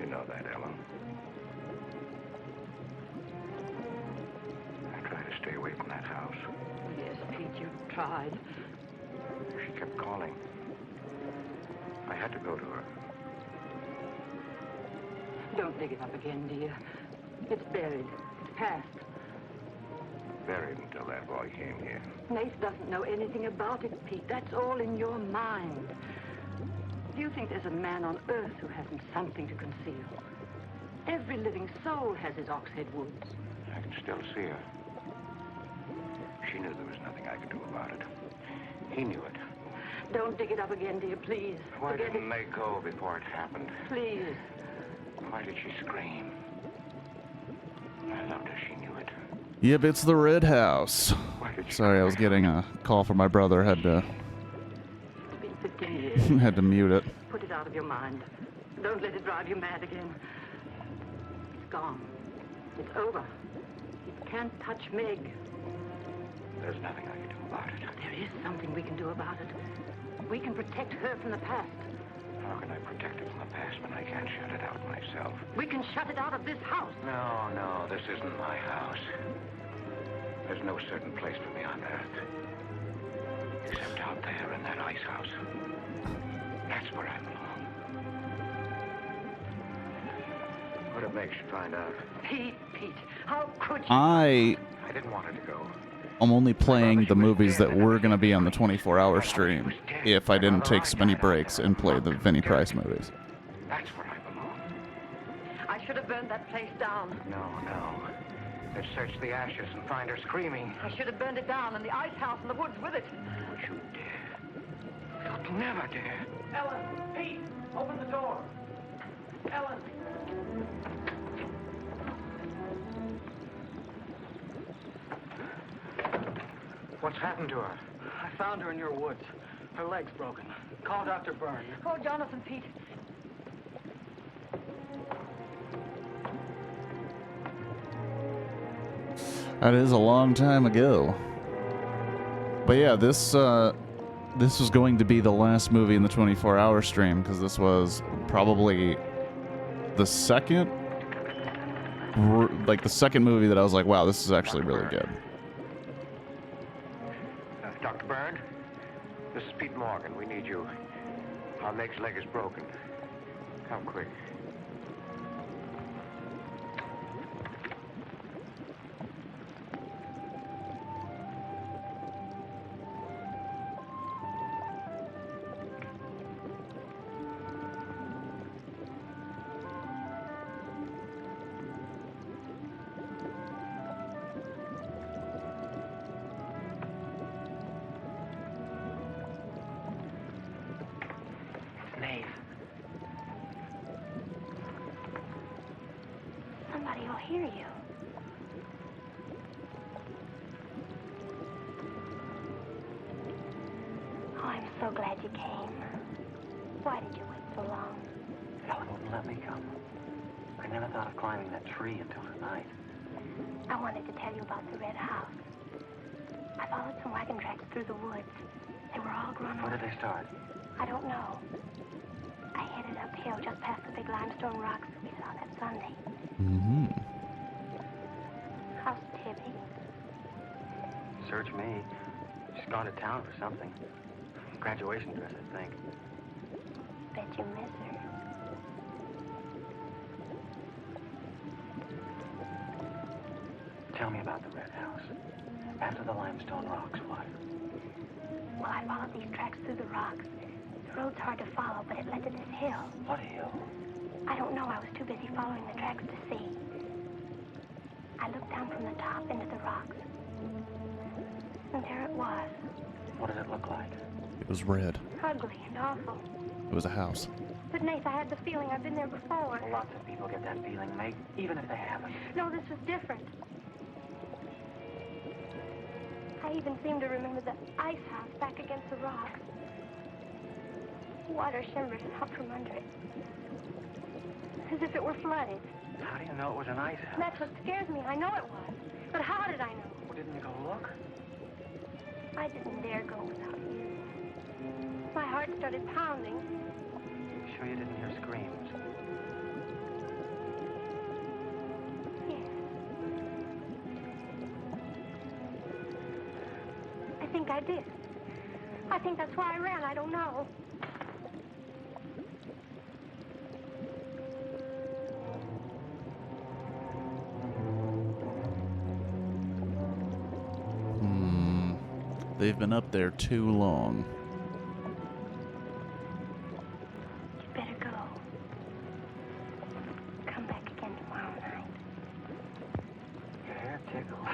You know that, Ellen. I tried to stay away from that house. Yes, Pete, you tried. She kept calling. I had to go to her. Don't dig it up again, dear. It's buried. It's past. Buried until that boy came here. Nace doesn't know anything about it, Pete. That's all in your mind. Do you think there's a man on earth who hasn't something to conceal? Every living soul has his Oxhead Woods. I can still see her. She knew there was nothing I could do about it. He knew it. Don't dig it up again, dear, please. Why Forget didn't it. they go before it happened? Please. Why did she scream? I loved her. She knew it. Yep, it's the Red House. Sorry, I was getting a call from my brother. Had to It's been 15 years. had to mute it. Put it out of your mind. Don't let it drive you mad again. It's gone. It's over. You can't touch Meg. There's nothing I can do about it. There is something we can do about it. We can protect her from the past. How can I protect it from the past when I can't shut it out myself? We can shut it out of this house. No, this isn't my house. There's no certain place for me on earth. Except out there in that ice house. That's where I belong. What did Meg should find out? Pete, how could you? I didn't want her to go. I'm only playing the movies that were going to be on the 24-hour stream if I didn't take so many breaks and play the Vinnie Price movies. That's where I belong. I should have burned that place down. No. Let's search the ashes and find her screaming. I should have burned it down and the ice house in the woods with it. Don't you dare. You'd never dare. Ellen, Pete, open the door. Ellen. What's happened to her? I found her in your woods. Her leg's broken. Call Dr. Byrne. Oh, Jonathan, Pete. That is a long time ago. But yeah, this was going to be the last movie in the 24-hour stream because this was probably the second movie that I was like, wow, this is actually really good. Dr. Byrne, this is Pete Morgan. We need you. Our Meg's leg is broken. Come quick. Somebody will hear you. Oh, I'm so glad you came. Why did you wait so long? Ellen wouldn't let me come. I never thought of climbing that tree until tonight. I wanted to tell you about the red house. I followed some wagon tracks through the woods. They were all grown Where over. did they start? I don't know. I headed uphill just past the big limestone rocks we saw that Sunday. Mm-hmm. How's Tibby? Search me. She's gone to town for something. Graduation dress, I think. Bet you miss her. Tell me about the red house. After the limestone rocks, what? Well, I followed these tracks through the rocks. The road's hard to follow, but it led to this hill. What hill? I don't know. I was too busy following the tracks to see. I looked down from the top into the rocks. And there it was. What did it look like? It was red. Ugly and awful. It was a house. But, Nath, I had the feeling I've been there before. Well, lots of people get that feeling, Meg, even if they haven't. No, this was different. I even seem to remember the ice house back against the rocks. Water shimmered out from under it. As if it were flooded. How do you know it was an ice house? That's what scares me. I know it was. But how did I know? Well, didn't you go look? I didn't dare go without you. My heart started pounding. Sure you didn't hear screams? Yes. I think I did. I think that's why I ran. I don't know. They've been up there too long. You better go. Come back again tomorrow night. Your hair tickles.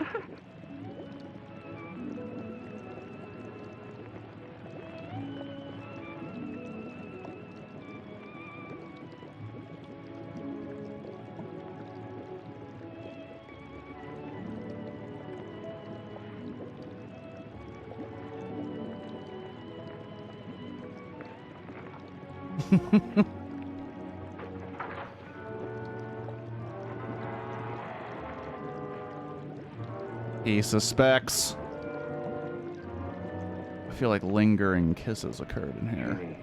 He suspects. I feel like lingering kisses occurred in here.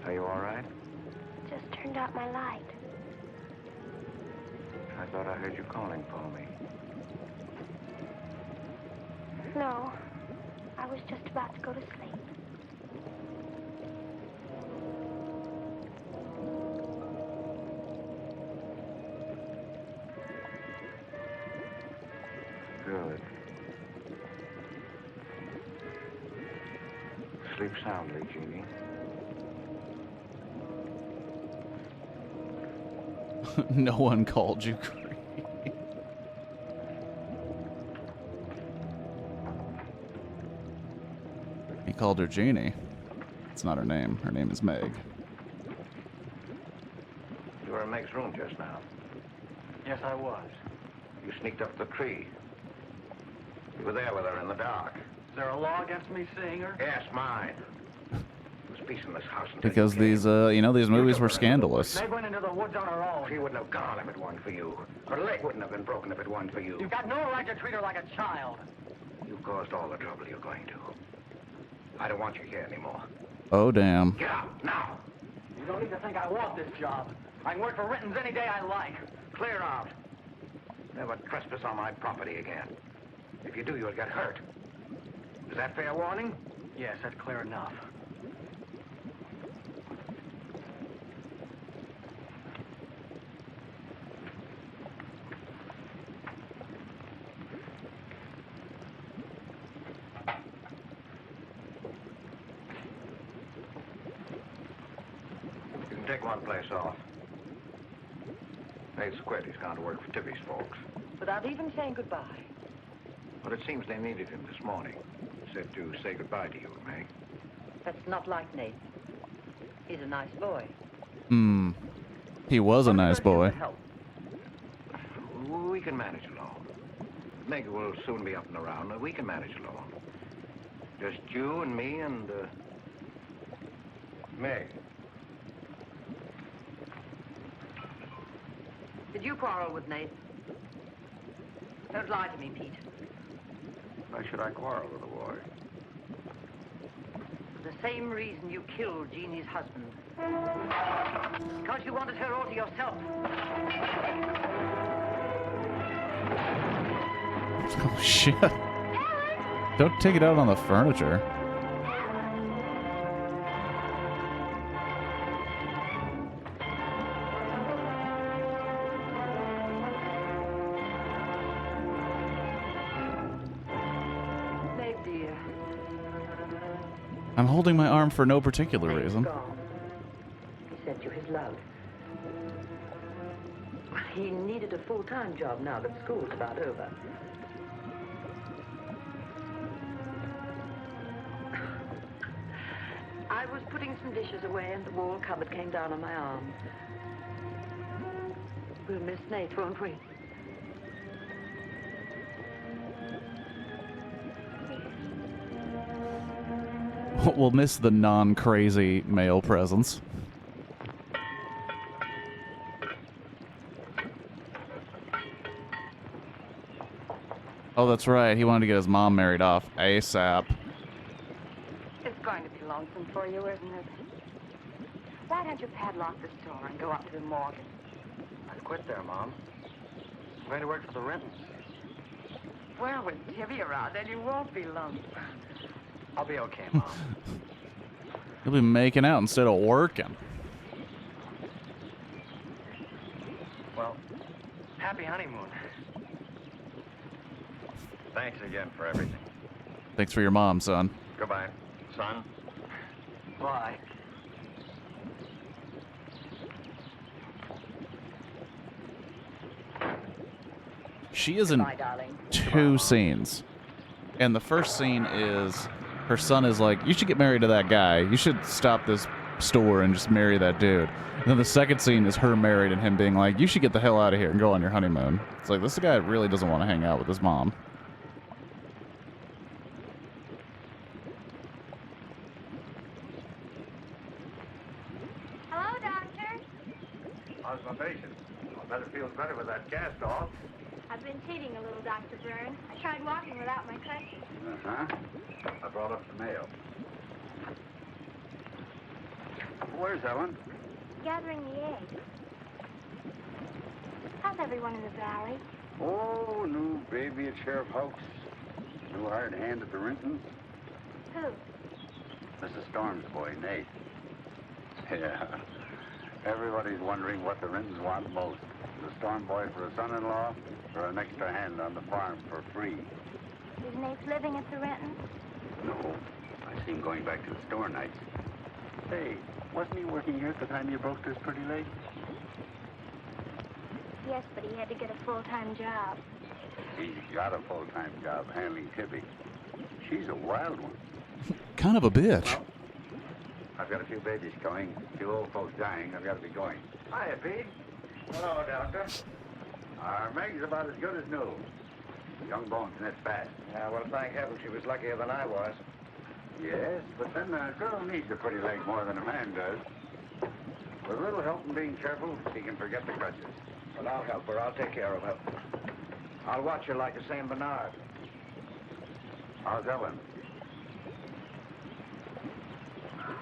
Are you all right? Just turned out my light. I thought I heard you calling for me. No, I was just about to go to sleep. Good. Sleep soundly, Jeannie. No one called you creepy. He called her Jeannie. It's not her name. Her name is Meg. You were in Meg's room just now. Yes, I was. You sneaked up the tree. You were there with her in the dark. Is there a law against me seeing her? Yes, mine. There's peace in this house until Because you came. these, these movies were scandalous. Meg went into the woods on her own. She wouldn't have gone if it weren't for you. Her leg wouldn't have been broken if it weren't for you. You've got no right to treat her like a child. You caused all the trouble you're going to. I don't want you here anymore. Oh, damn. Get out, now! You don't need to think I want this job. I can work for Rittons any day I like. Clear out. Never trespass on my property again. If you do, you'll get hurt. Is that fair warning? Yes, that's clear enough. You can take one place off. Nate's quit. He's gone to work for Tippy's folks. Without even saying goodbye. But it seems they needed him this morning. Said to say goodbye to you, Meg. That's not like Nate. He's a nice boy. Hmm. He was a nice boy. We can manage alone. Meg will soon be up and around. We can manage alone. Just you and me and, Meg. Did you quarrel with Nate? Don't lie to me, Pete. Why should I quarrel with a boy? For the same reason you killed Jeannie's husband. Because you wanted her all to yourself. Oh, shit. Don't take it out on the furniture. Meg, dear. I'm holding my arm for no particular reason. He sent you his love. He needed a full-time job now that school's about over. I was putting some dishes away and the wall cupboard came down on my arm. We'll miss Nate, won't we? We'll miss the non-crazy male presence. Oh, that's right. He wanted to get his mom married off ASAP. It's going to be lonesome for you, isn't it? Why don't you padlock the store and go up to the Morgan? I quit there, Mom. I'm going to work for the Rittons. Well, with Tibby around, then you won't be lonesome. I'll be okay, Mom. He'll be making out instead of working. Well, happy honeymoon. Thanks again for everything. Thanks for your mom, son. Goodbye, son. Bye. She is in Goodbye, darling. 2 scenes. And the first scene is her son is like, you should get married to that guy. You should stop this store and just marry that dude. And then the second scene is her married and him being like, you should get the hell out of here and go on your honeymoon. It's like, this guy really doesn't want to hang out with his mom. Hello, Doctor. How's my patient? I bet it feels better with that cast off. I've been cheating a little, Dr. Byrne. I tried walking without my crutches. Uh-huh. I brought up the mail. Where's Ellen? Gathering the eggs. How's everyone in the valley? Oh, new baby at Sheriff House. New hired hand at the Rintons. Who? Mrs. Storm's boy, Nate. Yeah. Everybody's wondering what the Rintons want most. The Storm boy for a son-in-law or an extra hand on the farm for free. Is Nate living at the Rentons? No. I see him going back to the store nights. Hey, wasn't he working here at the time you broke this pretty leg? Yes, but he had to get a full-time job. He's got a full-time job handling Tippy. She's a wild one. Kind of a bitch. Well, I've got a few babies coming, a few old folks dying. I've got to be going. Hiya, Pete. Hello, Doctor. Our Meg's about as good as new. Young bones knit fast. Yeah, well, thank heaven she was luckier than I was. Yes, but then a girl needs a pretty leg more than a man does. With a little help and being careful, she can forget the crutches. Well, I'll help her. I'll take care of her. I'll watch her like a St. Bernard. How's Ellen?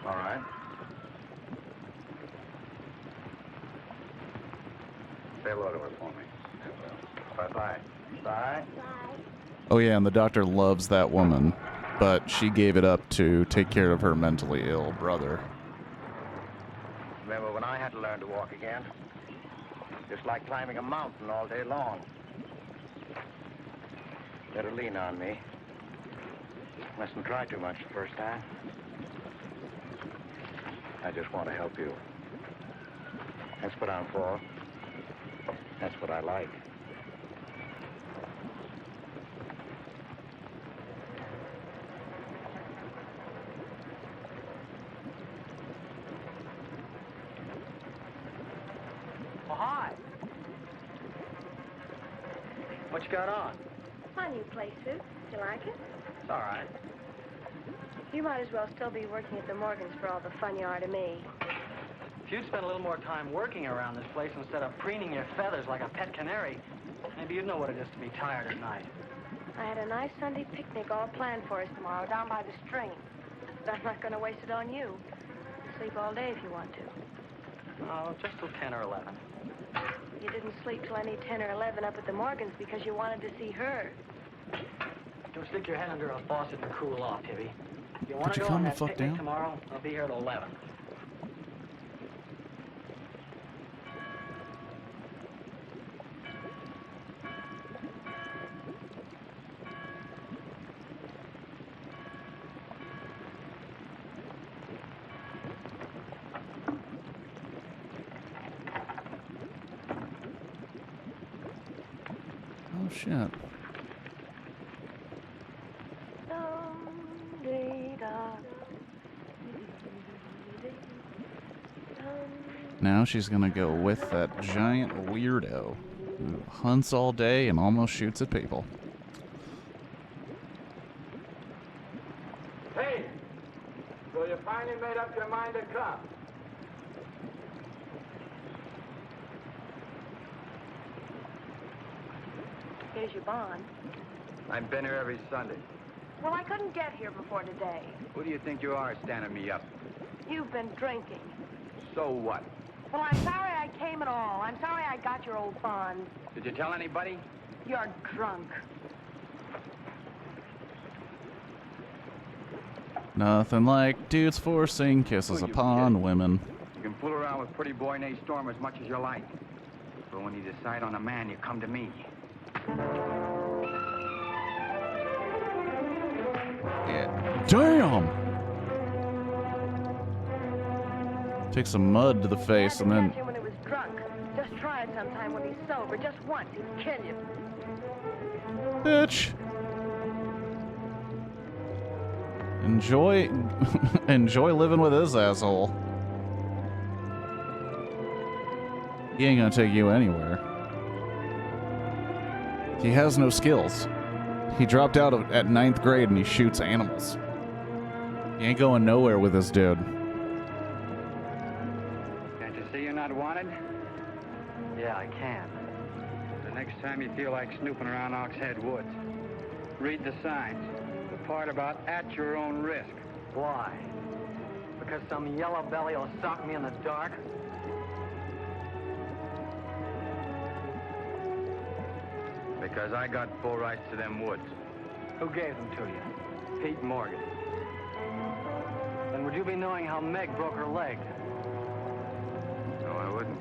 All right. Say hello to her for me. Bye-bye. Bye. Oh yeah, and the doctor loves that woman, but she gave it up to take care of her mentally ill brother. Remember when I had to learn to walk again? Just like climbing a mountain all day long. Better lean on me. Mustn't try too much the first time. I just want to help you. That's what I'm for. That's what I like. Oh, hi. What you got on? My new place suit. You like it? It's all right. You might as well still be working at the Morgans for all the fun you are to me. If you'd spend a little more time working around this place instead of preening your feathers like a pet canary, maybe you'd know what it is to be tired at night. I had a nice Sunday picnic all planned for us tomorrow down by the stream. But I'm not going to waste it on you. You sleep all day if you want to. Oh, just till 10 or 11. You didn't sleep till any 10 or 11 up at the Morgans because you wanted to see her. Don't stick your head under a faucet to cool off, Tibby. If you want to you go calm on the that fuck picnic down? tomorrow, I'll be here at 11. Oh shit. Now she's gonna go with that giant weirdo who hunts all day and almost shoots at people. Hey! So you finally made up your mind to come? Here's your bond. I've been here every Sunday. Well, I couldn't get here before today. Who do you think you are standing me up? You've been drinking. So what? Well, I'm sorry I came at all. I'm sorry I got your old bond. Did you tell anybody? You're drunk. Nothing like dudes forcing kisses upon women. You can fool around with pretty boy Nate Storm as much as you like. But when you decide on a man, you come to me. Yeah. Damn! Take some mud to the face and then... Catch him when he was drunk. Just try it sometime when he's sober. Just once. He'll kill you. Bitch! Enjoy living with his asshole. He ain't gonna take you anywhere. He has no skills. He dropped out at 9th grade and he shoots animals. He ain't going nowhere with this dude. Can't you see you're not wanted? Yeah, I can. The next time you feel like snooping around Oxhead Woods, read the signs. The part about at your own risk. Why? Because some yellow belly will sock me in the dark? Because I got full rights to them woods. Who gave them to you? Pete Morgan. Then would you be knowing how Meg broke her leg? No, I wouldn't.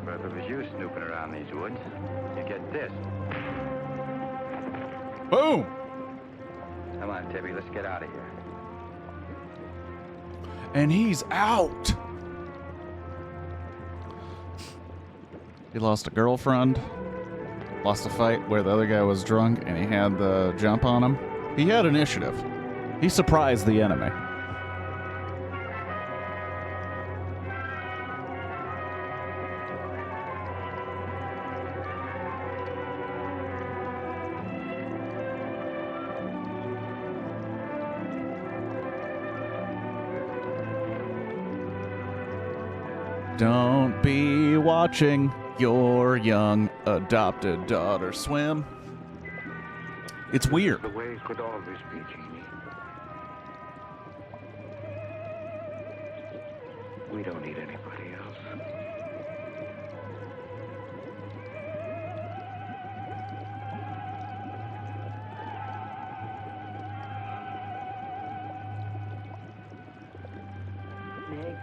But if it was you snooping around these woods, you get this. Boom! Come on, Tibby, let's get out of here. And he's out! He lost a girlfriend, lost a fight where the other guy was drunk and he had the jump on him. He had initiative. He surprised the enemy. Don't be watching your young adopted daughter swim. It's weird. The way could always be, Jeannie. We don't need anybody else. Meg.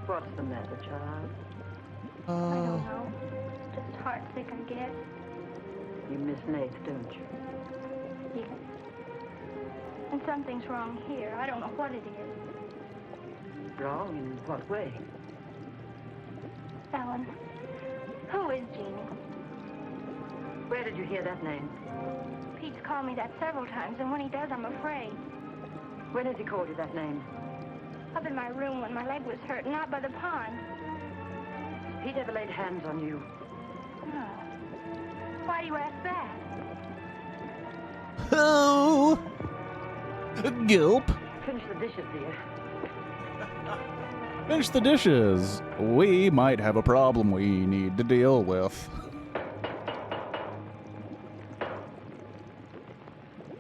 What's the matter, child? I don't know. Just heartsick, I guess. You miss Nate, don't you? Yes. And something's wrong here. I don't know what it is. Wrong in what way? Ellen, who is Jeannie? Where did you hear that name? Pete's called me that several times, and when he does, I'm afraid. When has he called you that name? Up in my room when my leg was hurt, not by the pond. Has Pete ever laid hands on you? No. Why do you ask that? Oh! Gulp. Finish the dishes, dear. Finish the dishes. We might have a problem we need to deal with.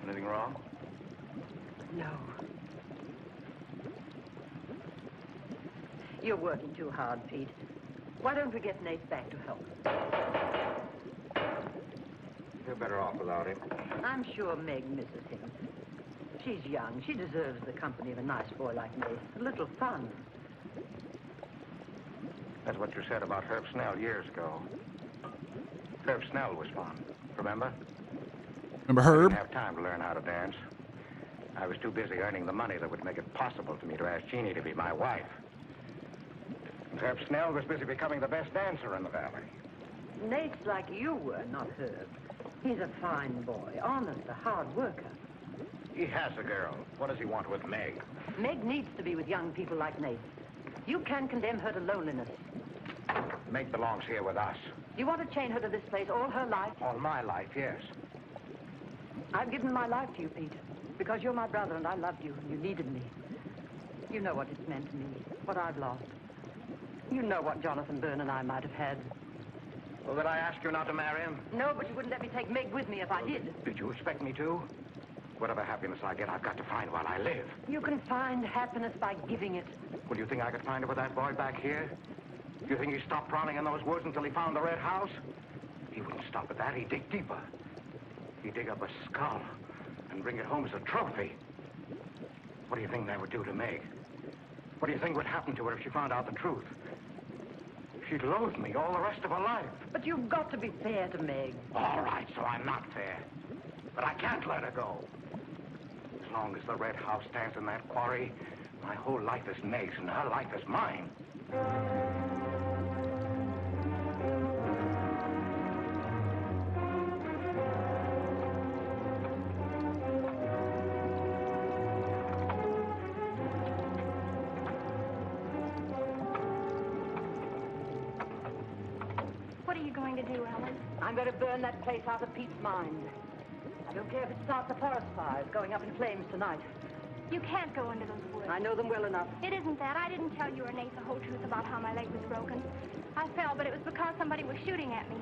Anything wrong? No. You're working too hard, Pete. Why don't we get Nate back to help? You're better off without him. I'm sure Meg misses him. She's young. She deserves the company of a nice boy like Nate. A little fun. That's what you said about Herb Snell years ago. Herb Snell was fun, remember? Remember I Herb? didn't have time to learn how to dance. I was too busy earning the money that would make it possible for me to ask Jeannie to be my wife. Herb Snell was busy becoming the best dancer in the valley. Nate's like you were, not Herb. He's a fine boy, honest, a hard worker. He has a girl. What does he want with Meg? Meg needs to be with young people like Nate. You can't condemn her to loneliness. Meg belongs here with us. You want to chain her to this place all her life? All my life, yes. I've given my life to you, Pete, because you're my brother and I loved you and you needed me. You know what it's meant to me, what I've lost. You know what Jonathan Byrne and I might have had. Well, did I ask you not to marry him? No, but you wouldn't let me take Meg with me if I did. Did you expect me to? Whatever happiness I get, I've got to find while I live. You can find happiness by giving it. Well, do you think I could find it with that boy back here? Do you think he stopped prowling in those woods until he found the red house? He wouldn't stop at that. He'd dig deeper. He'd dig up a skull and bring it home as a trophy. What do you think that would do to Meg? What do you think would happen to her if she found out the truth? She'd loathe me all the rest of her life. But you've got to be fair to Meg. All right, so I'm not fair. But I can't let her go. As long as the red house stands in that quarry, my whole life is Meg's and her life is mine. What are you going to do, Ellen? I'm going to burn that place out of Pete's mind. I don't care if it starts a forest fire. It's going up in flames tonight. You can't go into those woods. I know them well enough. It isn't that. I didn't tell you or Nate the whole truth about how my leg was broken. I fell, but it was because somebody was shooting at me.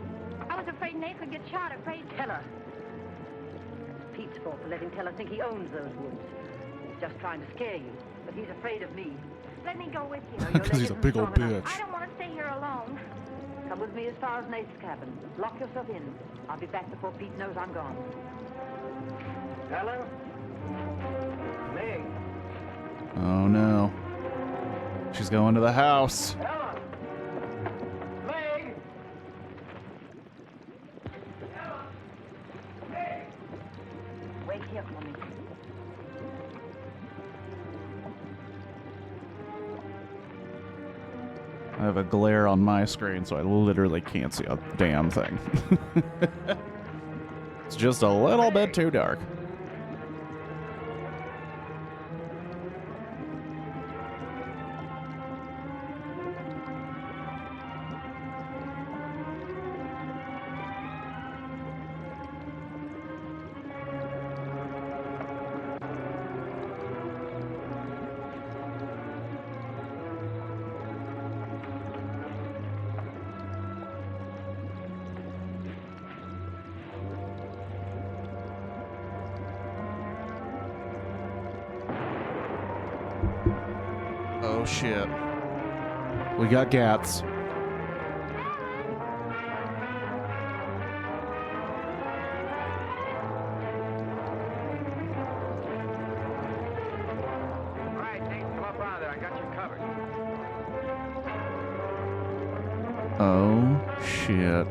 I was afraid Nate would get shot, afraid... Tell her. It's Pete's fault for letting Teller think he owns those woods. He's just trying to scare you, but he's afraid of me. Let me go with you. Because he's a big old bitch. I don't want to stay here alone. Come with me as far as Nate's cabin. Lock yourself in. I'll be back before Pete knows I'm gone. Teller? Meg? Oh no. She's going to the house. Ellen! Meg! Wait here for me. I have a glare on my screen, so I literally can't see a damn thing. It's just a little bit too dark. Oh shit. We got Gats. All right, Nate, come up out of there. I got you covered. Oh shit.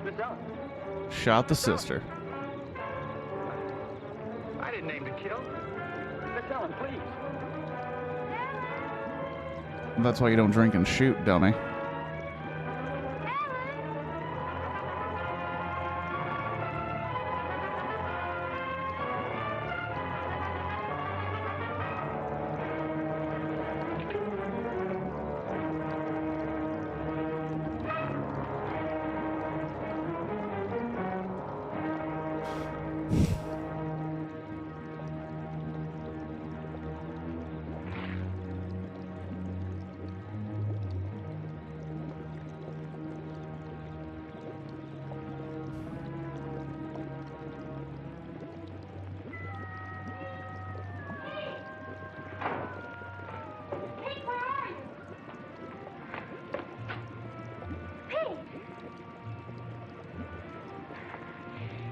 Miss Ellen. Shot the sister. I didn't aim to kill. Miss Ellen, please. That's why you don't drink and shoot, dummy.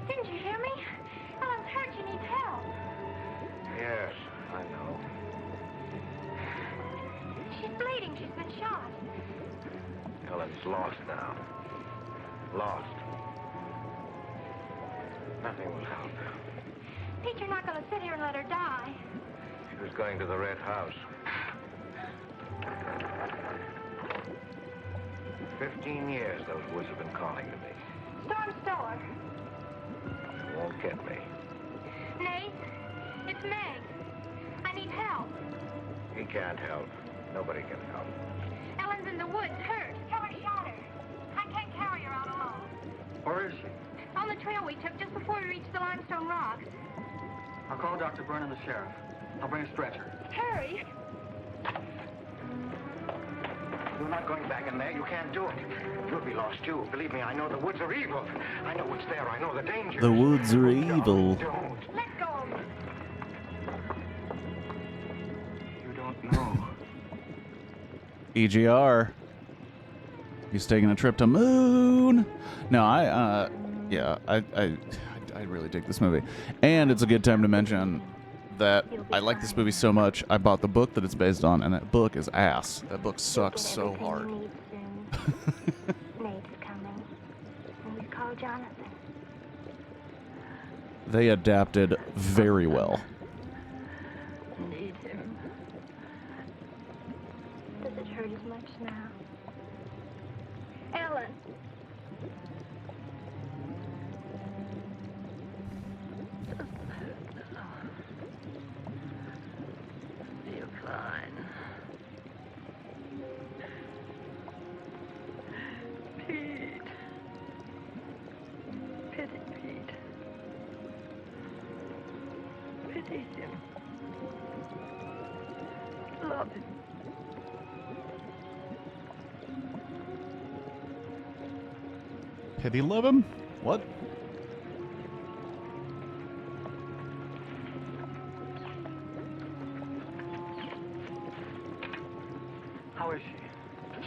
Didn't you hear me? Ellen's hurt. She needs help. Yes, I know. She's bleeding. She's been shot. Ellen's lost now. Lost. Nothing will help. Pete, you're not going to sit here and let her die. She was going to the red house. 15 years those woods have been calling to me. Storm store. They won't get me. Nate, it's Meg. I need help. He can't help. Nobody can help. Ellen's in the woods, hurt. Teller shot her. I can't carry her out alone. Where is she? On the trail we took just before we reached the limestone rocks. I'll call Dr. Byrne and the sheriff. I'll bring a stretcher. Hurry. You're not going back in there. You can't do it. You'll be lost, too. Believe me, I know the woods are evil. I know what's there. I know the danger. The woods are evil. Don't. Let go of me. You don't know. EGR. He's taking a trip to moon. No, I really dig this movie. And it's a good time to mention that I like this movie so much, I bought the book that it's based on, and that book is ass. That book sucks so hard. Nate's coming. And he's called Jonathan. They adapted very well. Need him. Does it hurt as much now? Ellen! You're fine. Pete. Pity Pete. Pity him. Love him. Pity love him? What? How is she?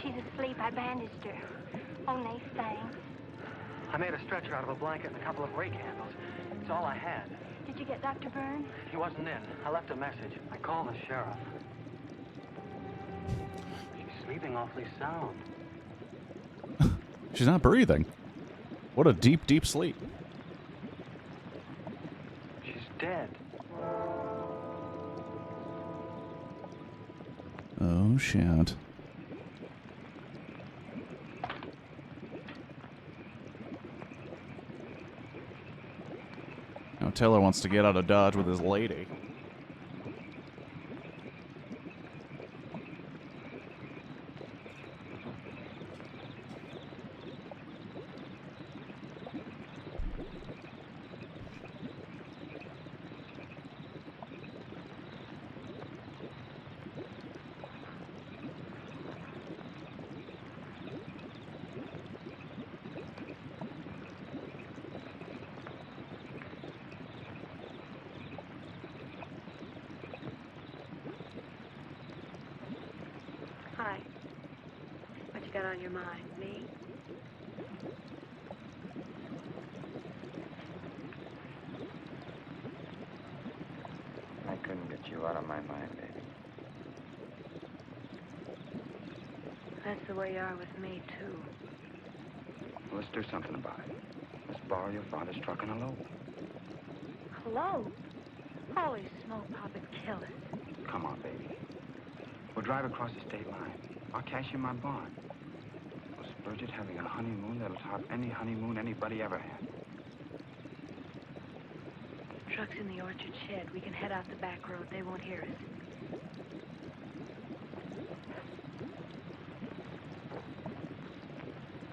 She's asleep. I bandaged her. Oh, Nate, thanks. I made a stretcher out of a blanket and a couple of rake handles. It's all I had. Did you get Dr. Byrne? He wasn't in. I left a message. I called the sheriff. She's sleeping awfully sound. She's not breathing. What a deep, deep sleep. She's dead. Oh, shit. Now Taylor wants to get out of Dodge with his lady. Hi. What you got on your mind? Me? I couldn't get you out of my mind, baby. That's the way you are with me, too. Let's do something about it. Let's borrow your father's truck and elope. Hello? Holy smoke, Pop, it'd kill us. Come on, baby. We'll drive across the state line. I'll cash in my barn. We'll splurge it having a honeymoon that'll top any honeymoon anybody ever had. Truck's in the orchard shed. We can head out the back road. They won't hear us.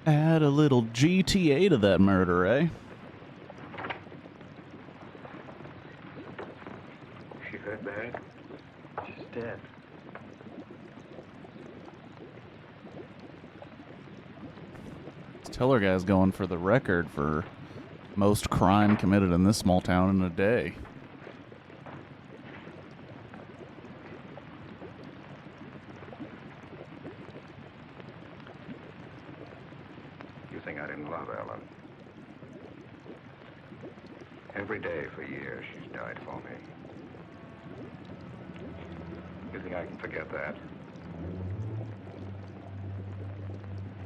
Add a little GTA to that murder, eh? She hurt bad? She's dead. This Teller guy's going for the record for most crime committed in this small town in a day. You think I didn't love Ellen? Every day for years she's died for me. You think I can forget that?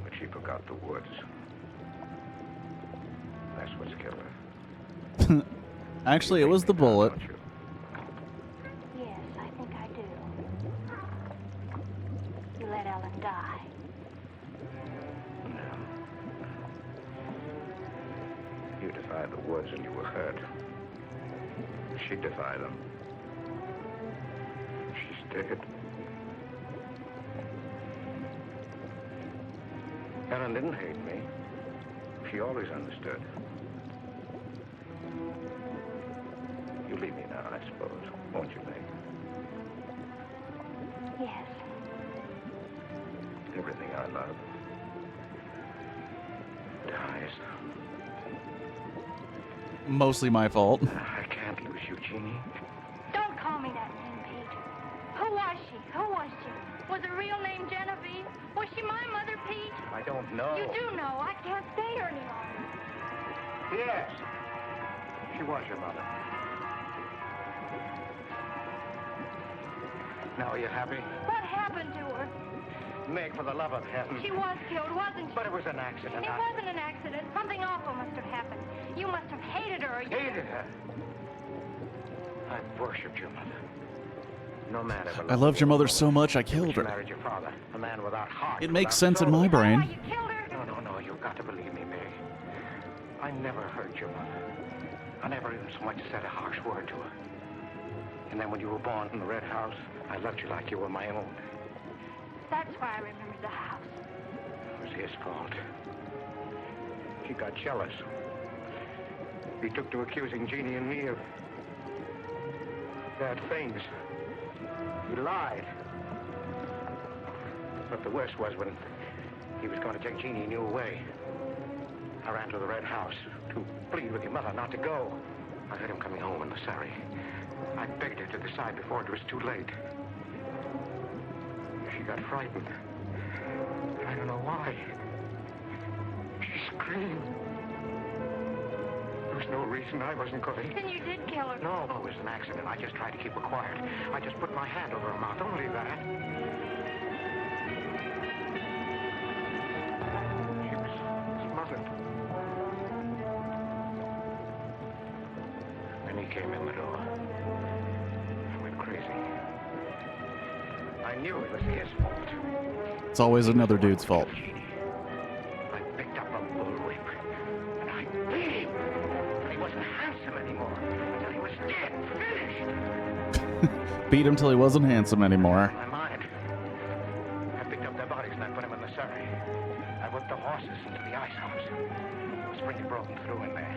But she forgot the woods. That's what's killed her. Actually, it was the bullet. Yes, I think I do. You let Ellen die. You defied the woods and you were hurt. She defied them. She's dead. Ellen didn't hate me. She always understood. You leave me now, I suppose, won't you, Meg? Yes. Everything I love dies. Mostly my fault. I can't lose you, Jeannie. Don't call me that name, Pete. Who was she? Who was she? Was her real name Genevieve? Was she my mother, Pete? I don't know. You do know. I can't stay here any longer. Yes. She was your mother. Now are you happy? What happened to her? Meg, for the love of heaven. She was killed, wasn't she? But it was an accident. It wasn't an accident. Something awful must have happened. You must have hated her. Hated her? I worshipped your mother. No man ever I loved your mother so much I killed She her. married your father, a man without heart. It makes without sense in my soul. brain. No, you've got to believe me, Meg. I never hurt your mother. I never even so much said a harsh word to her. And then when you were born in the Red House, I loved you like you were my own. That's why I remembered the house. It was his fault. He got jealous. He took to accusing Jeannie and me of bad things. He lied. But the worst was when he was going to take Jeannie and you away. I ran to the Red House to plead with your mother not to go. I heard him coming home in the surrey. I begged her to decide before it was too late. She got frightened. I don't know why. She screamed. There was no reason I wasn't going. Then you did kill her. No, it was an accident. I just tried to keep her quiet. I just put my hand over her mouth. Only that. She was smothered. Then he came in the door. I went crazy. I knew it was his fault. It's always another dude's fault. I picked up a bullwhip, and I beat him. But he wasn't handsome anymore until he was dead, finished. Beat him till he wasn't handsome anymore. In my mind, I picked up their bodies and I put them in the surrey. I whipped the horses into the ice house. It was pretty broken through in there.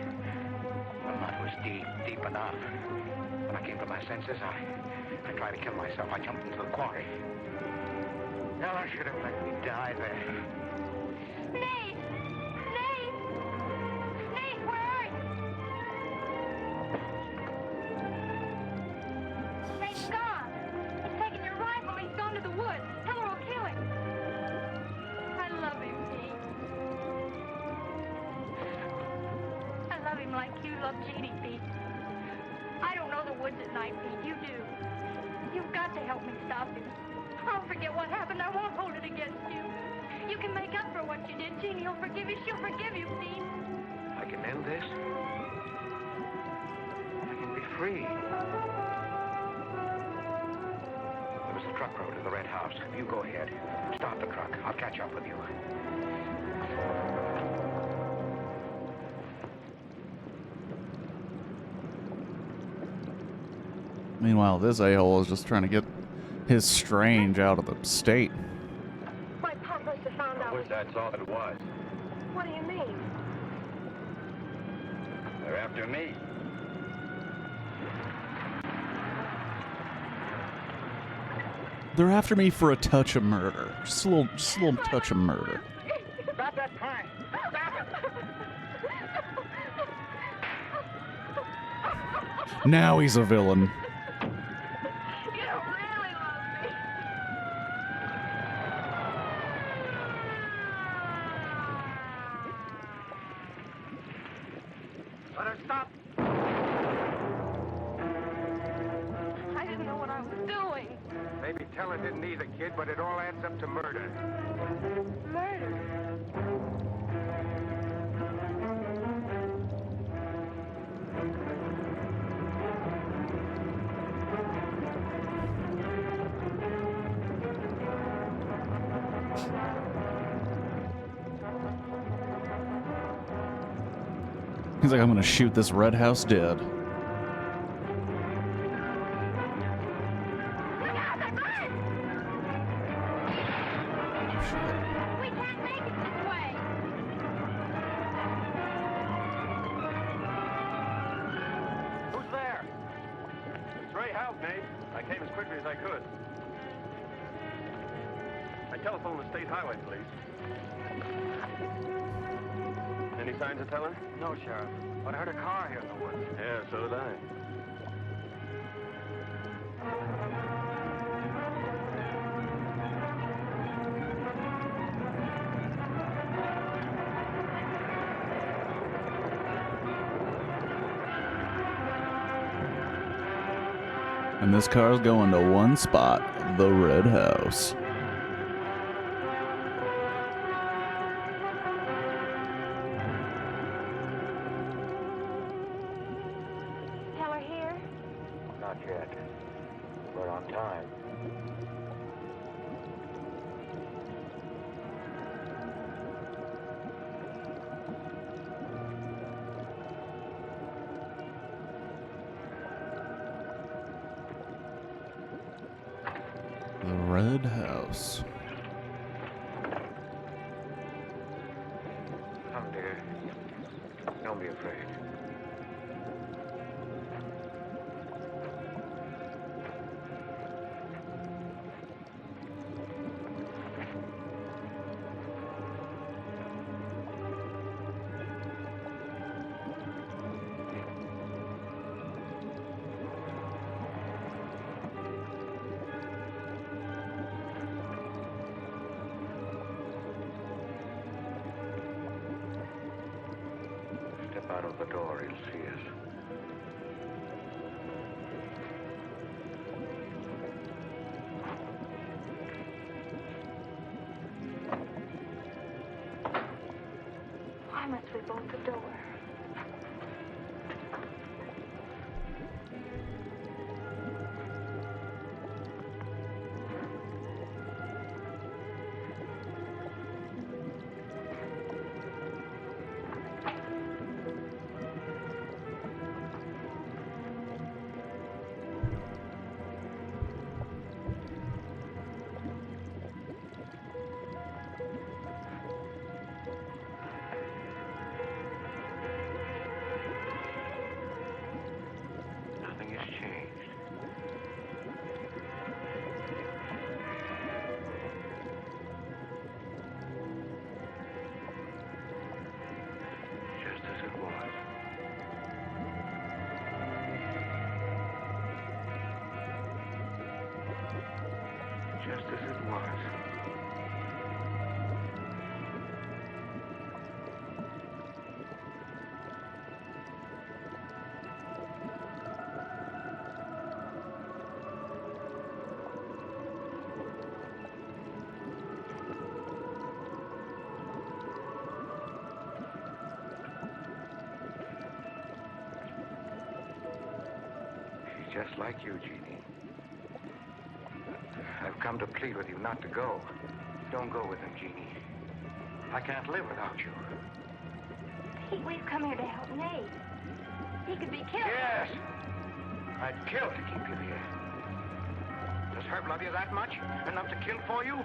The mud was deep, deep enough. When I came to my senses, I tried to kill myself. I jumped into the quarry. Now I should have let me die there. Nate! Nate! Nate, where are you? Nate's gone. He's taken your rifle. He's gone to the woods. Tell her we'll kill him. I love him, Pete. I love him like you love Jeannie, Pete. I don't know the woods at night, Pete. You do. You've got to help me stop him. I'll forget what happened. I won't hold it against you. You can make up for what you did. Jeannie will forgive you. She'll forgive you, Pete. I can end this. I can be free. There was a truck road to the Red House. You go ahead. Stop the truck. I'll catch up with you. Meanwhile, this a-hole is just trying to get his strange out of the state. My pop must have found out. I wish that's all it was. What do you mean? They're after me. They're after me for a touch of murder. Just a little touch of murder. Stop that crying. Stop it. Now he's a villain. Let her stop. I didn't know what I was doing. Maybe tell her didn't either, kid, but it all adds up to murder. Murder. He's like, I'm gonna shoot this Red House dead. We can't make it this way. Who's there? It's Ray House, Nate. I came as quickly as I could. I telephoned the state highway police. Any signs of Teller? No, Sheriff. But I heard a car here in the woods. Yeah, so did I. And this car's going to one spot, the Red House. Heller here? Not yet. We're on time. The Red House. Come, dear. Don't be afraid. Step out of the door, he'll see us. Why must we bolt the door? Nothing has changed. Just as it was. Just as it was. She's just like you, Jeannie. I've come to plead with you not to go. Don't go with him, Jeannie. I can't live without you. Pete, we've come here to help Nate. He could be killed. Yes! I'd kill to keep you here. Does Herb love you that much? Enough to kill for you?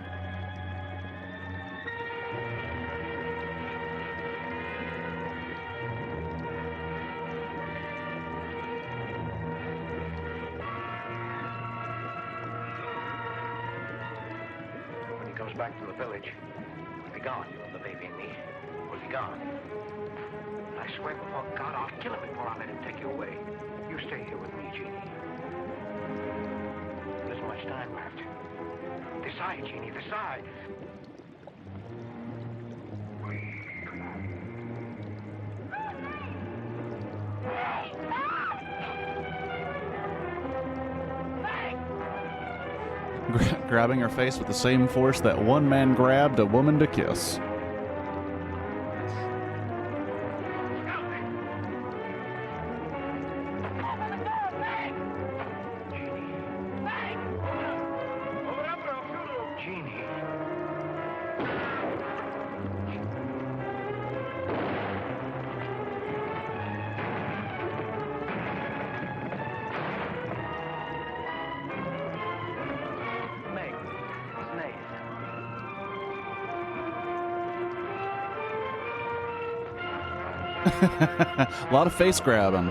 When he comes back from the village, we'll be gone, you and the baby and me. We'll be gone. I swear before God, I'll kill him before I let him take you away. You stay here with me, Jeannie. There isn't much time left. Decide, Jeannie, decide. Grabbing her face with the same force that one man grabbed a woman to kiss. A lot of face grabbing.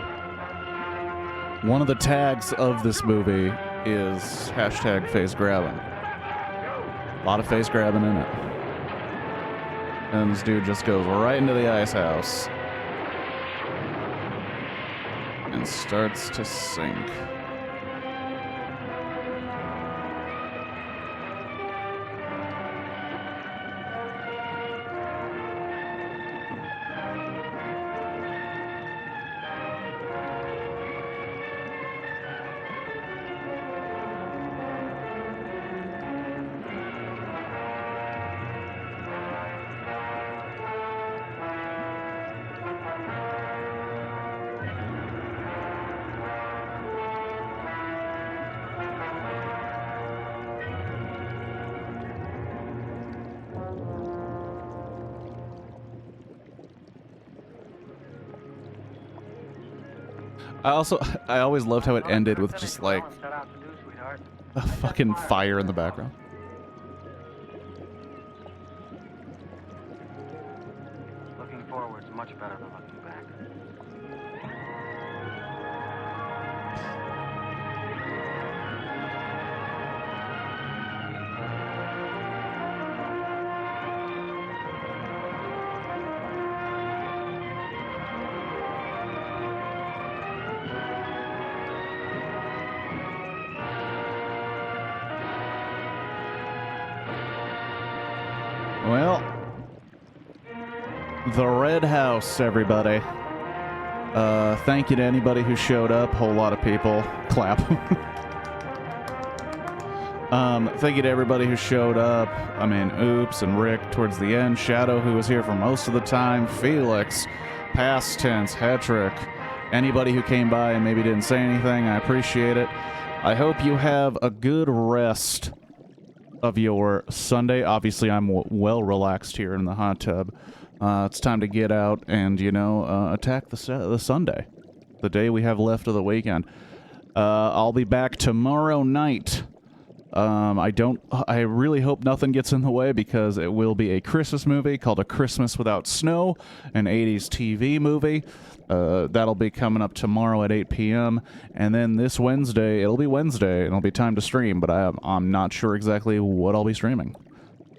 One of the tags of this movie is hashtag face grabbing. A lot of face grabbing in it. And this dude just goes right into the ice house and starts to sink. I always loved how it ended with just like a fucking fire in the background. Looking forward's much better than looking back. Well, the Red House, everybody. Thank you to anybody who showed up. Whole lot of people. Clap. Thank you to everybody who showed up. I mean, Oops and Rick towards the end. Shadow, who was here for most of the time. Felix. Past Tense. Hetrick. Anybody who came by and maybe didn't say anything, I appreciate it. I hope you have a good rest of your Sunday. Obviously, I'm well relaxed here in the hot tub. It's time to get out and, you know, attack the Sunday, the day we have left of the weekend. I'll be back tomorrow night. I really hope nothing gets in the way because it will be a Christmas movie called A Christmas Without Snow, an 80s TV movie. That'll be coming up tomorrow at 8 p.m. And then this Wednesday, it'll be Wednesday, and it'll be time to stream, but I'm not sure exactly what I'll be streaming.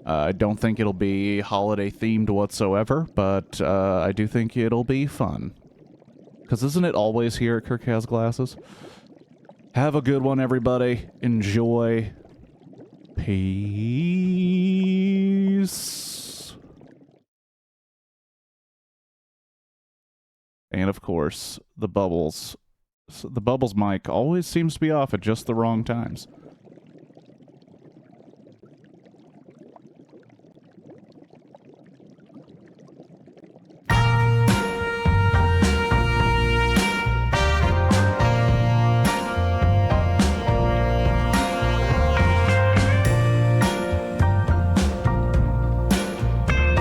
I don't think it'll be holiday-themed whatsoever, but I do think it'll be fun. Because isn't it always here at Kirk Has Glasses? Have a good one, everybody. Enjoy. Peace. And of course, the Bubbles. The Bubbles mic always seems to be off at just the wrong times.